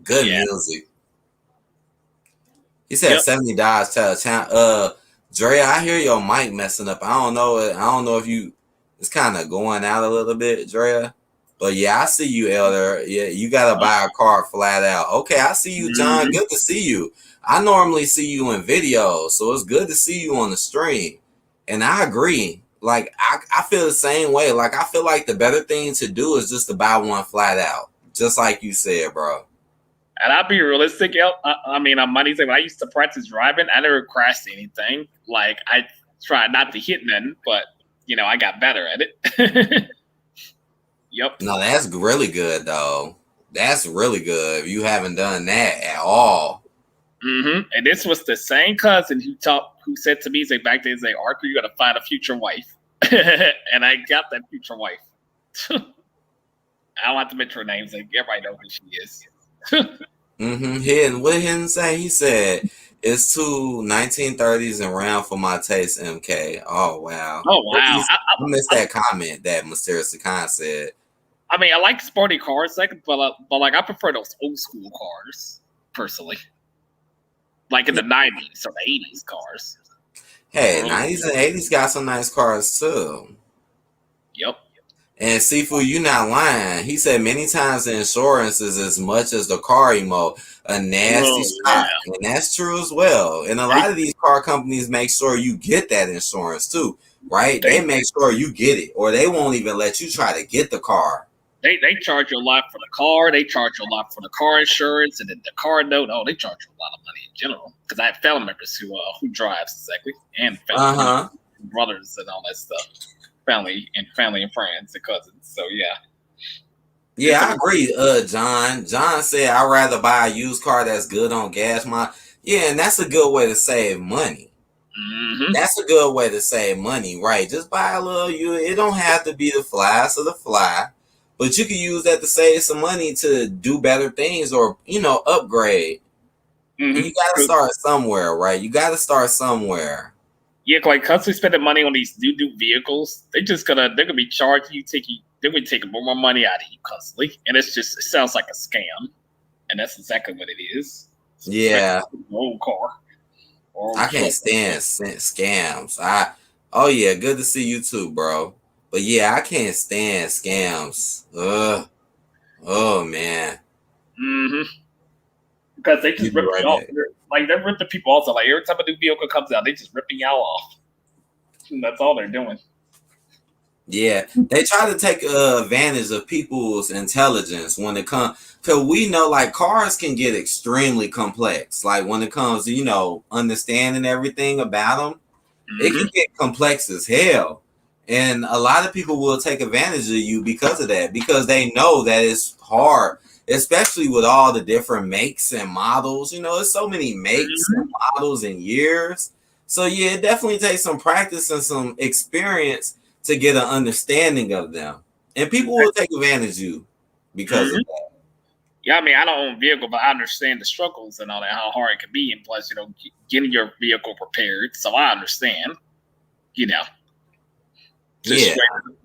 [SPEAKER 1] Good music. He said $70 to Dre, I hear your mic messing up. I don't know if it's kind of going out a little bit, Drea. But yeah, I see you, Elder. Yeah, you gotta buy a car flat out. Okay, I see you, John. Good to see you. I normally see you in videos, so it's good to see you on the stream. And I agree. Like I feel the same way. Like I feel like the better thing to do is just to buy one flat out, just like you said, bro.
[SPEAKER 10] And I'll be realistic. I mean, on Mondays, when I used to practice driving, I never crashed anything. Like I tried not to hit nothing, but I got better at it. Yep.
[SPEAKER 1] No, that's really good though. That's really good. You haven't done that at all.
[SPEAKER 10] And this was the same cousin who said to me, "Say back then, say Arthur, you got to find a future wife," and I got that future wife. I don't have to mention her names. Like everybody knows who she is.
[SPEAKER 1] What did he say? He said it's too 1930s and round for my taste, MK. Oh wow. I missed that comment that Mysterious Khan said.
[SPEAKER 10] I mean, I like sporty cars, but like I prefer those old school cars personally, like in the 90s or the 80s cars.
[SPEAKER 1] Hey, 90s and 80s got some nice cars too.
[SPEAKER 10] Yep.
[SPEAKER 1] And Sifu, you not lying. He said many times the insurance is as much as the car emote, a nasty shot. And that's true as well. And a lot of these car companies make sure you get that insurance too, right? They make sure you get it, or they won't even let you try to get the car.
[SPEAKER 10] They charge you a lot for the car. They charge you a lot for the car insurance and then the car note. Oh, they charge you a lot of money in general. Because I have family members who drives exactly, and family brothers and all that stuff. Family and friends and cousins. So
[SPEAKER 1] yeah, I agree. John said I'd rather buy a used car that's good on gas. And that's a good way to save money. That's a good way to save money, right? Just buy a little. It don't have to be the flies of the fly, but you can use that to save some money to do better things or upgrade. You got to start somewhere, right? You got to start somewhere.
[SPEAKER 10] Yeah, like constantly spending money on these new vehicles, they're gonna be charging you, they're gonna take more money out of you constantly, and it sounds like a scam, and that's exactly what it is.
[SPEAKER 1] Yeah,
[SPEAKER 10] old car.
[SPEAKER 1] I can't stand scams. Good to see you too, bro. But yeah, I can't stand scams. Oh man.
[SPEAKER 10] Because they just rip you off. Like they're ripping people off. So like every time a new vehicle comes out, they just ripping y'all off. And that's all they're doing.
[SPEAKER 1] Yeah, they try to take advantage of people's intelligence when it comes. Because we know, like, cars can get extremely complex. Like when it comes to understanding everything about them, it can get complex as hell. And a lot of people will take advantage of you because of that, because they know that it's hard. Especially with all the different makes and models, there's so many makes and models and years. So yeah, it definitely takes some practice and some experience to get an understanding of them. And people will take advantage of you because of that.
[SPEAKER 10] Yeah, I mean, I don't own a vehicle, but I understand the struggles and all that, how hard it can be. And plus, getting your vehicle prepared. So I understand, You know. Just
[SPEAKER 1] Yeah.
[SPEAKER 10] straight.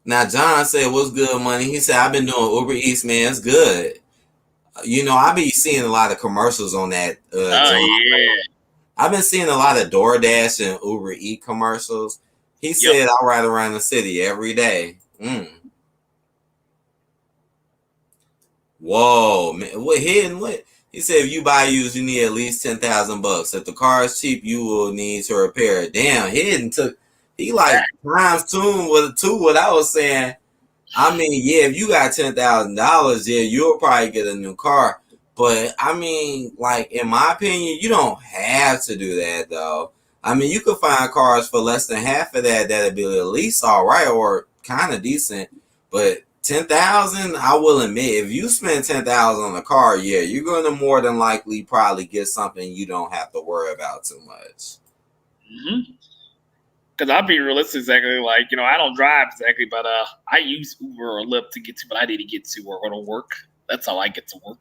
[SPEAKER 1] Now John said, "What's good, money?" He said, "I've been doing Uber Eats, man. It's good. You know, I be seeing a lot of commercials on that.
[SPEAKER 10] Oh
[SPEAKER 1] John.
[SPEAKER 10] yeah.
[SPEAKER 1] I've been seeing a lot of DoorDash and Uber Eat commercials." He said, "I ride around the city every day." Whoa, man! What hidden? What he said? If you buy used, you need at least $10,000. If the car is cheap, you will need to repair it. Damn, hidden took. He like times two what I was saying. I mean, yeah, if you got $10,000, yeah, you'll probably get a new car. But I mean, like in my opinion, you don't have to do that though. I mean, you could find cars for less than half of that'd be at least all right or kind of decent. But 10,000, I will admit, if you spend 10,000 on a car, yeah, you're going to more than likely probably get something you don't have to worry about too much.
[SPEAKER 10] Because I'll be realistic, exactly. Like, you know, I don't drive exactly, but I use Uber or Lyft to get to, but I need to get to or go to work. That's how I get to work.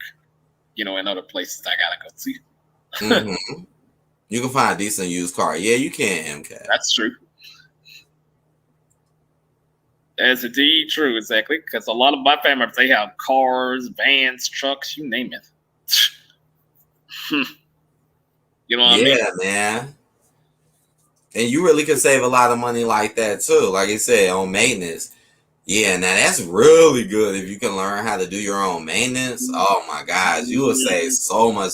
[SPEAKER 10] You know, in other places I gotta go to.
[SPEAKER 1] You can find a decent used car. Yeah, you can, MK.
[SPEAKER 10] That's true. That's indeed true, exactly. Because a lot of my family members, they have cars, vans, trucks, you name it. You know what I mean?
[SPEAKER 1] Yeah, man. And you really could save a lot of money like that too. Like I said, on maintenance. Yeah, now that's really good if you can learn how to do your own maintenance. Oh my gosh, you will save so much.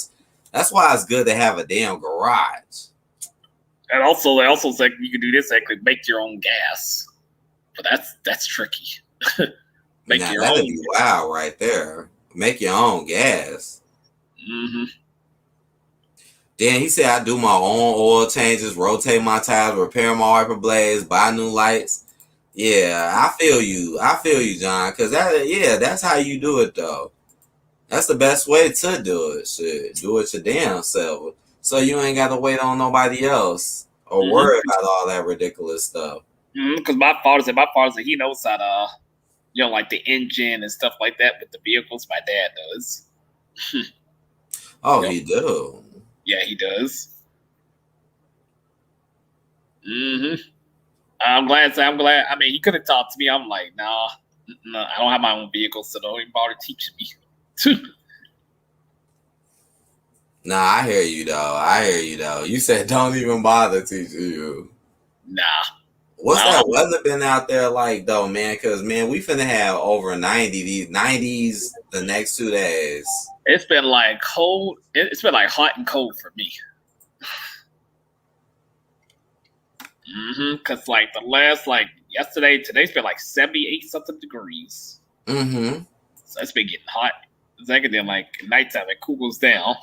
[SPEAKER 1] That's why it's good to have a damn garage.
[SPEAKER 10] And also, they also say you can do this, actually make your own gas. But that's tricky. Make
[SPEAKER 1] now,
[SPEAKER 10] your
[SPEAKER 1] that'd
[SPEAKER 10] own.
[SPEAKER 1] Be wow right there. Make your own gas. Then he said, I do my own oil changes, rotate my tires, repair my wiper blades, buy new lights. Yeah, I feel you. I feel you, John. Because that's how you do it, though. That's the best way to do it. Shit. Do it your damn self. So you ain't got to wait on nobody else or worry about all that ridiculous stuff.
[SPEAKER 10] Because my father said he knows how to, you know, like the engine and stuff like that with the vehicles. My dad does.
[SPEAKER 1] Oh, he do?
[SPEAKER 10] Yeah, he does. I'm glad. I mean, he could have talked to me. I'm like, no, I don't have my own vehicle, so don't even bother teaching me.
[SPEAKER 1] Nah, I hear you though. You said don't even bother teaching you.
[SPEAKER 10] Nah.
[SPEAKER 1] What's that weather been out there like though, man? Because man, we finna have over 90 these 90s the next 2 days.
[SPEAKER 10] It's been like cold. It's been like hot and cold for me. Because like the last, like yesterday, today's been like 78 something degrees. So it's been getting hot. Second, then like nighttime it cools down.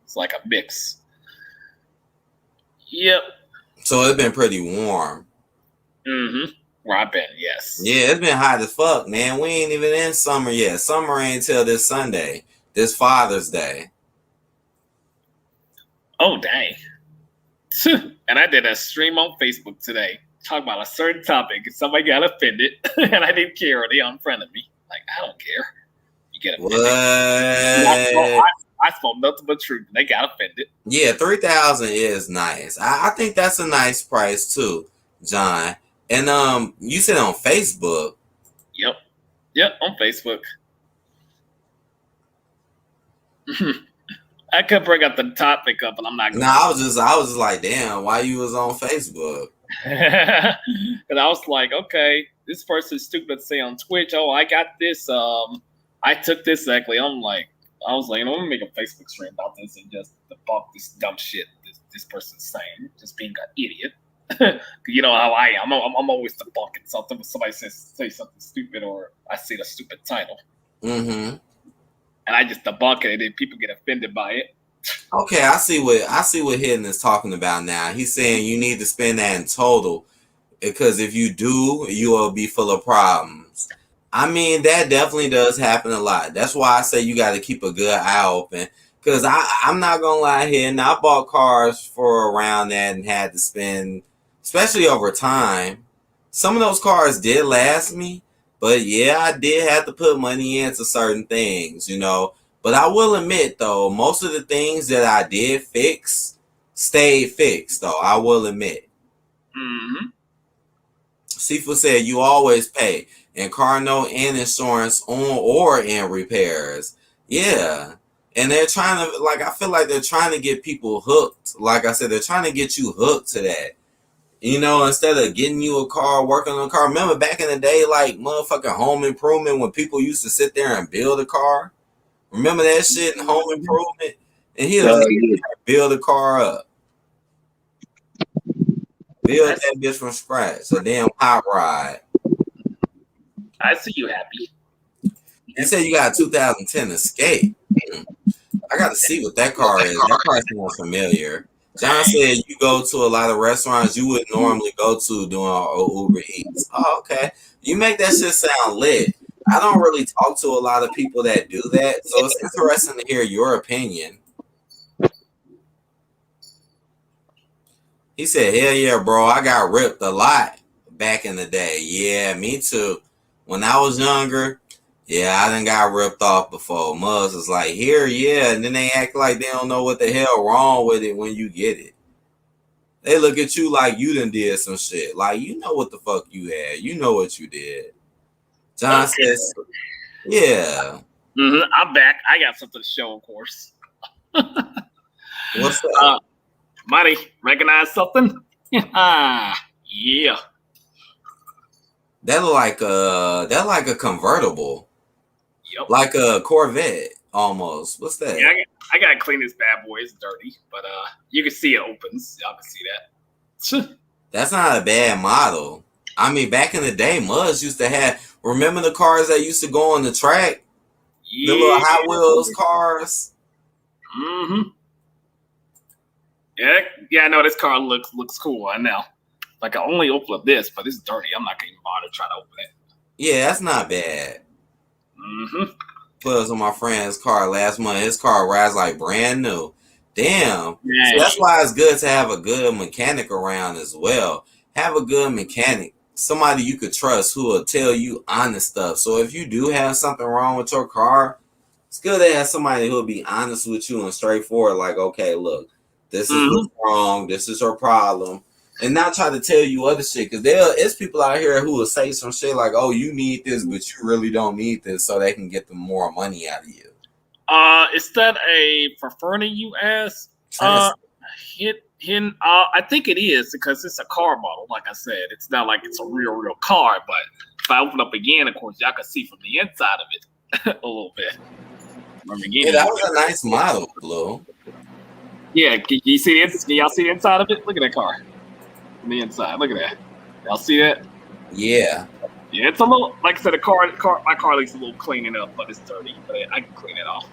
[SPEAKER 10] It's like a mix. Yep.
[SPEAKER 1] So it's been pretty warm.
[SPEAKER 10] Where I've been, yes.
[SPEAKER 1] Yeah, it's been hot as fuck, man. We ain't even in summer yet. Summer ain't till this Sunday, this Father's Day.
[SPEAKER 10] Oh, dang. And I did a stream on Facebook today, talking about a certain topic, and somebody got offended, and I didn't care. They unfriended me. Like, I don't care. You get offended.
[SPEAKER 1] What?
[SPEAKER 10] I spoke nothing but truth. They got offended.
[SPEAKER 1] Yeah, 3,000 is nice. I think that's a nice price too, John. And you said on Facebook.
[SPEAKER 10] Yep, on Facebook. I could bring up the topic up, but I'm not gonna.
[SPEAKER 1] I was just like, damn, why you was on Facebook?
[SPEAKER 10] And I was like, okay, this person's stupid to say on Twitch, oh, I got this, I took this exactly. I was like, you know, I'm gonna make a Facebook stream about this and just debunk this dumb shit this person's saying, just being an idiot. You know how I am. I'm always debunking something when somebody say something stupid or I see the stupid title. And I just debunk it, and then people get offended by it.
[SPEAKER 1] Okay, I see what Hidden is talking about now. He's saying you need to spend that in total because if you do, you will be full of problems. I mean, that definitely does happen a lot. That's why I say you got to keep a good eye open. Because I'm not going to lie here. And I bought cars for around that and had to spend, especially over time. Some of those cars did last me. But yeah, I did have to put money into certain things, you know. But I will admit, though, most of the things that I did fix stayed fixed, though, I will admit.
[SPEAKER 10] Mm-hmm.
[SPEAKER 1] Sifu said you always pay in car note and insurance on or in repairs. Yeah. And they're trying to, like, I feel like they're trying to get people hooked. Like I said, they're trying to get you hooked to that. You know, instead of getting you a car, working on a car. Remember back in the day, like motherfucking Home Improvement, when people used to sit there and build a car? Remember that shit in Home Improvement? And he'll build a car up. Build that bitch from scratch. A damn hot rod.
[SPEAKER 10] I see you happy.
[SPEAKER 1] You said you got a 2010 Escape. I got to see what that car is. That car sounds familiar. John said you go to a lot of restaurants you would normally go to doing Uber Eats. Oh, okay. You make that shit sound lit. I don't really talk to a lot of people that do that, so it's interesting to hear your opinion. He said, hell yeah, bro, I got ripped a lot back in the day. Yeah, me too. When I was younger, yeah, I done got ripped off before. Muzz was like, here, yeah, and then they act like they don't know what the hell wrong with it when you get it. They look at you like you done did some shit. Like, you know what the fuck you had. You know what you did. John says, yeah.
[SPEAKER 10] Mm-hmm. I'm back. I got something to show, of course.
[SPEAKER 1] What's that?
[SPEAKER 10] Money, recognize something? Yeah.
[SPEAKER 1] That like a convertible.
[SPEAKER 10] Yep.
[SPEAKER 1] Like a Corvette almost. What's that?
[SPEAKER 10] Yeah, I gotta clean this bad boy. It's dirty, but you can see it opens. Y'all can see that.
[SPEAKER 1] That's not a bad model. I mean, back in the day, Muzz used to have. Remember the cars that used to go on the track?
[SPEAKER 10] Yeah.
[SPEAKER 1] The little Hot Wheels cars.
[SPEAKER 10] Mm-hmm. Yeah, I know this car looks cool. I know. Like, I only open up this, but it's dirty. I'm not gonna even bother trying to open it.
[SPEAKER 1] Yeah, that's not bad.
[SPEAKER 10] Mm-hmm.
[SPEAKER 1] Plus, on my friend's car last month, his car rides like brand new. Damn.
[SPEAKER 10] Yeah.
[SPEAKER 1] So that's why it's good to have a good mechanic around as well. Have a good mechanic. Somebody you could trust who will tell you honest stuff. So if you do have something wrong with your car, it's good to have somebody who will be honest with you and straightforward. Like, okay, look, this is what's wrong. This is your problem. And not try to tell you other shit. Because it's people out here who will say some shit like, oh, you need this, but you really don't need this, so they can get the more money out of you.
[SPEAKER 10] Is that a Preferna you asked? I think it is because it's a car model. Like I said, it's not like it's a real car. But if I open up again, of course, y'all can see from the inside of it a little bit.
[SPEAKER 1] Yeah, that was a nice model, Blue.
[SPEAKER 10] Yeah, can y'all see the inside of it? Look at that car. On the inside, look at that. Y'all see that?
[SPEAKER 1] Yeah.
[SPEAKER 10] Yeah, it's a little, like I said, my car looks a little cleaning up, but it's dirty. But I can clean it off.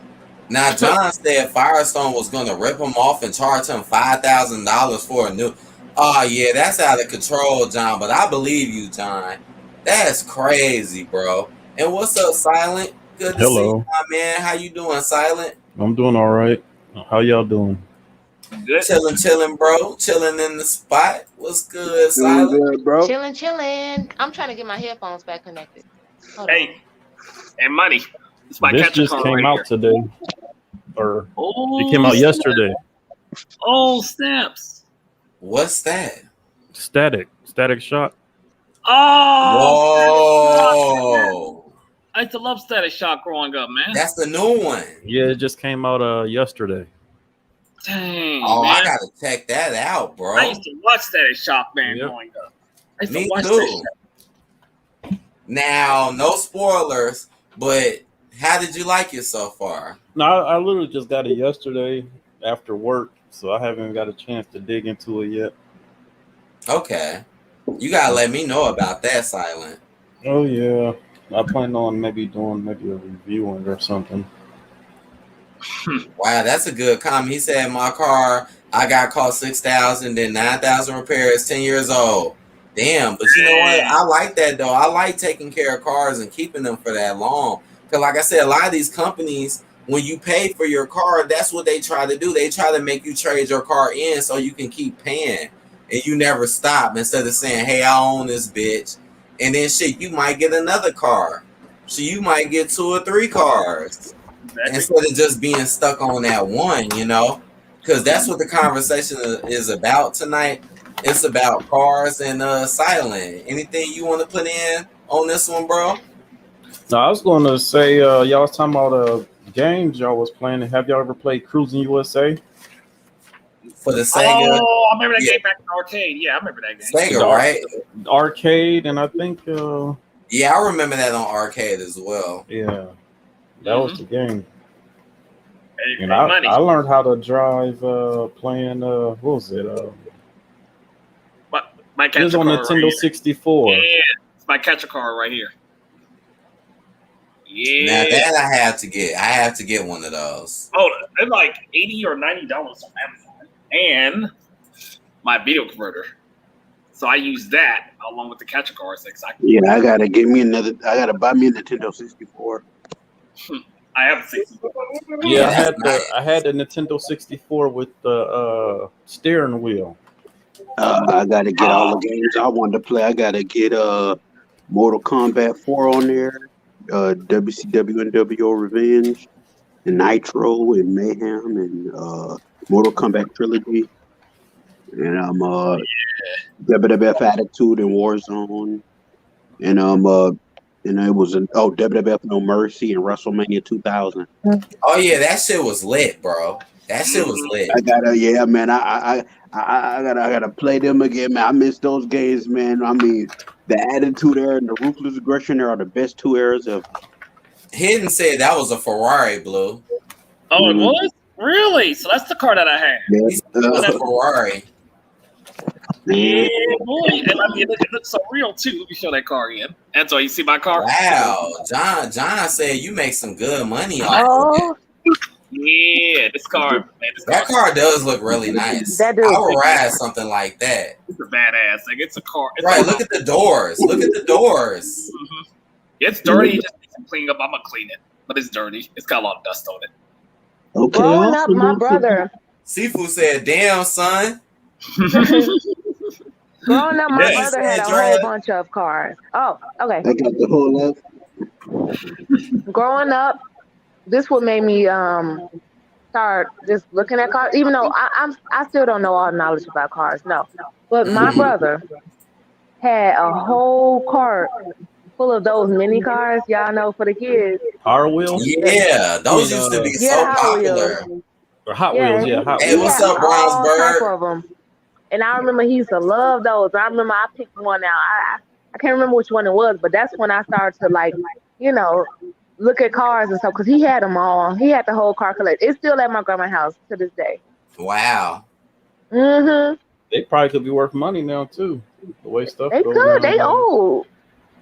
[SPEAKER 1] Now, John said Firestone was going to rip him off and charge him $5,000 for a new. Oh, yeah, that's out of control, John. But I believe you, John. That's crazy, bro. And what's up, Silent? Good to see you, my man. How you doing, Silent?
[SPEAKER 11] I'm doing all right. How y'all doing?
[SPEAKER 10] Good.
[SPEAKER 1] Chilling, bro. Chilling in the spot. What's good, Silent?
[SPEAKER 6] Good, bro.
[SPEAKER 9] Chilling. I'm trying to get my headphones back connected. Hold
[SPEAKER 10] Hey, and money.
[SPEAKER 11] This just came out today, or it came out yesterday.
[SPEAKER 10] Oh, snaps!
[SPEAKER 1] What's that?
[SPEAKER 11] Static Shock.
[SPEAKER 10] Oh! Whoa! I used to love Static Shock growing up, man.
[SPEAKER 1] That's the new one.
[SPEAKER 11] Yeah, it just came out yesterday.
[SPEAKER 10] Dang,
[SPEAKER 1] oh,
[SPEAKER 10] man.
[SPEAKER 1] I gotta check that out, bro.
[SPEAKER 10] I used to watch Static Shock, man, growing up. I used to watch
[SPEAKER 1] too. Now, no spoilers, but how did you like it so far?
[SPEAKER 11] No, I literally just got it yesterday after work, so I haven't got a chance to dig into it yet.
[SPEAKER 1] Okay. You gotta let me know about that, Silent.
[SPEAKER 11] Oh, yeah. I plan on maybe doing a review on it or something.
[SPEAKER 1] Wow, that's a good comment. He said, my car, I got cost $6,000, then $9,000 repairs, 10 years old. Damn, but you know what? I like that, though. I like taking care of cars and keeping them for that long. Because like I said, a lot of these companies, when you pay for your car, that's what they try to do. They try to make you trade your car in so you can keep paying. And you never stop instead of saying, hey, I own this bitch. And then shit, you might get another car. So you might get 2 or 3 cars. Exactly. Instead of just being stuck on that one, you know? because that's what the conversation is about tonight. It's about cars and silent. Anything you want to put in on this one, bro?
[SPEAKER 11] No, I was going to say, y'all was talking about games y'all was playing. Have y'all ever played Cruising USA?
[SPEAKER 1] For the Sega?
[SPEAKER 10] Oh, I remember that game back in the arcade. Yeah, I remember that game.
[SPEAKER 1] Sega, right?
[SPEAKER 11] Arcade, and I think...
[SPEAKER 1] yeah, I remember that on arcade as well.
[SPEAKER 11] Yeah, that was the game.
[SPEAKER 10] Hey,
[SPEAKER 11] And I learned how to drive playing, what was it?
[SPEAKER 10] My
[SPEAKER 11] it was on Nintendo
[SPEAKER 10] right
[SPEAKER 11] 64.
[SPEAKER 10] Yeah, it's my catcher card right here. Yeah.
[SPEAKER 1] Now that I have to get one of those.
[SPEAKER 10] Oh, they're like $80 or $90 on Amazon, and my video converter. So I use that along with the catcher cards.
[SPEAKER 6] Yeah, I gotta buy me a Nintendo 64.
[SPEAKER 10] I have a 64.
[SPEAKER 11] Yeah, I had the Nintendo 64 with the steering wheel.
[SPEAKER 6] I gotta get all the games I wanted to play. I gotta get Mortal Kombat 4 on there, WCW and WO Revenge, and Nitro and Mayhem and Mortal Kombat Trilogy, and WWF Attitude and Warzone, and it was WWF No Mercy and WrestleMania 2000.
[SPEAKER 1] Oh yeah, that shit was lit, bro. That shit was lit.
[SPEAKER 6] I gotta play them again, man. I miss those games, man. I mean, the Attitude Era and the Ruthless Aggression Era are the best two eras of.
[SPEAKER 1] Hidden said that was a Ferrari, Blue.
[SPEAKER 10] Oh, it was? Really? So that's the car that I had.
[SPEAKER 6] Yeah.
[SPEAKER 1] It was a Ferrari.
[SPEAKER 10] Yeah, boy. And I mean, it looks so real too. Let me show that car again. And so you see my car?
[SPEAKER 1] Wow. John said you make some good money off of it.
[SPEAKER 10] Yeah, this car, man.
[SPEAKER 1] That car does look really nice. I would ride something like that.
[SPEAKER 10] It's a badass. Like it's a car. It's
[SPEAKER 1] right. Look at the doors. Look at the doors.
[SPEAKER 10] Mm-hmm. It's dirty. It just needs some cleaning up. I'm gonna clean it, but it's dirty. It's got a lot of dust on it.
[SPEAKER 6] Okay.
[SPEAKER 9] Growing up, my brother.
[SPEAKER 1] Sifu said, "Damn, son."
[SPEAKER 9] Growing up, my brother had a whole bunch of cars. Oh, okay.
[SPEAKER 6] I got the whole left.
[SPEAKER 9] Growing up, this would make me start just looking at cars. Even though I still don't know all the knowledge about cars. No, but my brother had a whole cart full of those mini cars. Y'all know, for the kids.
[SPEAKER 11] Power Wheels.
[SPEAKER 1] Yeah, those used to be so popular.
[SPEAKER 11] Or Hot Wheels. Yeah, Hot
[SPEAKER 1] Wheels. Hey, what's up, Brownsburg?
[SPEAKER 9] Of them. And I remember he used to love those. I remember I picked one out. I can't remember which one it was, but that's when I started to look at cars and stuff, because he had them all. He had the whole car collection. It's still at my grandma's house to this day.
[SPEAKER 1] Wow.
[SPEAKER 9] Mm-hmm.
[SPEAKER 11] They probably could be worth money now too. The way stuff.
[SPEAKER 9] They could. They old.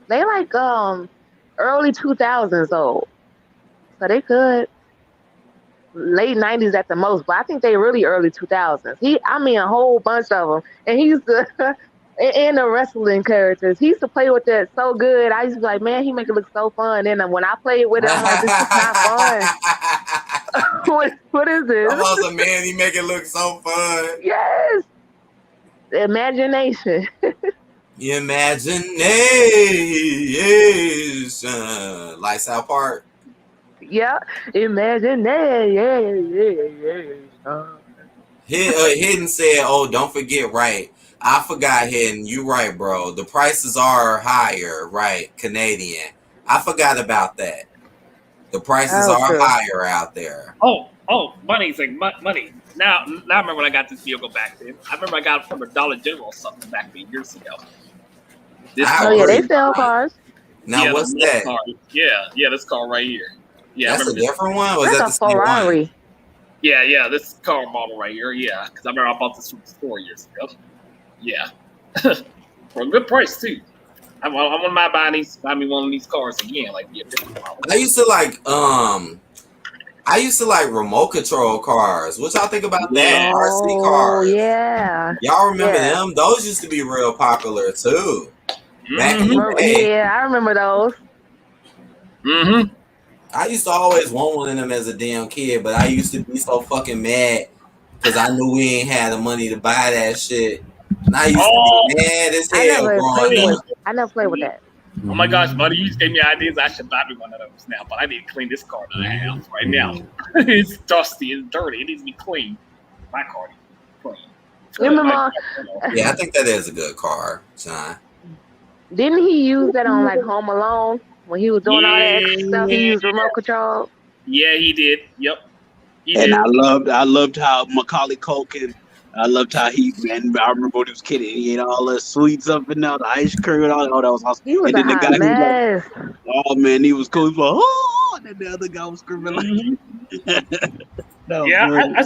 [SPEAKER 9] They like early 2000s old. So they could. Late 90s at the most, but I think they really early 2000s. A whole bunch of them. And he used to, and the wrestling characters, he used to play with that so good. I used to be like, man, he make it look so fun. And then when I played with it, I'm like, this is not fun. What is this?
[SPEAKER 1] I was a man, he make it look so fun.
[SPEAKER 9] Yes. Imagination.
[SPEAKER 1] Imagination. Like South Park.
[SPEAKER 9] Yeah, imagination.
[SPEAKER 1] Hidden said, "Oh, don't forget, right? I forgot, Hidden. You right, bro. The prices are higher, right? Canadian. I forgot about that. The prices are higher out there.
[SPEAKER 10] Oh, money's like money. Now I remember when I got this vehicle back then. I remember I got it from a Dollar General or something back then years ago.
[SPEAKER 9] They sell cars.
[SPEAKER 1] Now what's that?
[SPEAKER 10] Car. Yeah, this car right here. Yeah,
[SPEAKER 1] that's a different one. Was that the
[SPEAKER 9] same Ferrari?
[SPEAKER 10] One? Yeah, this car model right here. Yeah, because I remember I bought this from 4 years ago. Yeah, for a good price too. I want to buy me one of these cars again. Like, yeah,
[SPEAKER 1] I used to like remote control cars. What y'all think about that? RC cars.
[SPEAKER 9] Yeah.
[SPEAKER 1] Y'all remember them? Those used to be real popular too. Back in the day.
[SPEAKER 9] Yeah, I remember those.
[SPEAKER 10] Mm-hmm.
[SPEAKER 1] I used to always want one of them as a damn kid, but I used to be so fucking mad because I knew we ain't had the money to buy that shit. And I used to be mad as hell growing up.
[SPEAKER 9] I never played with that.
[SPEAKER 10] Oh my gosh, buddy, you just gave me ideas. I should buy me one of those now, but I need to clean this car that I have right now. It's dusty, it's dirty, it needs to be clean. my car.
[SPEAKER 9] Remember,
[SPEAKER 1] Yeah, I think that is a good car, John.
[SPEAKER 9] didn't he use that on like Home Alone when he was doing all that extra stuff? He used remote control.
[SPEAKER 10] Yeah, he did. Yep. He
[SPEAKER 6] And
[SPEAKER 10] did.
[SPEAKER 6] I loved how Macaulay Culkin. I loved how I remember when he was kidding. He ate all the sweets up and down, the ice cream and all that. Oh, that was awesome.
[SPEAKER 9] He was
[SPEAKER 6] and
[SPEAKER 9] a
[SPEAKER 6] then the
[SPEAKER 9] hot
[SPEAKER 6] guy
[SPEAKER 9] mess.
[SPEAKER 6] was like, oh man, he was cool. He was like, oh, and then the other guy was screaming like, that was
[SPEAKER 10] Yeah,
[SPEAKER 6] great.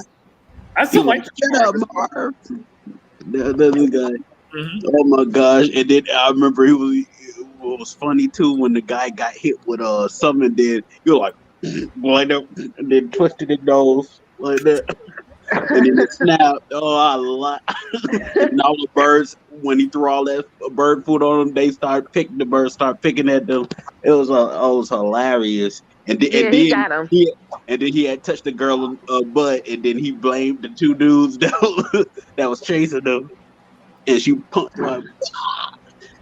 [SPEAKER 10] I still
[SPEAKER 6] He
[SPEAKER 10] like
[SPEAKER 6] was,
[SPEAKER 10] the
[SPEAKER 6] shut
[SPEAKER 10] car.
[SPEAKER 6] up, Marv. The other guy. Oh my gosh! And then I remember it was funny too when the guy got hit with something. And then you're like, like that, and then twisted his nose like that, and then it snapped. Oh, I like. And all the birds, when he threw all that bird food on them, the birds start picking at them. It was hilarious. And then,
[SPEAKER 9] Yeah, he got him.
[SPEAKER 6] And then he had touched the girl's butt, and then he blamed the two dudes that was chasing them, and she punched him.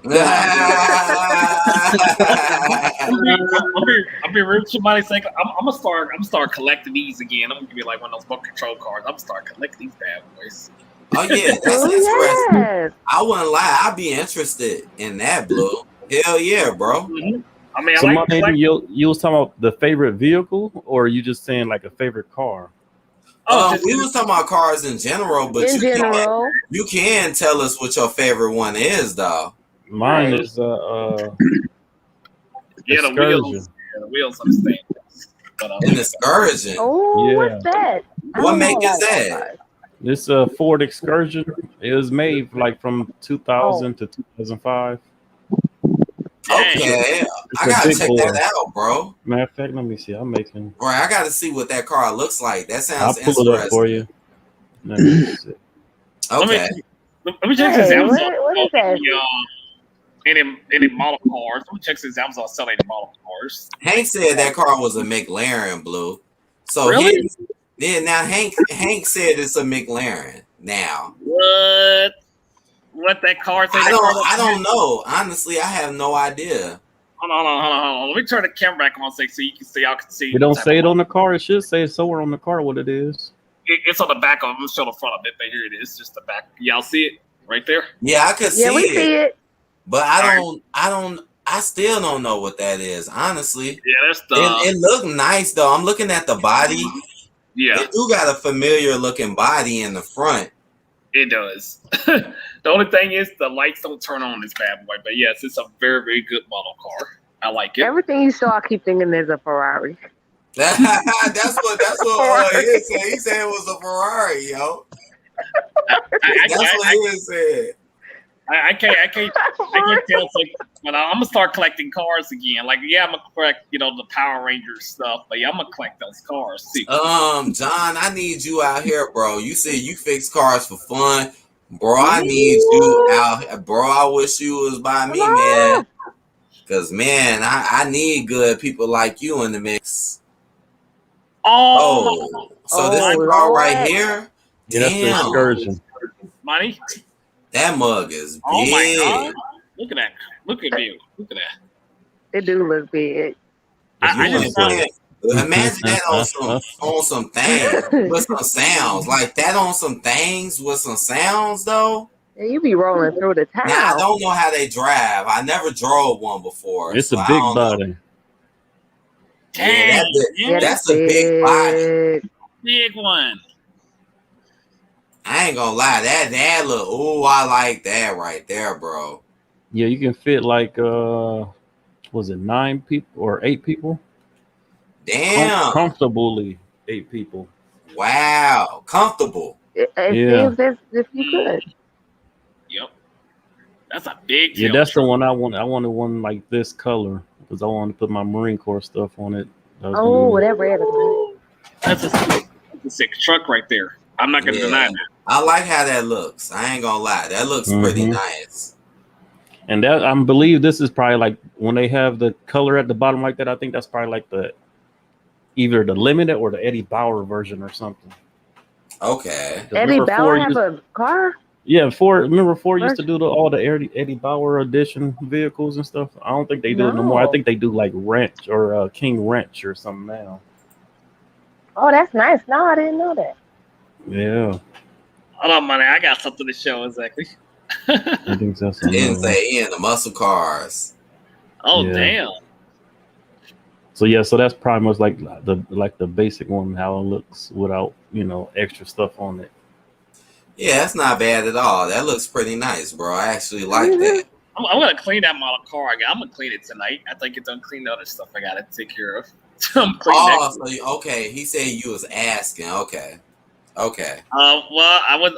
[SPEAKER 10] I'll be rude to somebody saying I'm gonna start collecting these again. I'm gonna be like one of those boat control cars. I'm gonna start collecting these bad boys.
[SPEAKER 1] Oh yeah, that's interesting. I wouldn't lie, I'd be interested in that, Blue. Hell yeah, bro.
[SPEAKER 10] I mean,
[SPEAKER 11] So maybe you was talking about the favorite vehicle, or are you just saying like a favorite car?
[SPEAKER 1] We was talking about cars in general, but you can tell us what your favorite one is, though.
[SPEAKER 11] Mine is
[SPEAKER 10] the wheels understand.
[SPEAKER 1] An Excursion.
[SPEAKER 9] Oh, what's that?
[SPEAKER 1] What make is that?
[SPEAKER 11] This Ford Excursion. It was made like from 2000 to 2005.
[SPEAKER 1] Okay, I gotta check that out, bro.
[SPEAKER 11] Matter of fact, let me see. I'm making.
[SPEAKER 1] Bro, I gotta see what that car looks like. That
[SPEAKER 11] I'll
[SPEAKER 1] sounds
[SPEAKER 11] pull it up for you. Let me see.
[SPEAKER 1] Okay.
[SPEAKER 10] Let me check this Amazon.
[SPEAKER 9] What is that?
[SPEAKER 10] Any model cars. Let me check this Amazon selling model cars.
[SPEAKER 1] Hank said that car was a McLaren, Blue. So
[SPEAKER 10] Really?
[SPEAKER 1] now Hank said it's a McLaren. Now
[SPEAKER 10] what that car say?
[SPEAKER 1] I don't know. Honestly, I have no idea.
[SPEAKER 10] Hold on. Let me turn the camera back on so you can see. Y'all can see.
[SPEAKER 11] You don't say it on the car. It should say somewhere on the car what it is.
[SPEAKER 10] It's on the back of it. Let's show the front of it. But here it is. Just the back. Y'all see it right there?
[SPEAKER 1] Yeah, I could see
[SPEAKER 9] we see it.
[SPEAKER 1] But I still don't know what that is, honestly.
[SPEAKER 10] Yeah, that's
[SPEAKER 1] it looked nice though. I'm looking at the body.
[SPEAKER 10] Yeah.
[SPEAKER 1] It do got a familiar looking body in the front.
[SPEAKER 10] It does. The only thing is the lights don't turn on this bad boy. But yes, it's a very, very good model car. I like it.
[SPEAKER 9] Everything you saw, I keep thinking there's a Ferrari.
[SPEAKER 1] That's what he said. He said it was a Ferrari, yo. That's what he said.
[SPEAKER 10] I can't tell. But I'm gonna start collecting cars again. Like, yeah, I'm gonna collect, the Power Rangers stuff. But yeah, I'm gonna collect those cars too.
[SPEAKER 1] John, I need you out here, bro. You said you fix cars for fun, bro. I need you out, bro. I wish you was by me, man. Cause man, I need good people like you in the mix. So this car right here,
[SPEAKER 11] yeah, that's the Excursion.
[SPEAKER 10] Money.
[SPEAKER 1] That mug is big.
[SPEAKER 10] Oh my god! Look at that! Look at you! Look at that!
[SPEAKER 9] It do look big.
[SPEAKER 1] Imagine that on some things with some sounds like that on some things with some sounds though.
[SPEAKER 9] Yeah, you be rolling through the town.
[SPEAKER 1] Now I don't know how they drive. I never drove one before.
[SPEAKER 11] It's a big body.
[SPEAKER 10] Dang,
[SPEAKER 1] that's a big body.
[SPEAKER 10] Big one.
[SPEAKER 1] I ain't gonna lie, that look. Oh, I like that right there, bro.
[SPEAKER 11] Yeah, you can fit like was it 9 people or 8 people?
[SPEAKER 1] Damn,
[SPEAKER 11] comfortably 8 people.
[SPEAKER 1] Wow, comfortable.
[SPEAKER 9] It seems as if you could.
[SPEAKER 10] Yep, that's a big.
[SPEAKER 11] Yeah, that's the one I want. I wanted one like this color because I wanted to put my Marine Corps stuff on it.
[SPEAKER 9] Whatever it is.
[SPEAKER 10] That's a sick truck right there. I'm not gonna deny that.
[SPEAKER 1] I like how that looks. I ain't gonna lie. That looks pretty nice.
[SPEAKER 11] And that I believe this is probably like when they have the color at the bottom like that. I think that's probably like either the limited or the Eddie Bauer version or something.
[SPEAKER 1] Okay.
[SPEAKER 9] Eddie Bauer have a car?
[SPEAKER 11] Yeah, Ford used to do all the Eddie Bauer edition vehicles and stuff. I don't think they do it no more. I think they do like Ranch or King Ranch or something now.
[SPEAKER 9] Oh, that's nice. No, I didn't know that.
[SPEAKER 11] Yeah,
[SPEAKER 10] Hold on, money. I got something to show exactly.
[SPEAKER 11] I think that's
[SPEAKER 1] Didn't
[SPEAKER 11] another.
[SPEAKER 1] say in the muscle cars.
[SPEAKER 10] Oh
[SPEAKER 11] Yeah.
[SPEAKER 10] damn.
[SPEAKER 11] So yeah, so that's pretty much like the basic one, how it looks without extra stuff on it.
[SPEAKER 1] Yeah, that's not bad at all. That looks pretty nice, bro. I actually like that.
[SPEAKER 10] I'm gonna clean that model car. I'm gonna clean it tonight. After I get done cleaning the other stuff I gotta take care of. I'm cleaning that.
[SPEAKER 1] So okay. He said you was asking. Okay.
[SPEAKER 10] Well,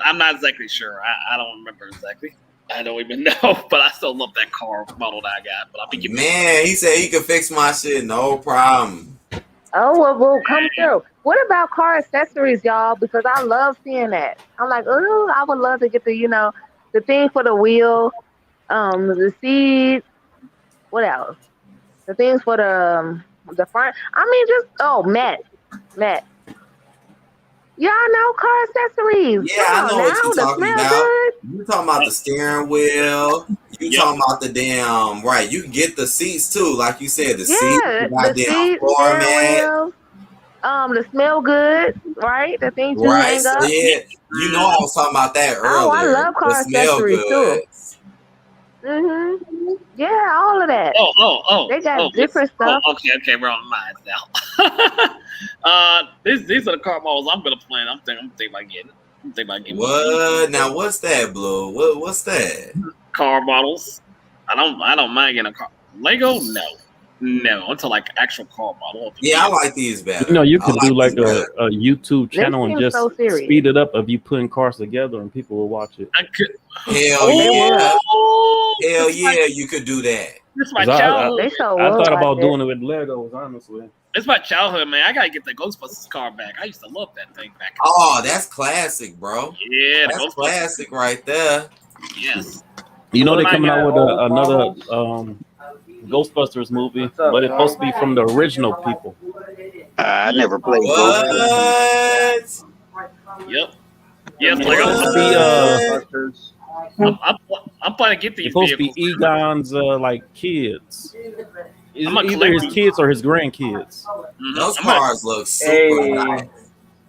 [SPEAKER 10] I'm not exactly sure. I don't remember exactly. I don't even know, but I still love that car model that I got. But I'll be giving
[SPEAKER 1] Man, he said he could fix my shit, no problem.
[SPEAKER 9] Oh, well, we'll come through. What about car accessories, y'all? Because I love seeing that. I'm like, oh, I would love to get the thing for the wheel, the seats. What else? The things for the front. I mean, Matt. Y'all know car accessories.
[SPEAKER 1] Yeah, I know what you're
[SPEAKER 9] They
[SPEAKER 1] talking
[SPEAKER 9] smell
[SPEAKER 1] about.
[SPEAKER 9] good.
[SPEAKER 1] You talking about the steering wheel. You talking about the damn, right. You can get the seats too. Like you said, the seats,
[SPEAKER 9] Yeah,
[SPEAKER 1] the
[SPEAKER 9] the
[SPEAKER 1] goddamn
[SPEAKER 9] seats,
[SPEAKER 1] floor
[SPEAKER 9] steering
[SPEAKER 1] mat.
[SPEAKER 9] wheels, the smell good, right? The things you
[SPEAKER 1] Right.
[SPEAKER 9] hang
[SPEAKER 1] So
[SPEAKER 9] up.
[SPEAKER 1] yeah, you know I was talking about that earlier.
[SPEAKER 9] Oh, I love car
[SPEAKER 1] the smell
[SPEAKER 9] accessories
[SPEAKER 1] good.
[SPEAKER 9] too. Yeah, all of that.
[SPEAKER 10] Oh.
[SPEAKER 9] They got different stuff.
[SPEAKER 10] Okay, we're on mine now. These are the car models I'm gonna plan. I'm thinking about getting.
[SPEAKER 1] What? Now what's that, Blue? What's that?
[SPEAKER 10] Car models. I don't mind getting a car. Lego, no, until like actual car model.
[SPEAKER 1] Yeah, I like these better.
[SPEAKER 11] You could
[SPEAKER 1] I
[SPEAKER 11] do like
[SPEAKER 1] these
[SPEAKER 11] a
[SPEAKER 1] better.
[SPEAKER 11] YouTube channel and
[SPEAKER 9] seem
[SPEAKER 11] just
[SPEAKER 9] so serious.
[SPEAKER 11] speed it up of you putting cars together and people will watch it.
[SPEAKER 10] I could.
[SPEAKER 1] Hell yeah. Hell yeah, you could do that.
[SPEAKER 10] This is my
[SPEAKER 11] 'Cause
[SPEAKER 10] childhood.
[SPEAKER 11] I thought about doing it with Legos, honestly.
[SPEAKER 10] It's my childhood, man. I gotta get the Ghostbusters car back. I used to love that thing back.
[SPEAKER 1] Oh, that's classic, bro.
[SPEAKER 10] Yeah, the
[SPEAKER 1] That's
[SPEAKER 10] Ghostbusters.
[SPEAKER 1] classic right there.
[SPEAKER 10] Yes.
[SPEAKER 11] They're coming out with
[SPEAKER 12] old
[SPEAKER 11] another Ghostbusters movie, but it's supposed to be from the original people.
[SPEAKER 6] I never played
[SPEAKER 1] What?
[SPEAKER 10] Yep. Yes,
[SPEAKER 11] It's
[SPEAKER 10] like
[SPEAKER 11] supposed to be
[SPEAKER 10] I'm planning to get these
[SPEAKER 11] it's supposed to be
[SPEAKER 10] vehicles.
[SPEAKER 11] Egon's like kids.
[SPEAKER 10] I'm a
[SPEAKER 11] Either his
[SPEAKER 10] collector.
[SPEAKER 11] kids or his grandkids.
[SPEAKER 1] Those cars look super nice.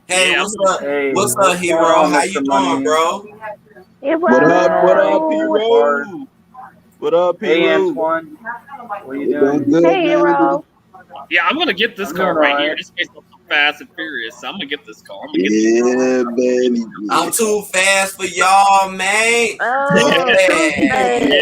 [SPEAKER 1] Hey,
[SPEAKER 10] Yeah,
[SPEAKER 1] what's up?
[SPEAKER 12] Hey,
[SPEAKER 1] What's
[SPEAKER 12] what's
[SPEAKER 1] up, hero?
[SPEAKER 12] going on,
[SPEAKER 1] How
[SPEAKER 12] Mr.
[SPEAKER 1] you doing,
[SPEAKER 12] Money?
[SPEAKER 1] bro?
[SPEAKER 6] What up, hero? What up,
[SPEAKER 12] Hey,
[SPEAKER 6] hero?
[SPEAKER 12] Antoine. What are you
[SPEAKER 6] Doing
[SPEAKER 12] doing?
[SPEAKER 6] good,
[SPEAKER 9] Hey,
[SPEAKER 6] man.
[SPEAKER 9] hero.
[SPEAKER 10] Yeah, I'm gonna get this
[SPEAKER 12] I'm
[SPEAKER 10] car
[SPEAKER 12] doing
[SPEAKER 10] right
[SPEAKER 12] alright.
[SPEAKER 10] here. This based on Fast and Furious. So I'm gonna get this car. I'm gonna get
[SPEAKER 6] Yeah, man.
[SPEAKER 1] I'm too fast for y'all, man.
[SPEAKER 9] Oh,
[SPEAKER 1] Too
[SPEAKER 9] too
[SPEAKER 1] fast.
[SPEAKER 9] fast.
[SPEAKER 1] Too
[SPEAKER 9] Too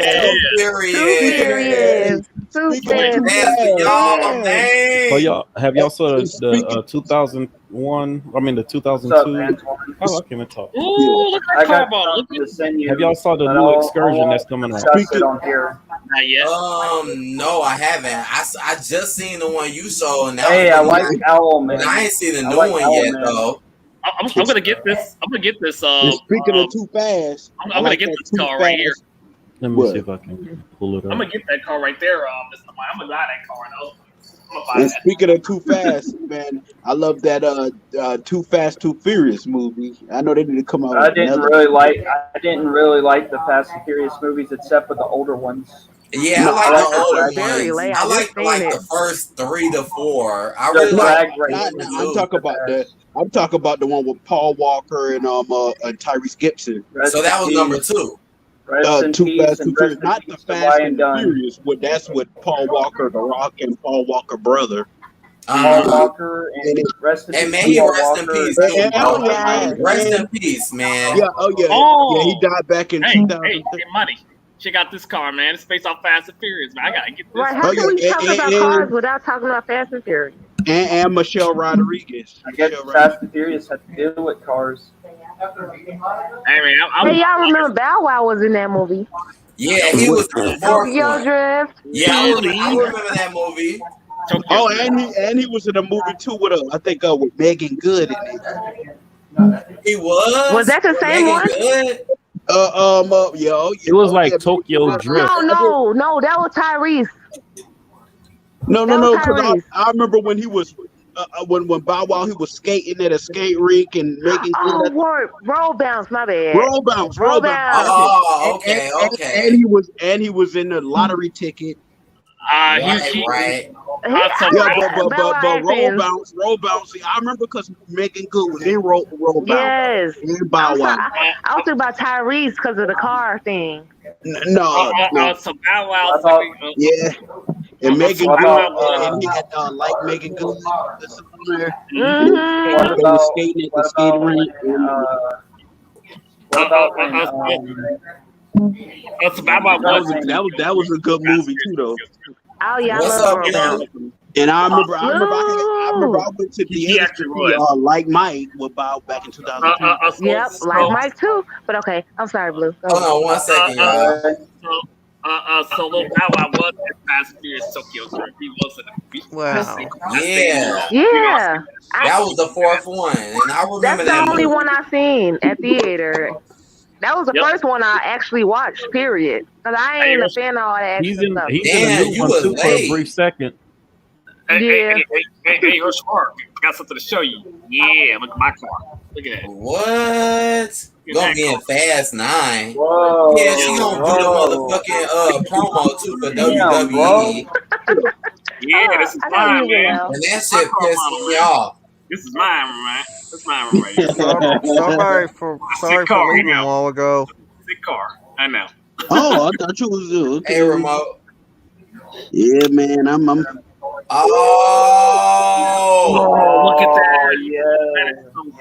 [SPEAKER 1] furious.
[SPEAKER 9] serious. Too
[SPEAKER 6] Speaking of
[SPEAKER 9] fast.
[SPEAKER 6] too
[SPEAKER 1] Fast for y'all,
[SPEAKER 9] Yeah.
[SPEAKER 1] man.
[SPEAKER 11] So y'all saw the
[SPEAKER 6] Speaking-
[SPEAKER 11] 2001? I mean the
[SPEAKER 12] What's up,
[SPEAKER 11] 2002.
[SPEAKER 12] Antoine?
[SPEAKER 11] Oh, I can't even talk.
[SPEAKER 10] Ooh, look at
[SPEAKER 12] I
[SPEAKER 10] that car
[SPEAKER 12] got
[SPEAKER 10] model. Look
[SPEAKER 12] something to send you.
[SPEAKER 11] Have y'all saw the
[SPEAKER 12] but
[SPEAKER 11] new
[SPEAKER 12] I'll-
[SPEAKER 11] excursion
[SPEAKER 12] I'll
[SPEAKER 11] that's coming out?
[SPEAKER 12] discuss it on here.
[SPEAKER 10] Not yet.
[SPEAKER 1] No, I haven't. I just seen the one you showed, and that
[SPEAKER 12] Hey,
[SPEAKER 1] was
[SPEAKER 12] I
[SPEAKER 1] really
[SPEAKER 12] like
[SPEAKER 1] nice.
[SPEAKER 12] Owl Man.
[SPEAKER 1] But I ain't seen the
[SPEAKER 12] I
[SPEAKER 1] new
[SPEAKER 12] like
[SPEAKER 1] one
[SPEAKER 12] Owl
[SPEAKER 1] yet,
[SPEAKER 12] Man.
[SPEAKER 1] though.
[SPEAKER 10] I'm gonna get this. I'm gonna get this.
[SPEAKER 6] And speaking of too fast,
[SPEAKER 10] I'm
[SPEAKER 6] I
[SPEAKER 10] gonna
[SPEAKER 6] like
[SPEAKER 10] get
[SPEAKER 6] that
[SPEAKER 10] this
[SPEAKER 6] too
[SPEAKER 10] car right here.
[SPEAKER 6] fast.
[SPEAKER 11] Let me
[SPEAKER 6] What?
[SPEAKER 11] see if I can pull it
[SPEAKER 10] I'm
[SPEAKER 11] up.
[SPEAKER 10] gonna get that car right there. Mr. Mike. I'm gonna buy that car. Though. I'm gonna buy
[SPEAKER 6] And
[SPEAKER 10] that.
[SPEAKER 6] speaking of too fast, man, I love that Too Fast, Too Furious movie. I know they need to come out
[SPEAKER 12] I
[SPEAKER 6] with
[SPEAKER 12] didn't
[SPEAKER 6] another.
[SPEAKER 12] really like the Fast and Furious movies except for the older ones.
[SPEAKER 1] Yeah,
[SPEAKER 6] No,
[SPEAKER 1] I like
[SPEAKER 6] I
[SPEAKER 1] the
[SPEAKER 6] like
[SPEAKER 1] older
[SPEAKER 6] the
[SPEAKER 9] very
[SPEAKER 1] ones.
[SPEAKER 9] late.
[SPEAKER 1] I
[SPEAKER 9] I
[SPEAKER 1] like
[SPEAKER 9] just seen
[SPEAKER 1] the
[SPEAKER 9] it.
[SPEAKER 1] first 3 to 4. I
[SPEAKER 12] The
[SPEAKER 1] really like
[SPEAKER 12] drag
[SPEAKER 1] the
[SPEAKER 12] race.
[SPEAKER 1] first
[SPEAKER 6] I'm
[SPEAKER 1] 2.
[SPEAKER 6] talking about I'm talking about the one with Paul Walker and Tyrese Gibson.
[SPEAKER 12] Rest
[SPEAKER 1] So that
[SPEAKER 12] in
[SPEAKER 1] was number
[SPEAKER 12] peace.
[SPEAKER 1] 2.
[SPEAKER 12] Rest in
[SPEAKER 6] Too
[SPEAKER 12] peace
[SPEAKER 6] Fast, Too
[SPEAKER 12] and
[SPEAKER 6] Furious,
[SPEAKER 12] rest in
[SPEAKER 6] not the
[SPEAKER 12] peace to
[SPEAKER 6] Fast
[SPEAKER 12] Ryan
[SPEAKER 6] and
[SPEAKER 12] Dunn.
[SPEAKER 6] Furious. That's with Paul Walker, The Rock, and Paul Walker brother.
[SPEAKER 12] Paul Walker and rest in
[SPEAKER 1] Hey
[SPEAKER 12] peace
[SPEAKER 1] man,
[SPEAKER 12] to
[SPEAKER 1] he
[SPEAKER 12] Paul
[SPEAKER 1] rest in
[SPEAKER 12] Walker.
[SPEAKER 1] peace too,
[SPEAKER 9] Oh,
[SPEAKER 1] bro.
[SPEAKER 9] yes.
[SPEAKER 1] Rest in peace, man.
[SPEAKER 6] Yeah, yeah, he died back in
[SPEAKER 10] Hey,
[SPEAKER 6] 2000.
[SPEAKER 10] money. Check out this car, man. It's based off Fast and Furious, man. I gotta get this.
[SPEAKER 9] Right, how can we talk about cars without talking about Fast and Furious?
[SPEAKER 6] And Michelle Rodriguez.
[SPEAKER 12] I guess Fast and Furious had to deal with cars.
[SPEAKER 10] Hey man,
[SPEAKER 9] Hey, y'all remember Bow Wow was in that movie?
[SPEAKER 1] Yeah, he was the fourth
[SPEAKER 9] Tokyo
[SPEAKER 1] one.
[SPEAKER 9] Drift.
[SPEAKER 1] Yeah, I remember that movie.
[SPEAKER 6] Oh, and he was in a movie too with I think with Megan Good in it.
[SPEAKER 1] He was.
[SPEAKER 9] Was that the same one?
[SPEAKER 1] Good?
[SPEAKER 11] It was like Tokyo Drift.
[SPEAKER 9] No, that was Tyrese.
[SPEAKER 6] No,
[SPEAKER 9] That was
[SPEAKER 6] because
[SPEAKER 9] Tyrese.
[SPEAKER 6] I remember when he was when Bow Wow he was skating at a skate rink and Megan
[SPEAKER 9] Oh,
[SPEAKER 6] Good.
[SPEAKER 9] word. Roll bounce, my bad.
[SPEAKER 6] Roll bounce.
[SPEAKER 1] Oh, okay.
[SPEAKER 6] And he was in the lottery ticket.
[SPEAKER 1] Right.
[SPEAKER 9] He,
[SPEAKER 6] Yeah,
[SPEAKER 9] I like Bella
[SPEAKER 6] roll bounce. See, I remember because Megan Good was in roll bounce.
[SPEAKER 9] Yes.
[SPEAKER 6] And Bow Wow.
[SPEAKER 9] I was thinking about Tyrese because of the car thing.
[SPEAKER 6] No.
[SPEAKER 10] So Bow Wow.
[SPEAKER 6] Yeah. And Megan
[SPEAKER 12] what
[SPEAKER 6] Good,
[SPEAKER 12] about,
[SPEAKER 6] and he had like Megan Good, the song there.
[SPEAKER 9] Mm-hmm.
[SPEAKER 12] What
[SPEAKER 6] They was skating at the skating rink.
[SPEAKER 12] What about
[SPEAKER 10] So Bow Wow
[SPEAKER 6] That was a good movie too, though.
[SPEAKER 9] Oh yeah,
[SPEAKER 1] What's
[SPEAKER 9] I love
[SPEAKER 1] up,
[SPEAKER 9] Roll Bounce.
[SPEAKER 6] And I remember I went to
[SPEAKER 10] He
[SPEAKER 6] theater
[SPEAKER 10] actually
[SPEAKER 6] to see Like Mike with Bow back in 2002.
[SPEAKER 9] Yep, like Mike too. But okay, I'm sorry, Blue. Go
[SPEAKER 1] Hold
[SPEAKER 9] ahead.
[SPEAKER 1] on 1 second, y'all.
[SPEAKER 10] So Lil Bow Wow was in Fast and Furious Tokyo Drift. He was in the
[SPEAKER 5] Wow.
[SPEAKER 1] Yeah.
[SPEAKER 9] Yeah.
[SPEAKER 1] That was the fourth one. And I remember
[SPEAKER 9] That's the
[SPEAKER 1] that
[SPEAKER 9] only
[SPEAKER 1] movie.
[SPEAKER 9] one I seen at theater. That was the first one I actually watched, period. Because I ain't a fan of all that
[SPEAKER 11] He's
[SPEAKER 9] extra
[SPEAKER 11] in
[SPEAKER 9] stuff.
[SPEAKER 11] a new one too for a brief second.
[SPEAKER 10] Hey, Shark, got something to show you. Yeah, look at my car. Look at that.
[SPEAKER 1] What? Gonna be in Fast 9.
[SPEAKER 12] Whoa.
[SPEAKER 1] Yeah, she gonna do the motherfucking promo too for WWE.
[SPEAKER 10] Yeah, this is mine, man.
[SPEAKER 1] And that shit pissed me off.
[SPEAKER 10] This is mine, man. This is mine right here.
[SPEAKER 5] Sorry for leaving a while ago.
[SPEAKER 10] Sick car. I know.
[SPEAKER 6] Oh, I thought you was okay.
[SPEAKER 1] Hey, remote.
[SPEAKER 6] Yeah, man, I'm
[SPEAKER 1] Oh,
[SPEAKER 10] look at that.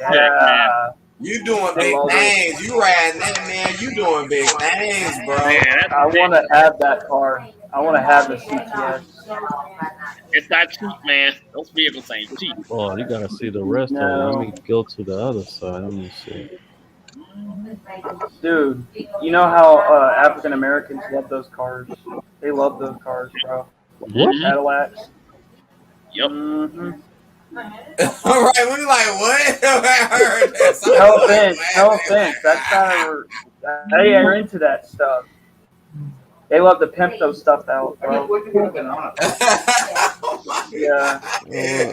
[SPEAKER 12] Yeah.
[SPEAKER 1] You doing big things. You riding that, man. You doing big things, bro.
[SPEAKER 12] I want to have that car. I want to have the CTS.
[SPEAKER 10] It's not cheap, man. Those vehicles ain't cheap.
[SPEAKER 11] Oh, you gotta see the rest of it. Let me go to the other side. Let me see.
[SPEAKER 12] Dude, you know how African Americans love those cars? They love those cars, bro.
[SPEAKER 11] What?
[SPEAKER 12] Cadillacs.
[SPEAKER 10] Yep.
[SPEAKER 12] Mm-hmm.
[SPEAKER 1] All right, we like what? I heard that.
[SPEAKER 12] No offense. No offense. That's how they are into that stuff. They love to pimp those stuff out, bro. Yeah.
[SPEAKER 1] They
[SPEAKER 12] They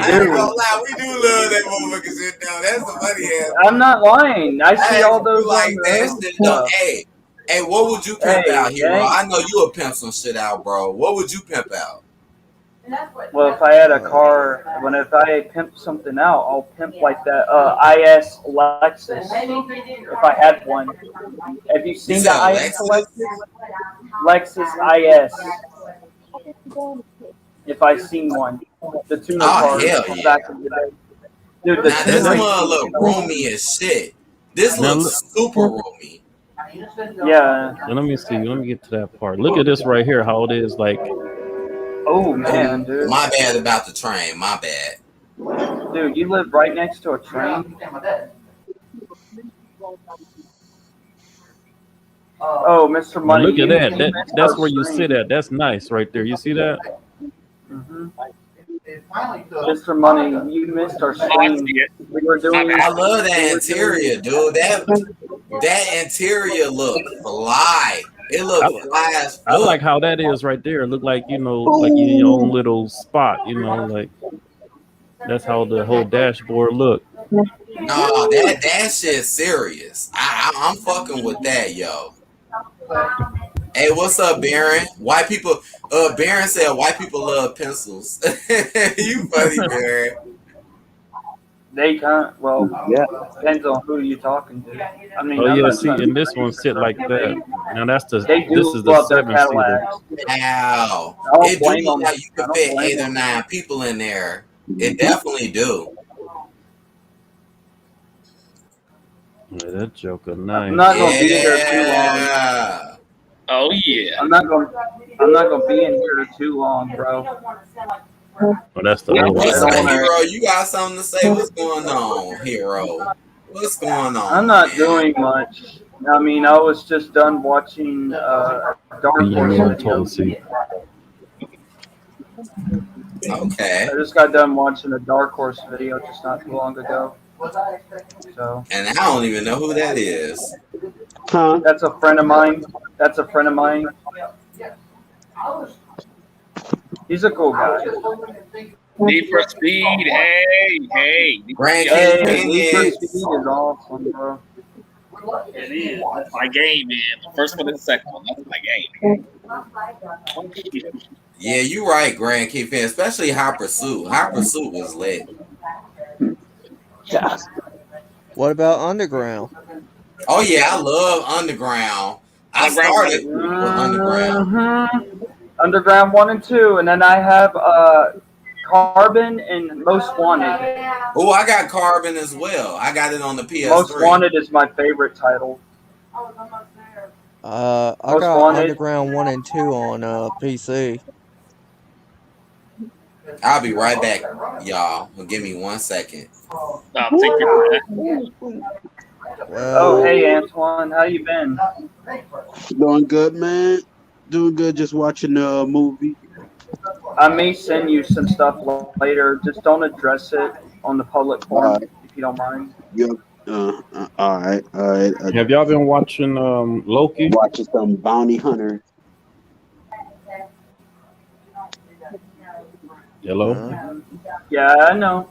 [SPEAKER 1] I ain't
[SPEAKER 12] do.
[SPEAKER 1] gonna lie, we do love that motherfucker shit though. That's the funny ass.
[SPEAKER 12] I'm not lying. I see all those
[SPEAKER 1] like
[SPEAKER 12] on
[SPEAKER 1] that
[SPEAKER 12] the
[SPEAKER 1] shit though. Hey, what would you pimp out here, bro?
[SPEAKER 12] gang.
[SPEAKER 1] I know you would pimp some shit out, bro. What would you pimp out?
[SPEAKER 12] Well, if I had a car, if I pimp something out, I'll pimp like that IS Lexus. If I had one. Have you seen the IS Lexus IS? If I seen one, the tuner car
[SPEAKER 1] hell
[SPEAKER 12] from
[SPEAKER 1] yeah.
[SPEAKER 12] back in the day. Dude, the
[SPEAKER 1] Now this
[SPEAKER 12] tuner-
[SPEAKER 1] one look roomy as shit. This
[SPEAKER 11] Now
[SPEAKER 1] looks super roomy.
[SPEAKER 12] Yeah.
[SPEAKER 11] Let me see. Let me get to that part. Look at this right here. How it is like.
[SPEAKER 12] Oh man, dude.
[SPEAKER 1] My bad about the train. My bad.
[SPEAKER 12] Dude, you live right next to a train. Oh, Mr.
[SPEAKER 11] Now
[SPEAKER 12] Money.
[SPEAKER 11] look at
[SPEAKER 12] you-
[SPEAKER 11] that.
[SPEAKER 12] you
[SPEAKER 11] That
[SPEAKER 12] missed
[SPEAKER 11] that's
[SPEAKER 12] our
[SPEAKER 11] where you
[SPEAKER 12] stream.
[SPEAKER 11] sit at. That's nice right there. You see that?
[SPEAKER 12] Mhm. Mr. Money, you missed our stream. We were doing.
[SPEAKER 1] I love that interior, dude. That interior look fly. It looks fly as
[SPEAKER 11] I
[SPEAKER 1] fuck.
[SPEAKER 11] like how that is right there. It look like, you know, like you in your own little spot, you know, like that's how the whole dashboard look.
[SPEAKER 1] No, that shit's serious. I'm fucking with that, yo. Hey, what's up, Baron? White people. Baron said white people love pencils. You funny, Baron.
[SPEAKER 12] They can't. Well,
[SPEAKER 6] yeah.
[SPEAKER 12] Depends on who you're talking to. I mean,
[SPEAKER 11] Oh
[SPEAKER 12] I'm
[SPEAKER 11] yeah,
[SPEAKER 12] not
[SPEAKER 11] see,
[SPEAKER 12] trying
[SPEAKER 11] and
[SPEAKER 12] to-
[SPEAKER 11] this one sit like that. Now that's the
[SPEAKER 12] They do
[SPEAKER 11] this is the
[SPEAKER 12] love their
[SPEAKER 11] 7-seater.
[SPEAKER 12] Cadillacs.
[SPEAKER 1] Wow.
[SPEAKER 12] I don't
[SPEAKER 1] It do
[SPEAKER 12] blame
[SPEAKER 1] look
[SPEAKER 12] them.
[SPEAKER 1] like you
[SPEAKER 12] I
[SPEAKER 1] can
[SPEAKER 12] don't
[SPEAKER 1] fit
[SPEAKER 12] blame
[SPEAKER 1] 8 or
[SPEAKER 12] them.
[SPEAKER 1] 9 people in there. It definitely do.
[SPEAKER 11] Yeah, that Joker nice.
[SPEAKER 12] I'm not gonna be here too long.
[SPEAKER 1] Yeah.
[SPEAKER 10] Oh yeah.
[SPEAKER 12] I'm not gonna be in here too long, bro.
[SPEAKER 11] Oh, that's the
[SPEAKER 1] Yeah,
[SPEAKER 11] old
[SPEAKER 1] what's
[SPEAKER 11] one.
[SPEAKER 1] up, Hero? You got something to say? What's going on, Hero? What's going on?
[SPEAKER 12] I'm not
[SPEAKER 1] man?
[SPEAKER 12] doing much. I mean, I was just done watching Dark Horse
[SPEAKER 11] Yeah,
[SPEAKER 12] video.
[SPEAKER 11] Tulsi.
[SPEAKER 1] Okay.
[SPEAKER 12] I just got done watching a Dark Horse video just not too long ago. So
[SPEAKER 1] And I don't even know who that is.
[SPEAKER 6] Huh?
[SPEAKER 12] that's a friend of mine. That's a friend of mine. He's a cool guy.
[SPEAKER 10] Need for Speed. Hey.
[SPEAKER 1] Grand
[SPEAKER 12] Hey,
[SPEAKER 1] King
[SPEAKER 12] Need for
[SPEAKER 1] Phoenix.
[SPEAKER 12] Speed is awesome, bro.
[SPEAKER 10] It is. That's my game, man. The first one and the second one. That's my game.
[SPEAKER 1] Yeah, you right, Grand Key fan. Especially Hot Pursuit. Hot Pursuit was lit.
[SPEAKER 12] Yeah.
[SPEAKER 5] What about Underground?
[SPEAKER 1] Oh yeah, I love Underground. I started with Underground.
[SPEAKER 12] Underground 1 and 2, and then I have Carbon and Most Wanted.
[SPEAKER 1] Oh, I got Carbon as well. I got it on the PS3.
[SPEAKER 12] Most Wanted is my favorite title.
[SPEAKER 5] I
[SPEAKER 12] Most
[SPEAKER 5] got
[SPEAKER 12] Wanted.
[SPEAKER 5] Underground 1 and 2 on PC.
[SPEAKER 1] I'll be right back, y'all. Give me 1 second.
[SPEAKER 12] Oh, hey Antoine, how you been?
[SPEAKER 6] Doing good, man. Doing good. Just watching the movie.
[SPEAKER 12] I may send you some stuff later. Just don't address it on the public forum if you don't mind.
[SPEAKER 6] Yep. All right.
[SPEAKER 11] Have y'all been watching Loki?
[SPEAKER 6] Watching some Bounty Hunter.
[SPEAKER 11] Hello.
[SPEAKER 12] Yeah, I know.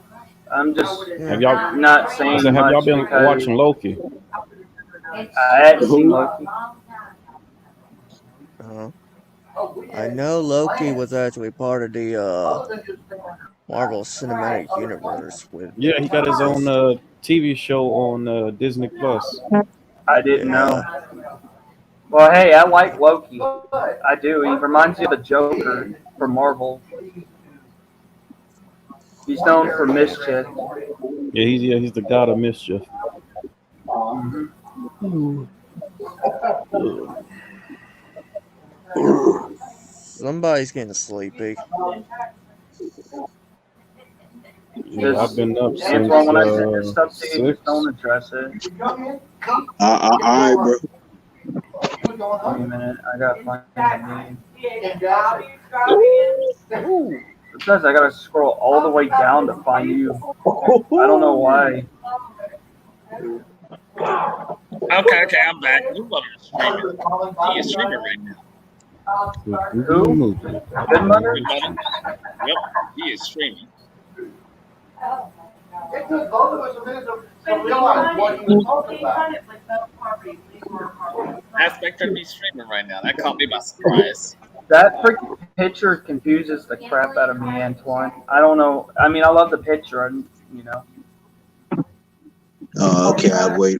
[SPEAKER 12] I'm just
[SPEAKER 11] Have y'all
[SPEAKER 12] not saying
[SPEAKER 11] have
[SPEAKER 12] much
[SPEAKER 11] y'all been
[SPEAKER 12] because
[SPEAKER 11] watching Loki?
[SPEAKER 12] I hadn't seen Loki.
[SPEAKER 5] I know Loki was actually part of the Marvel Cinematic Universe.
[SPEAKER 11] Yeah, he got his own TV show on Disney Plus.
[SPEAKER 12] I didn't know. Well, hey, I like Loki. I do. He reminds me of the Joker from Marvel. He's known for mischief.
[SPEAKER 11] Yeah, he's the god of mischief.
[SPEAKER 5] Somebody's getting sleepy.
[SPEAKER 11] Yeah, I've been up since
[SPEAKER 12] Antoine, when I send this stuff to you,
[SPEAKER 11] 6.
[SPEAKER 12] just don't address it.
[SPEAKER 6] All right, bro.
[SPEAKER 12] Wait a minute, I got my name. It says I gotta scroll all the way down to find you. I don't know why.
[SPEAKER 10] Okay, I'm back. You mother is streaming. He is streaming right now.
[SPEAKER 12] Who? Good Mother?
[SPEAKER 10] Good Mother? Yep, he is streaming.
[SPEAKER 13] It took both of us a minute to realize what he was talking about.
[SPEAKER 10] Aspect of me streaming right now. That caught me by surprise.
[SPEAKER 12] That freaking picture confuses the crap out of me, Antoine. I don't know. I mean, I love the picture, you know.
[SPEAKER 6] Oh, okay. I wait.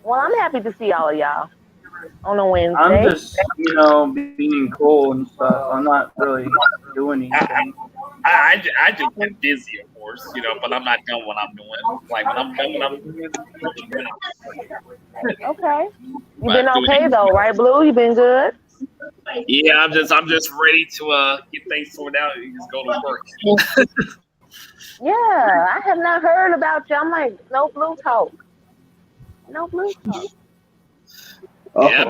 [SPEAKER 9] Well, I'm happy to see all of y'all on a Wednesday.
[SPEAKER 12] I'm just, you know, being cool and stuff. I'm not really doing anything.
[SPEAKER 10] I just get busy, of course, you know, but I'm not done what I'm doing. Like, when I'm done what I'm doing.
[SPEAKER 9] Okay. You been okay though, right, Blue? You been good?
[SPEAKER 10] Yeah, I'm just ready to get things sorted out and just go to work.
[SPEAKER 9] Yeah, I have not heard about you. I'm like, no Blue talk. No Blue talk.
[SPEAKER 10] Yeah,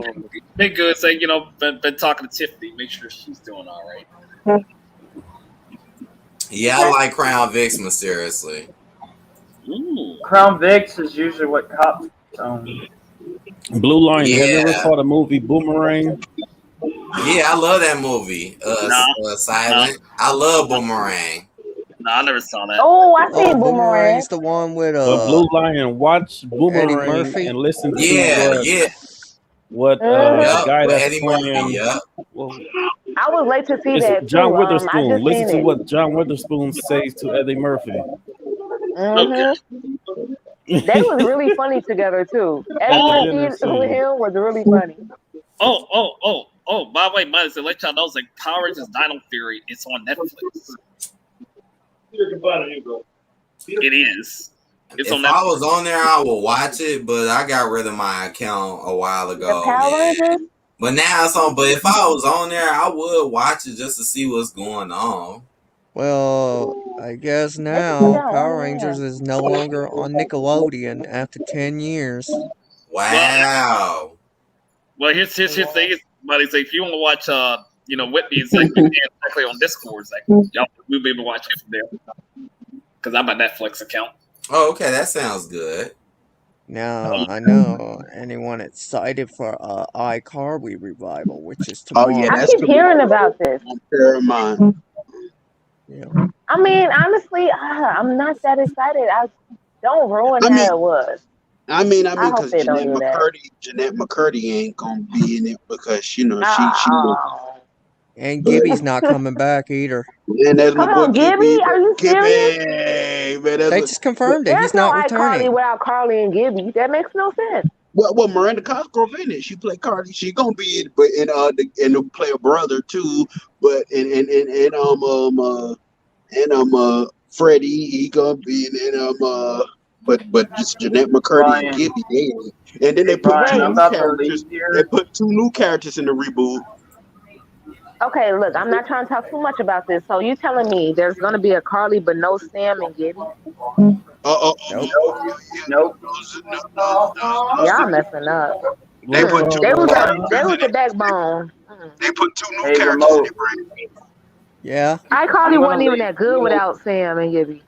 [SPEAKER 10] been good. So, you know, been talking to Tiffany, make sure she's doing all right.
[SPEAKER 1] Yeah, I like Crown Vicks mysteriously.
[SPEAKER 10] Ooh.
[SPEAKER 12] Crown Vicks is usually what cops own.
[SPEAKER 11] Blue Line.
[SPEAKER 1] Yeah.
[SPEAKER 11] Have you ever saw the movie Boomerang?
[SPEAKER 1] Yeah, I love that movie. Silent. I love Boomerang.
[SPEAKER 10] No, I never saw that.
[SPEAKER 9] Oh, I seen Boomerang.
[SPEAKER 5] Boomerang's the one with
[SPEAKER 11] Blue Lion. Watch Boomerang
[SPEAKER 5] Eddie Murphy
[SPEAKER 11] and listen to
[SPEAKER 1] Yeah.
[SPEAKER 11] what the guy that's
[SPEAKER 1] Eddie
[SPEAKER 11] playing.
[SPEAKER 1] Murphy, yeah.
[SPEAKER 11] Well,
[SPEAKER 9] I would like to see that
[SPEAKER 11] John
[SPEAKER 9] too.
[SPEAKER 11] Witherspoon.
[SPEAKER 9] I just
[SPEAKER 11] Listen
[SPEAKER 9] seen
[SPEAKER 11] to
[SPEAKER 9] it.
[SPEAKER 11] what John Witherspoon says to Eddie Murphy.
[SPEAKER 9] They was really funny together too. Eddie Murphy with him was really funny.
[SPEAKER 10] Oh, by the way, Miles, to let y'all know, it's like Power Rangers Dino Fury. It's on Netflix. It is. It's
[SPEAKER 1] If
[SPEAKER 10] on
[SPEAKER 1] I
[SPEAKER 10] Netflix.
[SPEAKER 1] was on there, I would watch it, but I got rid of my account a while ago.
[SPEAKER 9] Power Rangers?
[SPEAKER 1] But now it's on. But if I was on there, I would watch it just to see what's going on.
[SPEAKER 5] Well, I guess now Power Rangers is no longer on Nickelodeon after 10 years.
[SPEAKER 1] Wow.
[SPEAKER 10] Well, here's the thing. Buddy, say if you want to watch, you know, with me, it's like exactly on Discord. It's like y'all, we'll be able to watch it from there because I'm a Netflix account.
[SPEAKER 1] Oh, okay, that sounds good.
[SPEAKER 5] Now, I know anyone excited for iCarly revival, which is tomorrow.
[SPEAKER 6] Oh, yeah,
[SPEAKER 9] I keep hearing about this.
[SPEAKER 6] Paramount.
[SPEAKER 5] Yeah.
[SPEAKER 9] I mean, honestly, I'm not that excited. I don't ruin
[SPEAKER 6] I mean,
[SPEAKER 9] how it was.
[SPEAKER 6] I
[SPEAKER 9] I hope
[SPEAKER 6] because
[SPEAKER 9] they don't do that.
[SPEAKER 6] Jeanette McCurdy ain't gonna be in it because she
[SPEAKER 9] Oh.
[SPEAKER 5] And
[SPEAKER 6] but
[SPEAKER 5] Gibby's not coming back either.
[SPEAKER 6] man, that's my
[SPEAKER 9] Come
[SPEAKER 6] boy
[SPEAKER 9] on, Gibby. Are you serious?
[SPEAKER 6] Gibby, man, that's
[SPEAKER 5] They
[SPEAKER 6] what,
[SPEAKER 5] just confirmed it.
[SPEAKER 9] There's
[SPEAKER 5] He's
[SPEAKER 9] no
[SPEAKER 5] not
[SPEAKER 9] iCarly
[SPEAKER 5] returning.
[SPEAKER 9] without Carly and Gibby. That makes no sense.
[SPEAKER 6] well, Miranda Cosgrove in it. She played Cardi. She gonna be in, but and to play a brother too. But Freddie, he gonna be but just Jeanette McCurdy and
[SPEAKER 12] Brian,
[SPEAKER 6] Gibby, they in it. And then they
[SPEAKER 12] hey
[SPEAKER 6] put
[SPEAKER 12] Brian,
[SPEAKER 6] two
[SPEAKER 12] I'm
[SPEAKER 6] new
[SPEAKER 12] about to
[SPEAKER 6] characters.
[SPEAKER 12] leave here.
[SPEAKER 6] They put two new characters in the reboot.
[SPEAKER 9] Okay, look, I'm not trying to talk too much about this. So you telling me there's gonna be a Carly but no Sam and Gibby?
[SPEAKER 5] Nope.
[SPEAKER 12] Nope.
[SPEAKER 9] Y'all messing up.
[SPEAKER 6] They put two
[SPEAKER 9] They
[SPEAKER 6] new
[SPEAKER 9] was
[SPEAKER 6] characters in
[SPEAKER 9] the
[SPEAKER 6] it.
[SPEAKER 9] backbone.
[SPEAKER 6] They put two new
[SPEAKER 12] Hey,
[SPEAKER 6] characters in
[SPEAKER 12] remote.
[SPEAKER 6] it.
[SPEAKER 5] Yeah.
[SPEAKER 9] iCarly
[SPEAKER 12] I'm gonna
[SPEAKER 9] wasn't even
[SPEAKER 12] leave
[SPEAKER 9] that good
[SPEAKER 12] you.
[SPEAKER 9] without Sam and Gibby.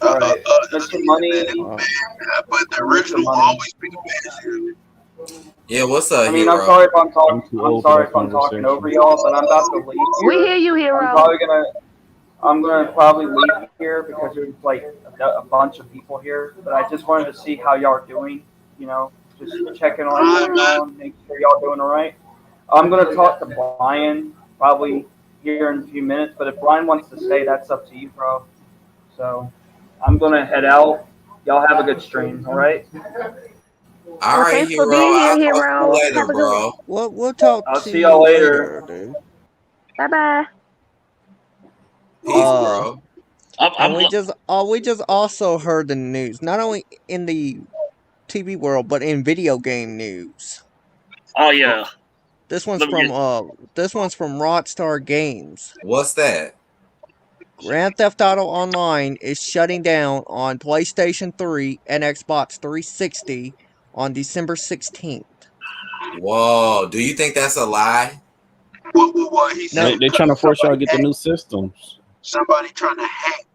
[SPEAKER 12] All right. Mr. Money.
[SPEAKER 6] But the original will always be the best.
[SPEAKER 1] Yeah, what's up,
[SPEAKER 12] I mean,
[SPEAKER 1] hero?
[SPEAKER 12] I'm sorry if I'm talking.
[SPEAKER 11] I'm too
[SPEAKER 12] I'm
[SPEAKER 11] old for
[SPEAKER 12] sorry
[SPEAKER 11] that
[SPEAKER 12] if I'm talking
[SPEAKER 11] conversation.
[SPEAKER 12] over y'all, but I'm about to leave here.
[SPEAKER 9] We hear you, hero.
[SPEAKER 12] I'm gonna probably leave here because there's like a bunch of people here. But I just wanted to see how y'all are doing. You know, just checking on y'all, make sure y'all doing all right. I'm gonna talk to Brian probably here in a few minutes. But if Brian wants to stay, that's up to you, bro. So I'm gonna head out. Y'all have a good stream. All right.
[SPEAKER 1] All right,
[SPEAKER 9] Thanks for
[SPEAKER 1] hero.
[SPEAKER 9] being here,
[SPEAKER 1] I'll talk to you
[SPEAKER 9] hero.
[SPEAKER 1] later,
[SPEAKER 9] Have a good one.
[SPEAKER 1] bro.
[SPEAKER 5] We'll talk
[SPEAKER 12] I'll
[SPEAKER 5] to
[SPEAKER 12] see y'all
[SPEAKER 5] you
[SPEAKER 12] later.
[SPEAKER 5] dude.
[SPEAKER 9] Bye bye.
[SPEAKER 1] Peace, bro.
[SPEAKER 5] And we just also heard the news, not only in the TV world, but in video game news.
[SPEAKER 10] Oh yeah.
[SPEAKER 5] This one's
[SPEAKER 10] Let me
[SPEAKER 5] from Rockstar Games.
[SPEAKER 1] What's that?
[SPEAKER 5] Grand Theft Auto Online is shutting down on PlayStation 3 and Xbox 360 on December 16th.
[SPEAKER 1] Whoa, do you think that's a lie?
[SPEAKER 6] What he said?
[SPEAKER 11] They're trying to force y'all to get the new systems.
[SPEAKER 6] Somebody trying to hack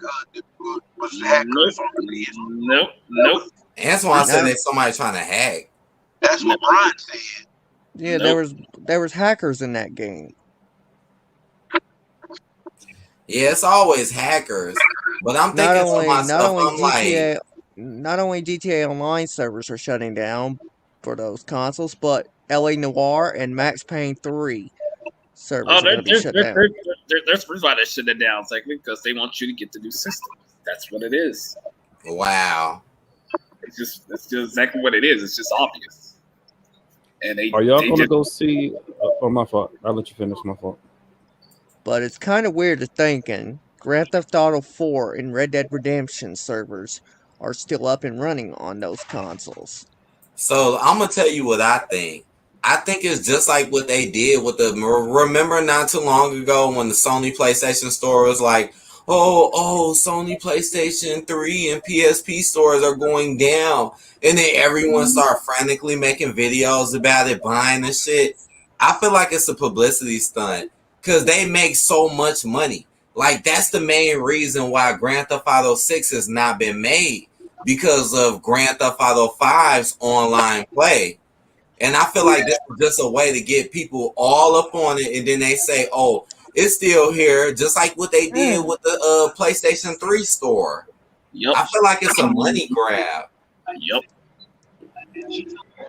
[SPEAKER 6] was the hackers on the list.
[SPEAKER 10] Nope.
[SPEAKER 1] Antoine said there's somebody trying to hack.
[SPEAKER 6] That's what Brian said.
[SPEAKER 5] Yeah, there was hackers in that game.
[SPEAKER 1] Yeah, it's always hackers. But I'm thinking to myself, I'm like,
[SPEAKER 5] not only GTA Online servers are shutting down for those consoles, but LA Noire and Max Payne 3 servers are going to be shut down.
[SPEAKER 10] There's reason why they're shutting it down, exactly, because they want you to get the new system. That's what it is.
[SPEAKER 1] wow.
[SPEAKER 10] It's just exactly what it is. It's just obvious. And
[SPEAKER 11] Are y'all going to go see? Oh, my fault. I'll let you finish. My fault.
[SPEAKER 5] But it's kind of weird to think, and Grand Theft Auto 4 and Red Dead Redemption servers are still up and running on those consoles.
[SPEAKER 1] So I'm gonna tell you what I think. I think it's just like what they did with remember not too long ago when the Sony PlayStation Store was like, oh, Sony PlayStation 3 and PSP stores are going down. And then everyone started frantically making videos about it, buying and shit. I feel like it's a publicity stunt because they make so much money. Like, that's the main reason why Grand Theft Auto 6 has not been made, because of Grand Theft Auto 5's online play. And I feel like this is just a way to get people all up on it, and then they say, oh, it's still here, just like what they did with the PlayStation 3 store.
[SPEAKER 10] Yep.
[SPEAKER 1] I feel like it's a money grab.
[SPEAKER 10] Yep.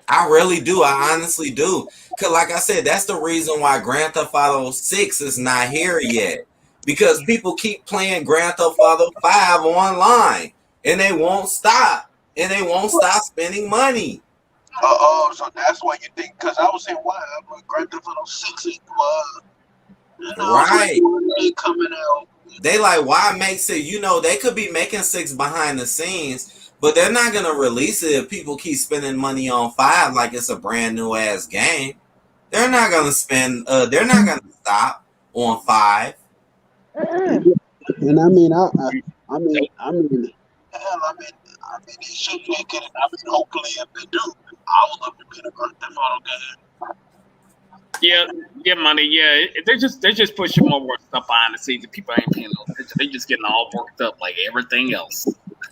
[SPEAKER 1] I really do. I honestly do. Because like I said, that's the reason why Grand Theft Auto 6 is not here yet. Because people keep playing Grand Theft Auto 5 online, and they won't stop. And they won't stop spending money.
[SPEAKER 6] So that's why you think, because I was saying, why Grand Theft Auto 6 is
[SPEAKER 1] right
[SPEAKER 6] coming out.
[SPEAKER 1] They like, why make it? You know, they could be making 6 behind the scenes, but they're not gonna release it if people keep spending money on 5 like it's a brand new ass game. They're not gonna spend. They're not gonna stop on 5.
[SPEAKER 6] And I mean, hell, I mean, they should make it. I mean, hopefully, if they do, I would love to be in a Grand Theft Auto game.
[SPEAKER 10] Yeah, money. Yeah, they're just pushing more stuff behind the scenes, and people ain't paying no attention. They just getting all worked up like everything else.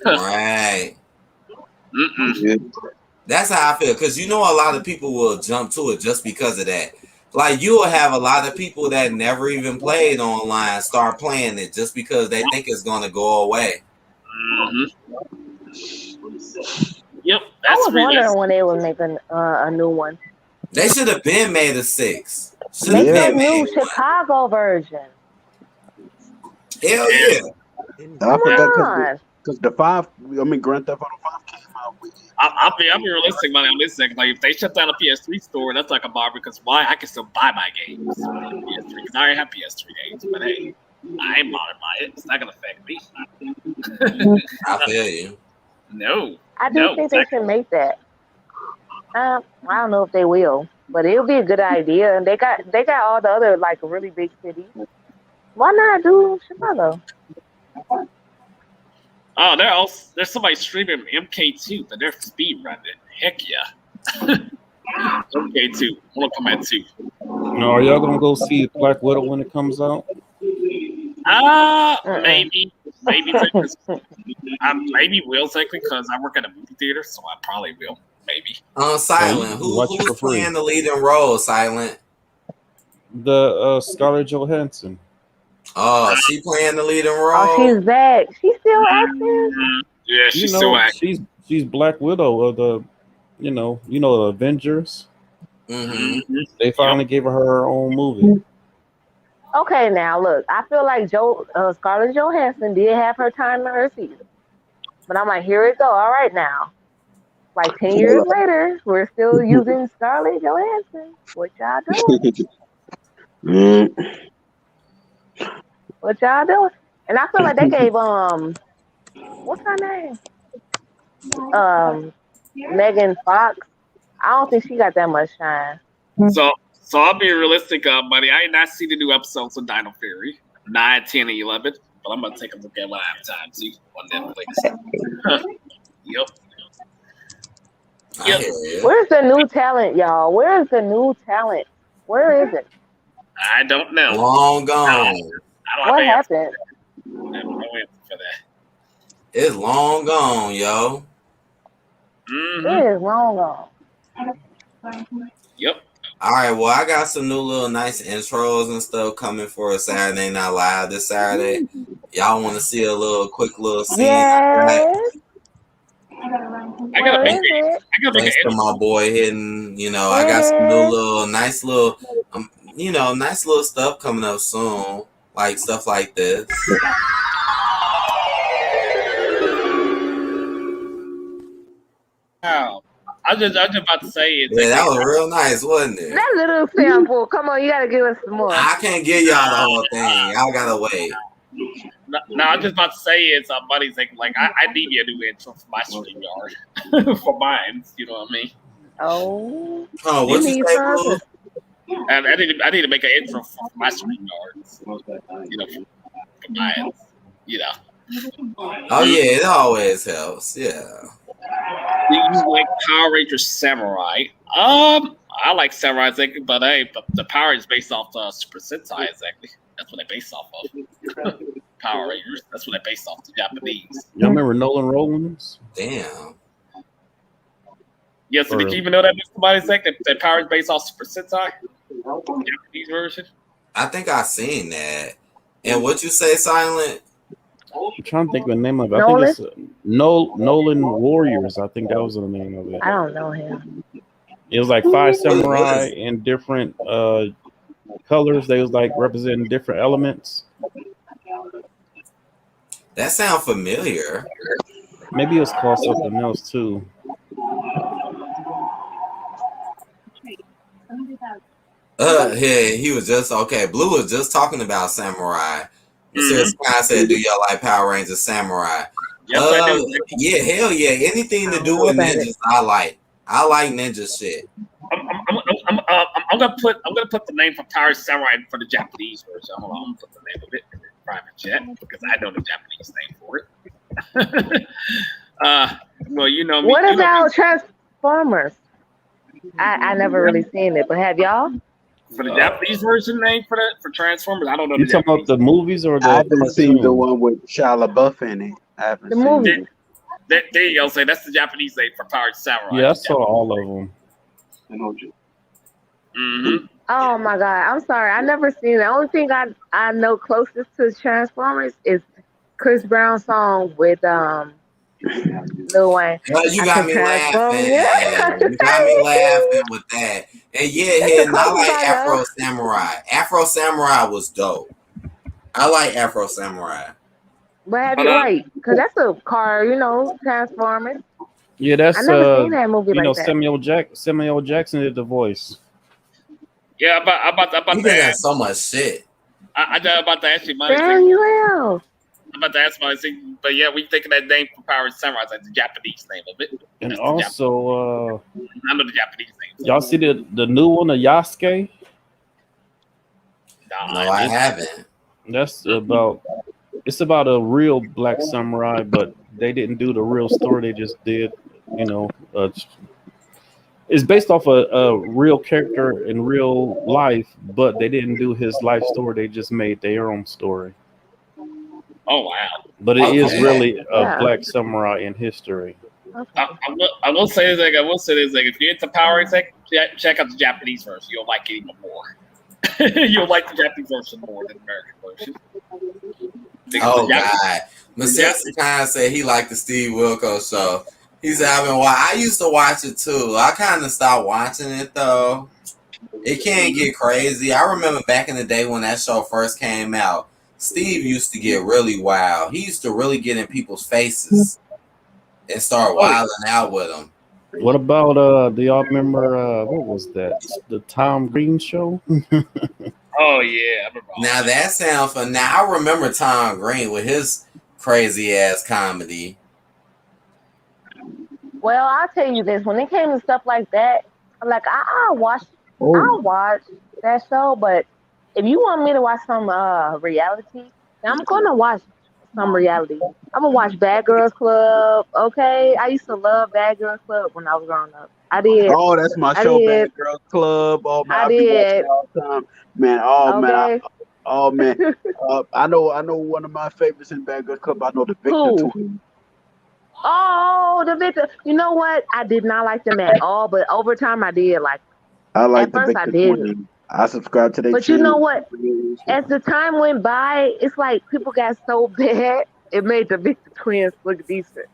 [SPEAKER 1] Right. That's how I feel, because you know a lot of people will jump to it just because of that. Like you will have a lot of people that never even played online start playing it just because they think it's gonna go away.
[SPEAKER 10] Yep,
[SPEAKER 9] I was wondering when they would make a new one.
[SPEAKER 1] They should have been made a 6. Should
[SPEAKER 9] Make
[SPEAKER 1] have
[SPEAKER 9] a
[SPEAKER 1] been
[SPEAKER 9] new
[SPEAKER 1] made.
[SPEAKER 9] Chicago version.
[SPEAKER 1] Hell yeah!
[SPEAKER 6] I forgot
[SPEAKER 9] on.
[SPEAKER 6] because the 5. I mean, Grand Theft Auto 5 came out with.
[SPEAKER 10] I'll be realistic about it on this second. Like, if they shut down a PS3 store, that's like a bar because why? I can still buy my games on PS3 because I already have PS3 games. But hey, I ain't bothered by it. It's not gonna affect me.
[SPEAKER 1] I feel you.
[SPEAKER 10] No,
[SPEAKER 9] I do think they should make that. I don't know if they will, but it would be a good idea. And they got all the other like really big cities. Why not do Chicago?
[SPEAKER 10] Oh, there's somebody streaming MK2, but they're speed running it. Heck yeah. MK2. I'm gonna come at 2.
[SPEAKER 11] No, are y'all gonna go see Black Widow when it comes out?
[SPEAKER 10] Maybe. Maybe will technically because I work at a movie theater, so I probably will. Maybe.
[SPEAKER 1] Silent. Who's playing the leading role? Silent.
[SPEAKER 11] The Scarlett Johansson.
[SPEAKER 1] Oh, she playing the leading role.
[SPEAKER 9] Oh, she's back. She's still active.
[SPEAKER 10] Yeah, she's still active.
[SPEAKER 11] She's Black Widow of the, the Avengers.
[SPEAKER 1] Mm-hmm.
[SPEAKER 11] They finally gave her own movie.
[SPEAKER 9] Okay, now look, I feel like Scarlett Johansson did have her time in her season, but I'm like, here it go. All right, now, like 10 years later, we're still using Scarlett Johansson. What y'all doing? What y'all doing? And I feel like they gave what's her name? Megan Fox. I don't think she got that much shine.
[SPEAKER 10] So I'll be realistic, buddy. I did not see the new episodes of Dino Fury 9, 10, and 11, but I'm gonna take a look at when I have time to on Netflix. Yep.
[SPEAKER 9] Where's the new talent, y'all? Where is the new talent? Where is it?
[SPEAKER 10] I don't know.
[SPEAKER 1] Long gone.
[SPEAKER 9] What happened?
[SPEAKER 10] I have no answer for that.
[SPEAKER 1] It's long gone, yo.
[SPEAKER 9] It is long gone.
[SPEAKER 10] Yep.
[SPEAKER 1] All right, well, I got some new little nice intros and stuff coming for a Saturday Night Live this Saturday. Y'all want to see a quick little scene?
[SPEAKER 9] Yes.
[SPEAKER 10] I gotta make it.
[SPEAKER 1] Thanks to my boy Hidden. I got some new nice little stuff coming up soon, like stuff like this.
[SPEAKER 10] Wow. I was just about to say it.
[SPEAKER 1] Yeah, that was real nice, wasn't it?
[SPEAKER 9] That little sample. Come on, you gotta give us some more.
[SPEAKER 1] I can't give y'all the whole thing. Y'all gotta wait.
[SPEAKER 10] No, I was just about to say it's buddy's like I need me a new intro for my StreamYard for mine. You know what I mean?
[SPEAKER 9] Oh,
[SPEAKER 1] what you say, Blue?
[SPEAKER 10] And I need to make an intro for my StreamYard. For mine.
[SPEAKER 1] Oh yeah, it always helps. Yeah.
[SPEAKER 10] Do you like Power Rangers Samurai? I like Samurai exactly, but the Power is based off Super Sentai exactly. That's what they based off of. Power Rangers. That's what they based off the Japanese.
[SPEAKER 11] Y'all remember Nolan Rollins?
[SPEAKER 1] Damn.
[SPEAKER 10] Yeah, so did you even know that somebody said that Power is based off Super Sentai? Japanese version?
[SPEAKER 1] I think I seen that. And what you say, Silent?
[SPEAKER 11] I'm trying to think of the name of it. I think it's Nolan Warriors. I think that was the name of it.
[SPEAKER 9] I don't know him.
[SPEAKER 11] It was like 5 samurai in different colors. They was like representing different elements.
[SPEAKER 1] That sounds familiar.
[SPEAKER 11] Maybe it was called something else too.
[SPEAKER 1] Yeah, he was just okay. Blue was just talking about Samurai. Sky said, "Do y'all like Power Rangers Samurai?"
[SPEAKER 10] Yes, I do.
[SPEAKER 1] Yeah, hell yeah. Anything to do with ninjas, I like. I like ninja shit.
[SPEAKER 10] I'm gonna put the name for Power Samurai for the Japanese version. Hold on, I'm gonna put the name of it in the private chat because I know the Japanese name for it. Well, you know me.
[SPEAKER 9] What about Transformers? I never really seen it, but have y'all?
[SPEAKER 10] For the Japanese version name for Transformers, I don't know.
[SPEAKER 11] You talking about the movies or the?
[SPEAKER 6] I haven't seen the one with Shia LaBeouf in it. I haven't seen
[SPEAKER 9] movie.
[SPEAKER 10] There you go. Say that's the Japanese name for Power Samurai.
[SPEAKER 11] Yeah, I saw all of them.
[SPEAKER 10] Mm-hmm.
[SPEAKER 9] Oh my God, I'm sorry. I never seen it. The only thing I know closest to Transformers is Chris Brown's song with Lil Wayne.
[SPEAKER 1] Well, you
[SPEAKER 9] I
[SPEAKER 1] got
[SPEAKER 9] can
[SPEAKER 1] me
[SPEAKER 9] transform.
[SPEAKER 1] laughing.
[SPEAKER 9] Yeah.
[SPEAKER 1] You got me laughing with that. And yeah,
[SPEAKER 9] That's the
[SPEAKER 1] and I
[SPEAKER 9] closest
[SPEAKER 1] like
[SPEAKER 9] I know.
[SPEAKER 1] Afro Samurai. Afro Samurai was dope. I like Afro Samurai.
[SPEAKER 9] But have you right? Because that's a car, Transformers.
[SPEAKER 11] Yeah,
[SPEAKER 9] I
[SPEAKER 11] that's
[SPEAKER 9] never seen that movie
[SPEAKER 11] you know,
[SPEAKER 9] like that.
[SPEAKER 11] Samuel Jackson did the voice.
[SPEAKER 10] Yeah, I'm about
[SPEAKER 1] You
[SPEAKER 10] to
[SPEAKER 1] get
[SPEAKER 10] ask.
[SPEAKER 1] so much shit.
[SPEAKER 10] I'm about to ask you my thing.
[SPEAKER 9] Samuel.
[SPEAKER 10] I'm about to ask my thing, but yeah, we thinking that name for Power Samurai is like the Japanese name of it.
[SPEAKER 11] And
[SPEAKER 10] That's
[SPEAKER 11] also,
[SPEAKER 10] I know the Japanese name.
[SPEAKER 11] y'all see the new one, the Yasuke?
[SPEAKER 1] No, I haven't.
[SPEAKER 11] That's about. It's about a real black samurai, but they didn't do the real story. They just did, it's based off a real character in real life, but they didn't do his life story. They just made their own story.
[SPEAKER 10] Oh wow!
[SPEAKER 11] But it is
[SPEAKER 1] Okay.
[SPEAKER 11] really a
[SPEAKER 9] Yeah.
[SPEAKER 11] black samurai in history.
[SPEAKER 10] I will say this, if you're into Power, check out the Japanese version. You'll like it even more. You'll like the Japanese version more than the American version. Because
[SPEAKER 1] Oh
[SPEAKER 10] the Japanese-
[SPEAKER 1] God. Mr. Khan said he liked the Steve Wilkos show. He said I used to watch it too. I kind of stopped watching it though. It can get crazy. I remember back in the day when that show first came out, Steve used to get really wild. He used to really get in people's faces and start wilding out with them.
[SPEAKER 11] What about do y'all remember what was that? The Tom Green show?
[SPEAKER 10] Oh yeah, I remember.
[SPEAKER 1] Now that sounds fun. Now I remember Tom Green with his crazy ass comedy.
[SPEAKER 9] Well, I'll tell you this: when it came to stuff like that, I'll watch that show. But if you want me to watch some reality, then I'm gonna watch some reality. I'm gonna watch Bad Girls Club. Okay, I used to love Bad Girls Club when I was growing up. I did.
[SPEAKER 6] Oh, that's my
[SPEAKER 9] I
[SPEAKER 6] show,
[SPEAKER 9] did.
[SPEAKER 6] Bad Girls Club. Oh man,
[SPEAKER 9] I
[SPEAKER 6] I be watching
[SPEAKER 9] did.
[SPEAKER 6] it all the time. Man, oh man,
[SPEAKER 9] Okay.
[SPEAKER 6] I know one of my favorites in Bad Girls Club. I know the Victor
[SPEAKER 9] Who?
[SPEAKER 6] twins.
[SPEAKER 9] Oh, the Victor. You know what? I did not like them at all, but over time I did like.
[SPEAKER 6] I like
[SPEAKER 9] At
[SPEAKER 6] the
[SPEAKER 9] first I
[SPEAKER 6] Victor
[SPEAKER 9] didn't.
[SPEAKER 6] twins. I subscribe to their
[SPEAKER 9] But you
[SPEAKER 6] channel.
[SPEAKER 9] know what? As the time went by, it's like people got so bad, it made the Victor twins look decent.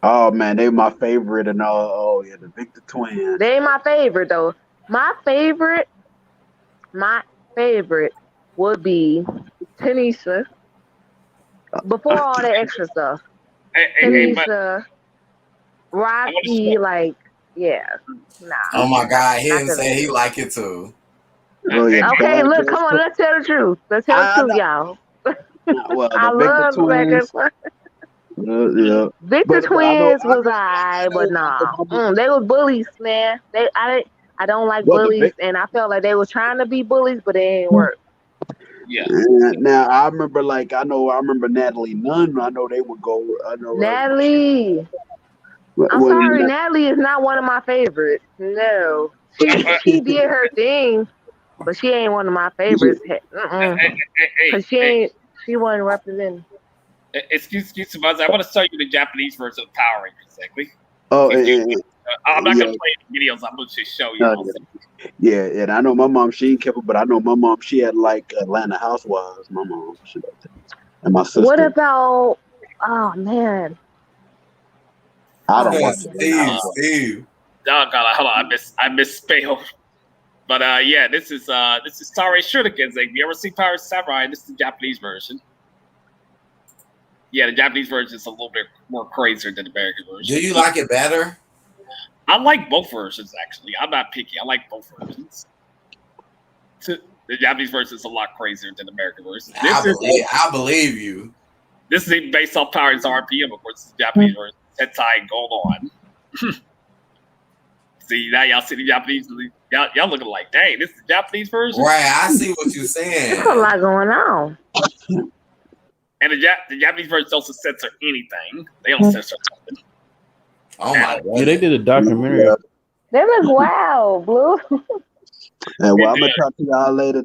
[SPEAKER 6] Oh man, they my favorite and all. Oh yeah, the Victor twins.
[SPEAKER 9] They ain't my favorite though. My favorite would be Tanisha. Before all the extra stuff. Tanisha, Rocky, yeah. Nah.
[SPEAKER 1] Oh my God, he
[SPEAKER 9] Not
[SPEAKER 1] didn't
[SPEAKER 9] the
[SPEAKER 1] say he
[SPEAKER 9] Victor.
[SPEAKER 1] like it too.
[SPEAKER 6] Oh yeah.
[SPEAKER 9] Okay,
[SPEAKER 6] Bad
[SPEAKER 9] look,
[SPEAKER 6] Girls
[SPEAKER 9] come on,
[SPEAKER 6] Club.
[SPEAKER 9] let's tell the truth. Let's tell the truth, y'all.
[SPEAKER 6] Well,
[SPEAKER 9] I
[SPEAKER 6] the Victor
[SPEAKER 9] love Black Girls
[SPEAKER 6] twins.
[SPEAKER 9] Club.
[SPEAKER 6] Yeah.
[SPEAKER 9] Victor
[SPEAKER 6] But I know.
[SPEAKER 9] twins was alright, but nah. They was bullies, man. I don't like
[SPEAKER 6] Well, the
[SPEAKER 9] bullies, and I felt like they was trying to be bullies, but it ain't work.
[SPEAKER 10] Yeah.
[SPEAKER 6] Now I remember, I remember Natalie Nunn. I know they would go. I know.
[SPEAKER 9] Natalie, I'm
[SPEAKER 6] when
[SPEAKER 9] sorry, Natalie is not one of my favorites. No, she did her thing, but she ain't one of my favorites. Cause she wasn't representing.
[SPEAKER 10] Excuse me, I want to show you the Japanese version of Power Rangers, exactly.
[SPEAKER 6] Oh,
[SPEAKER 10] I'm not
[SPEAKER 6] yeah.
[SPEAKER 10] gonna play the videos. I'm gonna just show you.
[SPEAKER 6] Yeah, and I know my mom. She ain't kept it, but I know my mom. She had like Atlanta Housewives. My mom, and my sister.
[SPEAKER 9] What about? Oh man,
[SPEAKER 6] I don't watch
[SPEAKER 1] Steve.
[SPEAKER 10] Oh God, hold on, I misspelled. But yeah, this is Sare Shuriken. Like, you ever see Power Samurai? This is the Japanese version. Yeah, the Japanese version is a little bit more crazier than the American version.
[SPEAKER 1] Do you like it better?
[SPEAKER 10] I like both versions, actually. I'm not picky. I like both versions. The Japanese version is a lot crazier than the American version.
[SPEAKER 1] I believe you.
[SPEAKER 10] This is based off Power's RPM, of course. It's the Japanese version. Sentai Gold on. See, now y'all see the Japanese. Y'all looking like, dang, this is the Japanese version?
[SPEAKER 1] Right, I see what you're saying.
[SPEAKER 9] there's a lot going on.
[SPEAKER 10] And the Japanese version doesn't censor anything. They don't censor nothing.
[SPEAKER 1] Oh my God.
[SPEAKER 11] Yeah, they did a documentary.
[SPEAKER 9] They look wild, Blue.
[SPEAKER 6] Yeah, well, I'm gonna talk to y'all later.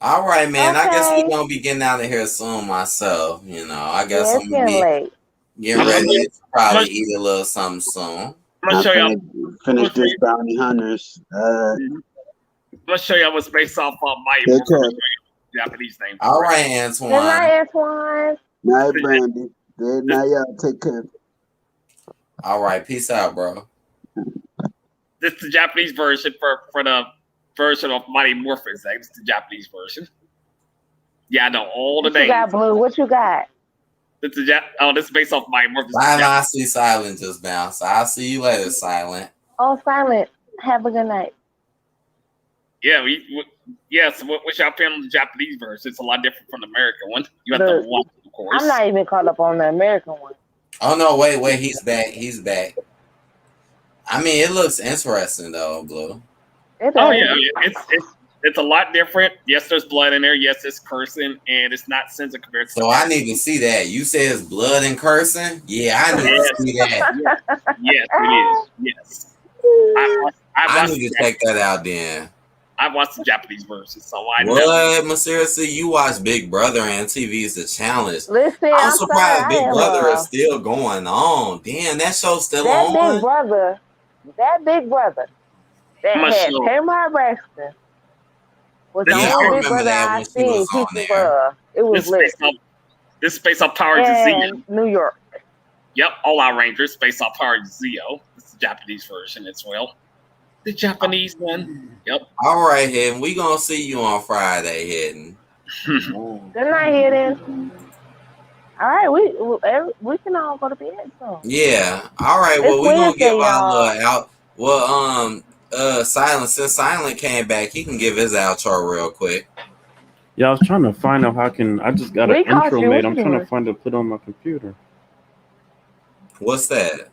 [SPEAKER 1] All right, man. I guess
[SPEAKER 9] Okay.
[SPEAKER 1] we're gonna be getting out of here soon myself. I guess
[SPEAKER 9] Yeah,
[SPEAKER 1] I'm
[SPEAKER 9] it's
[SPEAKER 1] gonna
[SPEAKER 9] getting
[SPEAKER 1] be
[SPEAKER 9] late.
[SPEAKER 1] getting ready to probably eat a little something soon.
[SPEAKER 10] I'm gonna show y'all.
[SPEAKER 6] Finish this Bounty Hunters.
[SPEAKER 10] I'm gonna show y'all what's based off of my
[SPEAKER 6] Take care.
[SPEAKER 10] Japanese name.
[SPEAKER 1] All right,
[SPEAKER 9] Good
[SPEAKER 1] Antoine.
[SPEAKER 9] night, Antoine.
[SPEAKER 6] Night, Brandy. Good night, y'all. Take care.
[SPEAKER 1] All right, peace out, bro.
[SPEAKER 10] This is the Japanese version for the version of Mighty Morphin X. This is the Japanese version. Yeah, I know all the
[SPEAKER 9] What you
[SPEAKER 10] names.
[SPEAKER 9] got, Blue? What you got?
[SPEAKER 10] This is this is based off Mighty Morphin.
[SPEAKER 1] I see Silent just bounced. I'll see you later, Silent.
[SPEAKER 9] Oh, Silent. Have a good night.
[SPEAKER 10] Yeah, so what's your opinion on the Japanese version? It's a lot different from the American one. You have
[SPEAKER 9] Look,
[SPEAKER 10] to watch it, of course.
[SPEAKER 9] I'm not even caught up on the American one.
[SPEAKER 1] Oh no, wait, he's back. He's back. I mean, it looks interesting though, Blue.
[SPEAKER 10] Oh yeah, it's a lot different. Yes, there's blood in there. Yes, it's cursing, and it's not censored compared to.
[SPEAKER 1] So I need to see that. You said it's blood and cursing? Yeah, I need to see that.
[SPEAKER 10] Yes, it is. Yes.
[SPEAKER 1] I need to check that out then.
[SPEAKER 10] I watched the Japanese version, so I know.
[SPEAKER 1] What, Masirasi? You watch Big Brother and TV's The Challenge.
[SPEAKER 9] Listen,
[SPEAKER 1] I'm surprised
[SPEAKER 9] sorry,
[SPEAKER 1] Big Brother is still going on. Damn, that show's still on.
[SPEAKER 9] That Big Brother that had Tamar Braxton was the only Big Brother I seen people for. It was lit.
[SPEAKER 10] This is based off Power
[SPEAKER 9] and
[SPEAKER 10] Zio.
[SPEAKER 9] New York.
[SPEAKER 10] Yep, All Out Rangers based off Power Zio. This is the Japanese version as well. The Japanese one. Yep.
[SPEAKER 1] All right, Hidden. We gonna see you on Friday, Hidden.
[SPEAKER 9] Good night, Hidden. All right, we can all go to bed soon.
[SPEAKER 1] Yeah. All right. Well,
[SPEAKER 9] It's
[SPEAKER 1] we gonna
[SPEAKER 9] Wednesday,
[SPEAKER 1] give our
[SPEAKER 9] y'all.
[SPEAKER 1] little out. Well, Silent. Since Silent came back, he can give his outro real quick.
[SPEAKER 11] Yeah, I was trying to find out how I just got an
[SPEAKER 9] We caught
[SPEAKER 11] intro
[SPEAKER 9] you.
[SPEAKER 11] made.
[SPEAKER 9] What
[SPEAKER 11] I'm
[SPEAKER 9] you
[SPEAKER 11] trying to
[SPEAKER 9] doing?
[SPEAKER 11] find it put on my computer.
[SPEAKER 1] What's that?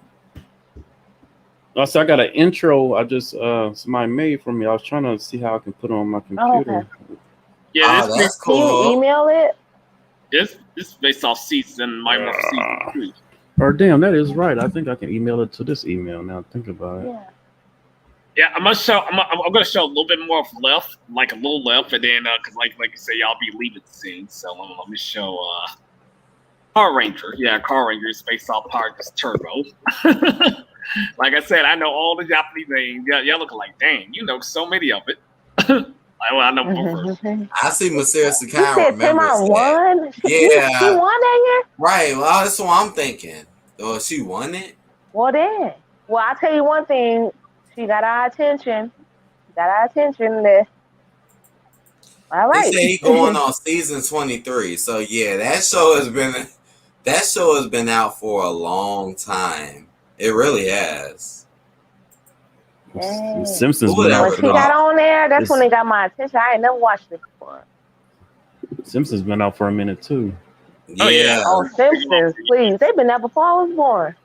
[SPEAKER 11] So I got an intro. I just somebody made for me. I was trying to see how I can put it on my computer.
[SPEAKER 10] Yeah,
[SPEAKER 1] Oh, that's
[SPEAKER 9] Can you email it?
[SPEAKER 10] This is based off season my season 3.
[SPEAKER 11] Or damn, that is right. I think I can email it to this email now. Think about it.
[SPEAKER 10] Yeah, I'm gonna show a little bit more of left, like a little left, and then because like you say, y'all be leaving soon. So let me show Power Ranger. Yeah, Power Ranger is based off Power Rangers Turbo. Like I said, I know all the Japanese names. Yeah, y'all looking like, dang, you know so many of it. I know both first.
[SPEAKER 1] I see Masira
[SPEAKER 9] You
[SPEAKER 1] Sakai
[SPEAKER 9] said
[SPEAKER 1] remembers
[SPEAKER 9] Tamar
[SPEAKER 1] that.
[SPEAKER 9] won?
[SPEAKER 1] Yeah.
[SPEAKER 9] She won that year?
[SPEAKER 1] Right. Well, that's what I'm thinking. Oh, she won it?
[SPEAKER 9] Well, then. Well, I'll tell you one thing. She got our attention. Got our attention there. All right.
[SPEAKER 1] They say he going on season 23. So yeah, that show has been out for a long time. It really has.
[SPEAKER 11] The Simpsons
[SPEAKER 1] Who
[SPEAKER 11] been out
[SPEAKER 9] When
[SPEAKER 11] for
[SPEAKER 9] she got on there, that's
[SPEAKER 11] It's-
[SPEAKER 9] when they got my attention. I ain't never watched it before.
[SPEAKER 11] Simpsons been out for a minute too.
[SPEAKER 1] Yeah.
[SPEAKER 9] Oh, Simpsons, please. They've been there before I was born.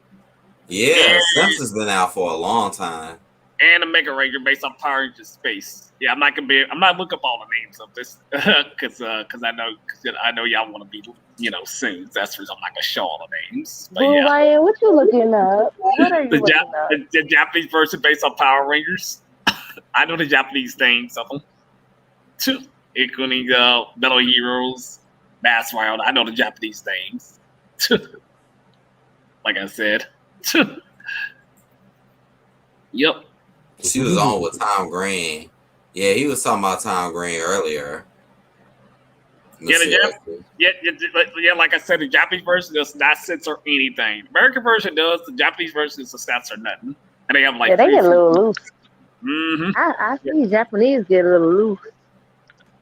[SPEAKER 1] Yeah, Simpsons been out for a long time.
[SPEAKER 10] And a Mega Ranger based on Power Rangers Space. Yeah, I'm not looking up all the names of this because I know y'all want to be soon. That's the reason I'm not gonna show all the names. But
[SPEAKER 9] Blue
[SPEAKER 10] yeah,
[SPEAKER 9] Ryan, what you looking up? What are you
[SPEAKER 10] the,
[SPEAKER 9] looking up?
[SPEAKER 10] the Japanese version based on Power Rangers. I know the Japanese names of them. Ikuniga, Metal Heroes, Mass Wild. I know the Japanese names. Like I said. Yep.
[SPEAKER 1] She was on with Tom Green. Yeah, he was talking about Tom Green earlier.
[SPEAKER 10] Yeah, like I said, the Japanese version does not censor anything. American version does. The Japanese version is a censor nothing, and they have like
[SPEAKER 9] They get a little loose.
[SPEAKER 10] Mm-hmm.
[SPEAKER 9] I see Japanese get a little loose.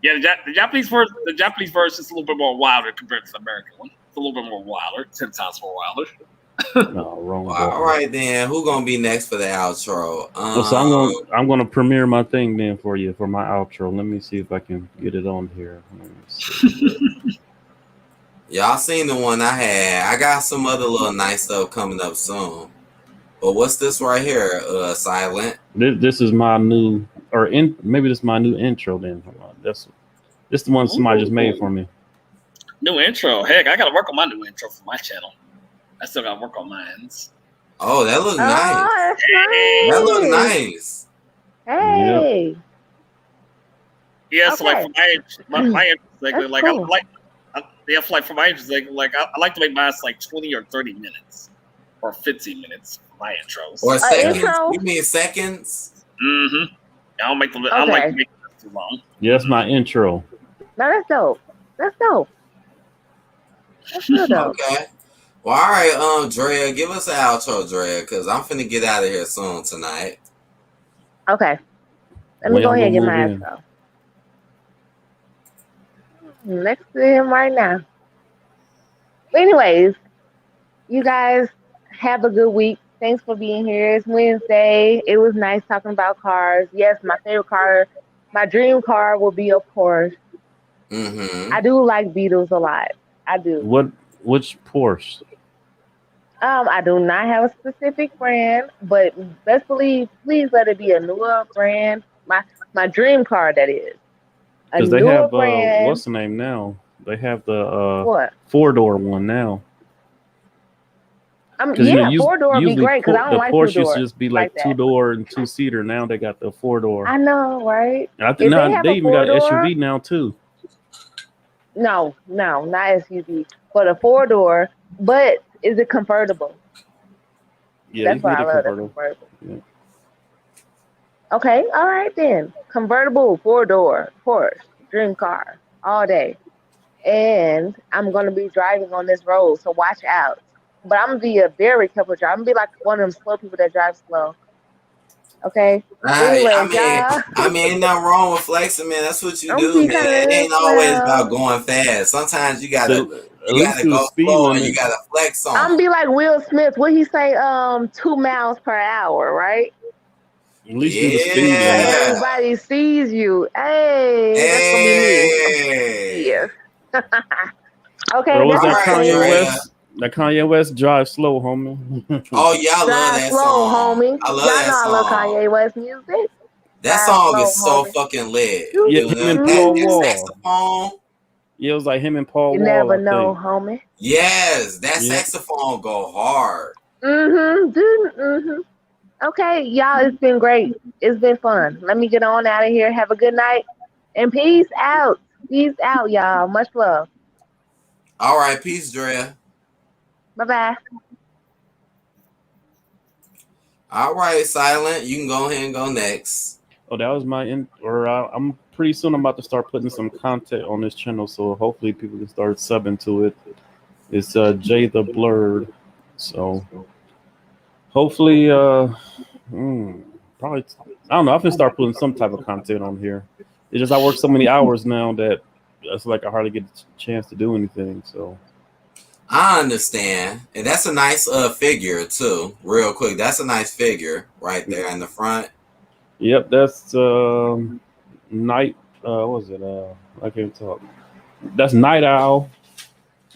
[SPEAKER 10] Yeah, the Japanese version is a little bit more wilder compared to the American one. It's a little bit more wilder, 10 times more wilder.
[SPEAKER 11] No, wrong.
[SPEAKER 1] All right, then. Who gonna be next for the outro?
[SPEAKER 11] So I'm gonna premiere my thing then for you for my outro. Let me see if I can get it on here.
[SPEAKER 1] Y'all seen the one I had. I got some other little nice stuff coming up soon. But what's this right here, Silent?
[SPEAKER 11] This is my new, maybe this is my new intro then. Hold on. This the one somebody just made for me.
[SPEAKER 10] New intro. Heck, I gotta work on my new intro for my channel. I still gotta work on mine.
[SPEAKER 1] Oh, that look nice.
[SPEAKER 9] That's nice.
[SPEAKER 1] That look nice.
[SPEAKER 9] Hey.
[SPEAKER 10] Yeah, so like for my interest, like
[SPEAKER 9] cool.
[SPEAKER 10] for my interest, like I like to make mine like 20 or 30 minutes or 15 minutes for my intros.
[SPEAKER 1] Or seconds?
[SPEAKER 9] Intro?
[SPEAKER 1] You mean seconds?
[SPEAKER 10] Mm-hmm. I don't like to make it too long.
[SPEAKER 11] Yeah, that's my intro.
[SPEAKER 9] No, that's dope. That's dope. That's good though.
[SPEAKER 1] Okay. Well, all right, Drea, give us an outro, Drea, because I'm finna get out of here soon tonight.
[SPEAKER 9] Okay. Let me go ahead and get my outro. Next to him right now. Anyways, you guys have a good week. Thanks for being here. It's Wednesday. It was nice talking about cars. Yes, my favorite car, my dream car will be a Porsche.
[SPEAKER 1] Mm-hmm.
[SPEAKER 9] I do like Beetles a lot. I do.
[SPEAKER 11] Which Porsche?
[SPEAKER 9] I do not have a specific brand, but best believe, please let it be a newer brand. My dream car, that is.
[SPEAKER 11] Because they have what's the name now? They have the
[SPEAKER 9] what?
[SPEAKER 11] 4-door one now.
[SPEAKER 9] Yeah, 4-door would be great because I don't like 2-door.
[SPEAKER 11] The Porsche used to just be like 2-door and 2-seater. Now they got the 4-door.
[SPEAKER 9] I know, right?
[SPEAKER 11] I think they even got an SUV now too.
[SPEAKER 9] No, not SUV, but a 4-door. But is it convertible?
[SPEAKER 11] Yeah,
[SPEAKER 9] that's why I love the convertible. Yeah. Okay, all right then. Convertible 4-door Porsche, dream car, all day. And I'm gonna be driving on this road, so watch out. But I'm gonna be a very careful driver. I'm gonna be like one of them slow people that drive slow. Okay. Anyway,
[SPEAKER 1] I mean, ain't nothing wrong with flexing, man. That's what you do, man. It ain't always about going fast. Sometimes you gotta go slow and you gotta flex on.
[SPEAKER 9] I'm gonna be like Will Smith. What he say? 2 miles per hour, right?
[SPEAKER 11] At least do the speed limit.
[SPEAKER 9] Everybody sees you. Hey, that's gonna be me. Yeah. Okay.
[SPEAKER 11] Bro, was that Kanye West? That Kanye West drive slow, homie.
[SPEAKER 1] Oh yeah, I love that
[SPEAKER 9] slow,
[SPEAKER 1] song.
[SPEAKER 9] Homie.
[SPEAKER 1] I love that song.
[SPEAKER 9] I love Kanye West music.
[SPEAKER 1] That song is so fucking lit.
[SPEAKER 11] Yeah, him and Paul Wall.
[SPEAKER 1] Saxophone.
[SPEAKER 11] Yeah, it was like him and Paul Wall.
[SPEAKER 9] You never know, homie.
[SPEAKER 1] Yes, that saxophone go hard.
[SPEAKER 9] Okay, y'all, it's been great. It's been fun. Let me get on out of here. Have a good night. And peace out. Peace out, y'all. Much love.
[SPEAKER 1] All right, peace, Drea.
[SPEAKER 9] Bye-bye.
[SPEAKER 1] All right, Silent. You can go ahead and go next.
[SPEAKER 11] Oh, that was my I'm pretty soon. I'm about to start putting some content on this channel, so hopefully people can start subbing to it. It's Jay the Blurred. So hopefully, probably I don't know. I can start putting some type of content on here. It's just I work so many hours now that it's like I hardly get a chance to do anything. So
[SPEAKER 1] I understand, and that's a nice figure too. Real quick, that's a nice figure right there in the front.
[SPEAKER 11] Yep, that's Night. What was it? I can't talk. That's Night Owl,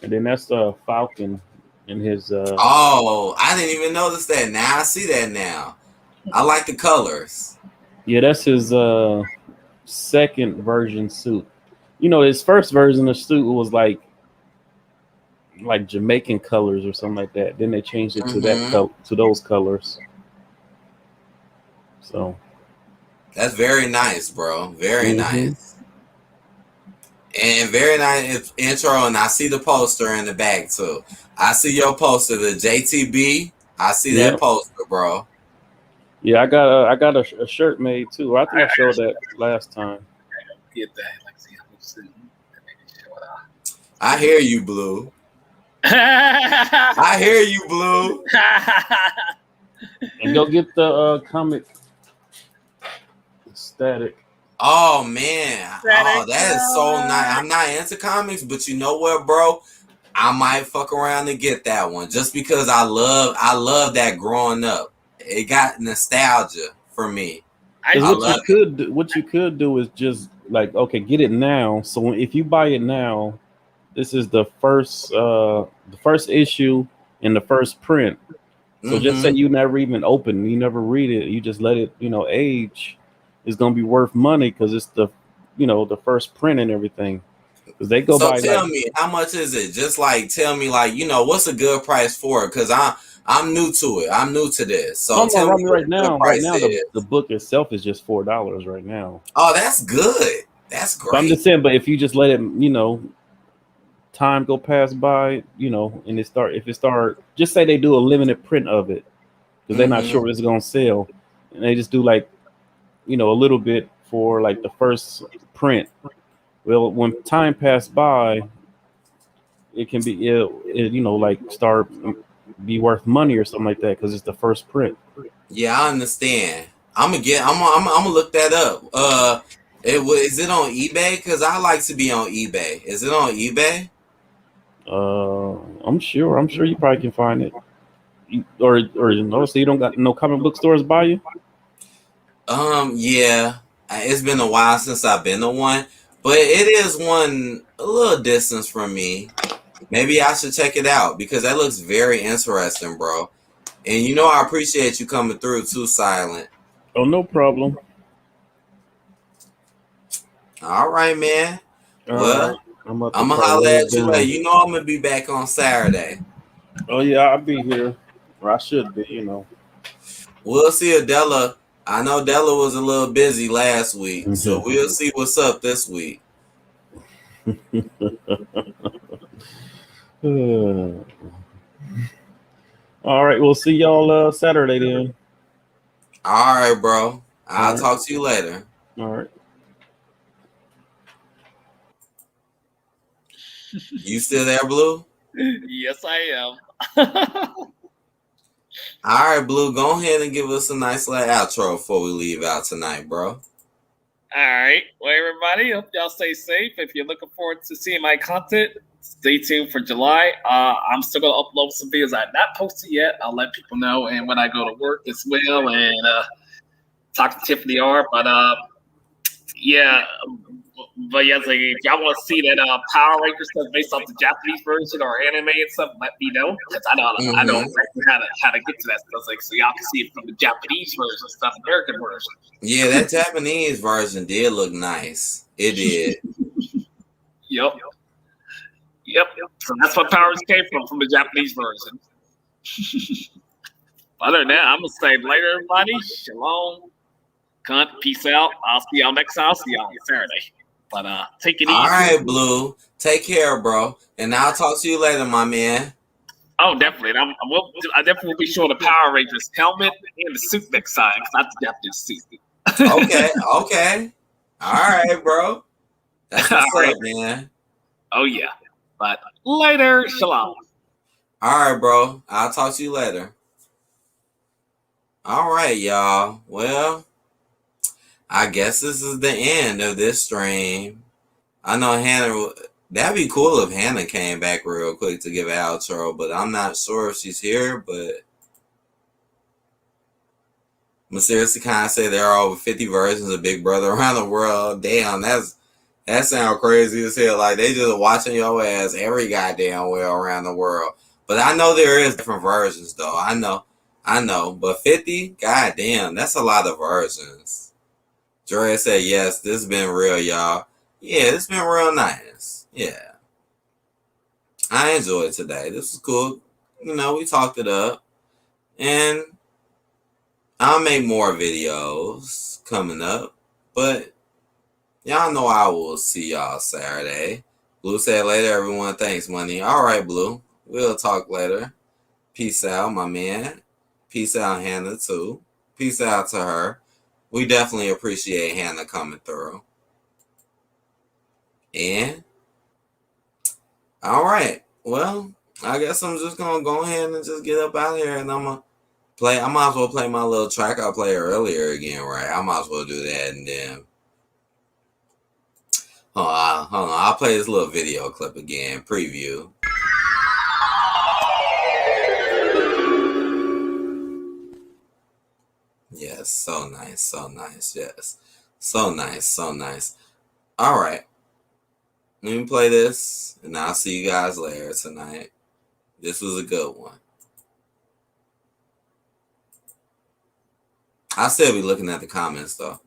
[SPEAKER 11] and then that's Falcon in his.
[SPEAKER 1] Oh, I didn't even notice that. Now I see that now. I like the colors.
[SPEAKER 11] Yeah, that's his second version suit. You know, his first version of suit was like Jamaican colors or something like that. Then they changed it to to those colors. So
[SPEAKER 1] that's very nice, bro. Very nice. And very nice intro. And I see the poster in the back too. I see your poster, the JTB. I see that poster, bro.
[SPEAKER 11] Yeah, I got a shirt made too. I think I showed that last time.
[SPEAKER 10] Get that.
[SPEAKER 1] I hear you, Blue. I hear you, Blue.
[SPEAKER 11] And go get the comic Static.
[SPEAKER 1] Oh man. Oh, that is so nice. I'm not into comics, but you know what, bro? I might fuck around and get that one just because I love that growing up. It got nostalgia for me.
[SPEAKER 11] What you could do is just like, okay, get it now. So if you buy it now, this is the first issue in the first print. So just say you never even open, you never read it, you just let it, age. It's gonna be worth money because it's the first print and everything. Because they go by.
[SPEAKER 1] So tell me, how much is it? Just tell me, what's a good price for it? Because I'm new to it. I'm new to this. So tell me
[SPEAKER 11] right now. The book itself is just $4 right now.
[SPEAKER 1] Oh, that's good. That's great.
[SPEAKER 11] But I'm just saying, but if you just let it, time go pass by, and if it start, just say they do a limited print of it, because they're not sure it's gonna sell, and they just do like, a little bit for like the first print. Well, when time passed by, it can be like start be worth money or something like that because it's the first print.
[SPEAKER 1] Yeah, I understand. I'm gonna look that up. Is it on eBay? Because I like to be on eBay. Is it on eBay?
[SPEAKER 11] I'm sure you probably can find it. So you don't got no comic book stores by you?
[SPEAKER 1] Yeah. It's been a while since I've been to one, but it is one a little distance from me. Maybe I should check it out because that looks very interesting, bro. And I appreciate you coming through too, Silent.
[SPEAKER 11] Oh, no problem.
[SPEAKER 1] All right, man. Well,
[SPEAKER 11] I'm
[SPEAKER 1] gonna holler at you later. I'm gonna be back on Saturday.
[SPEAKER 11] Oh yeah, I'll be here. Or I should be,
[SPEAKER 1] We'll see Adela. I know Della was a little busy last week, so we'll see what's up this week.
[SPEAKER 11] All right, we'll see y'all Saturday then.
[SPEAKER 1] All right, bro. I'll talk to you later.
[SPEAKER 11] All right.
[SPEAKER 1] You still there, Blue?
[SPEAKER 10] Yes, I am.
[SPEAKER 1] All right, Blue, go ahead and give us a nice little outro before we leave out tonight, bro.
[SPEAKER 10] All right. Well, everybody, hope y'all stay safe. If you're looking forward to seeing my content, stay tuned for July. I'm still going to upload some videos I have not posted yet. I'll let people know. And when I go to work as well and talk to Tiffany R. But like, if y'all want to see that Power Rangers stuff based off the Japanese version or anime and stuff, let me know because I know exactly how to get to that stuff. Like, so y'all can see it from the Japanese version stuff, American version.
[SPEAKER 1] Yeah, that Japanese version did look nice. It did.
[SPEAKER 10] Yep. So that's what Powers came from the Japanese version. Other than that, I'm gonna say later, everybody. Shalom. Cunt. Peace out. I'll see y'all next time. I'll see y'all on Saturday. But take it easy.
[SPEAKER 1] All right, Blue. Take care, bro. And I'll talk to you later, my man.
[SPEAKER 10] Oh, definitely. I definitely will be showing the Power Rangers helmet and the suit next time. Not the Japanese suit.
[SPEAKER 1] Okay. All right, bro. That's what's up, man.
[SPEAKER 10] Oh, yeah. But later. Shalom.
[SPEAKER 1] All right, bro. I'll talk to you later. All right, y'all. Well, I guess this is the end of this stream. I know Hannah, that'd be cool if Hannah came back real quick to give an outro, but I'm not sure if she's here, but I'm seriously kind of say there are over 50 versions of Big Brother around the world. Damn, that sounds crazy as hell. Like they just watching your ass every goddamn way around the world. But I know there is different versions though. I know. But 50, goddamn, that's a lot of versions. Dre said, yes, this has been real, y'all. Yeah, it's been real nice. Yeah. I enjoyed today. This was cool. We talked it up. And I'll make more videos coming up. But y'all know I will see y'all Saturday. Blue said later, everyone. Thanks, money. All right, Blue. We'll talk later. Peace out, my man. Peace out, Hannah, too. Peace out to her. We definitely appreciate Hannah coming through. And, all right. Well, I guess I'm just going to go ahead and just get up out here and I might as well play my little track I played earlier again, right? I might as well do that and then. Hold on. I'll play this little video clip again. Preview. Yes, so nice. Yes, so nice. All right, let me play this, and I'll see you guys later tonight. This was a good one. I'll still be looking at the comments though.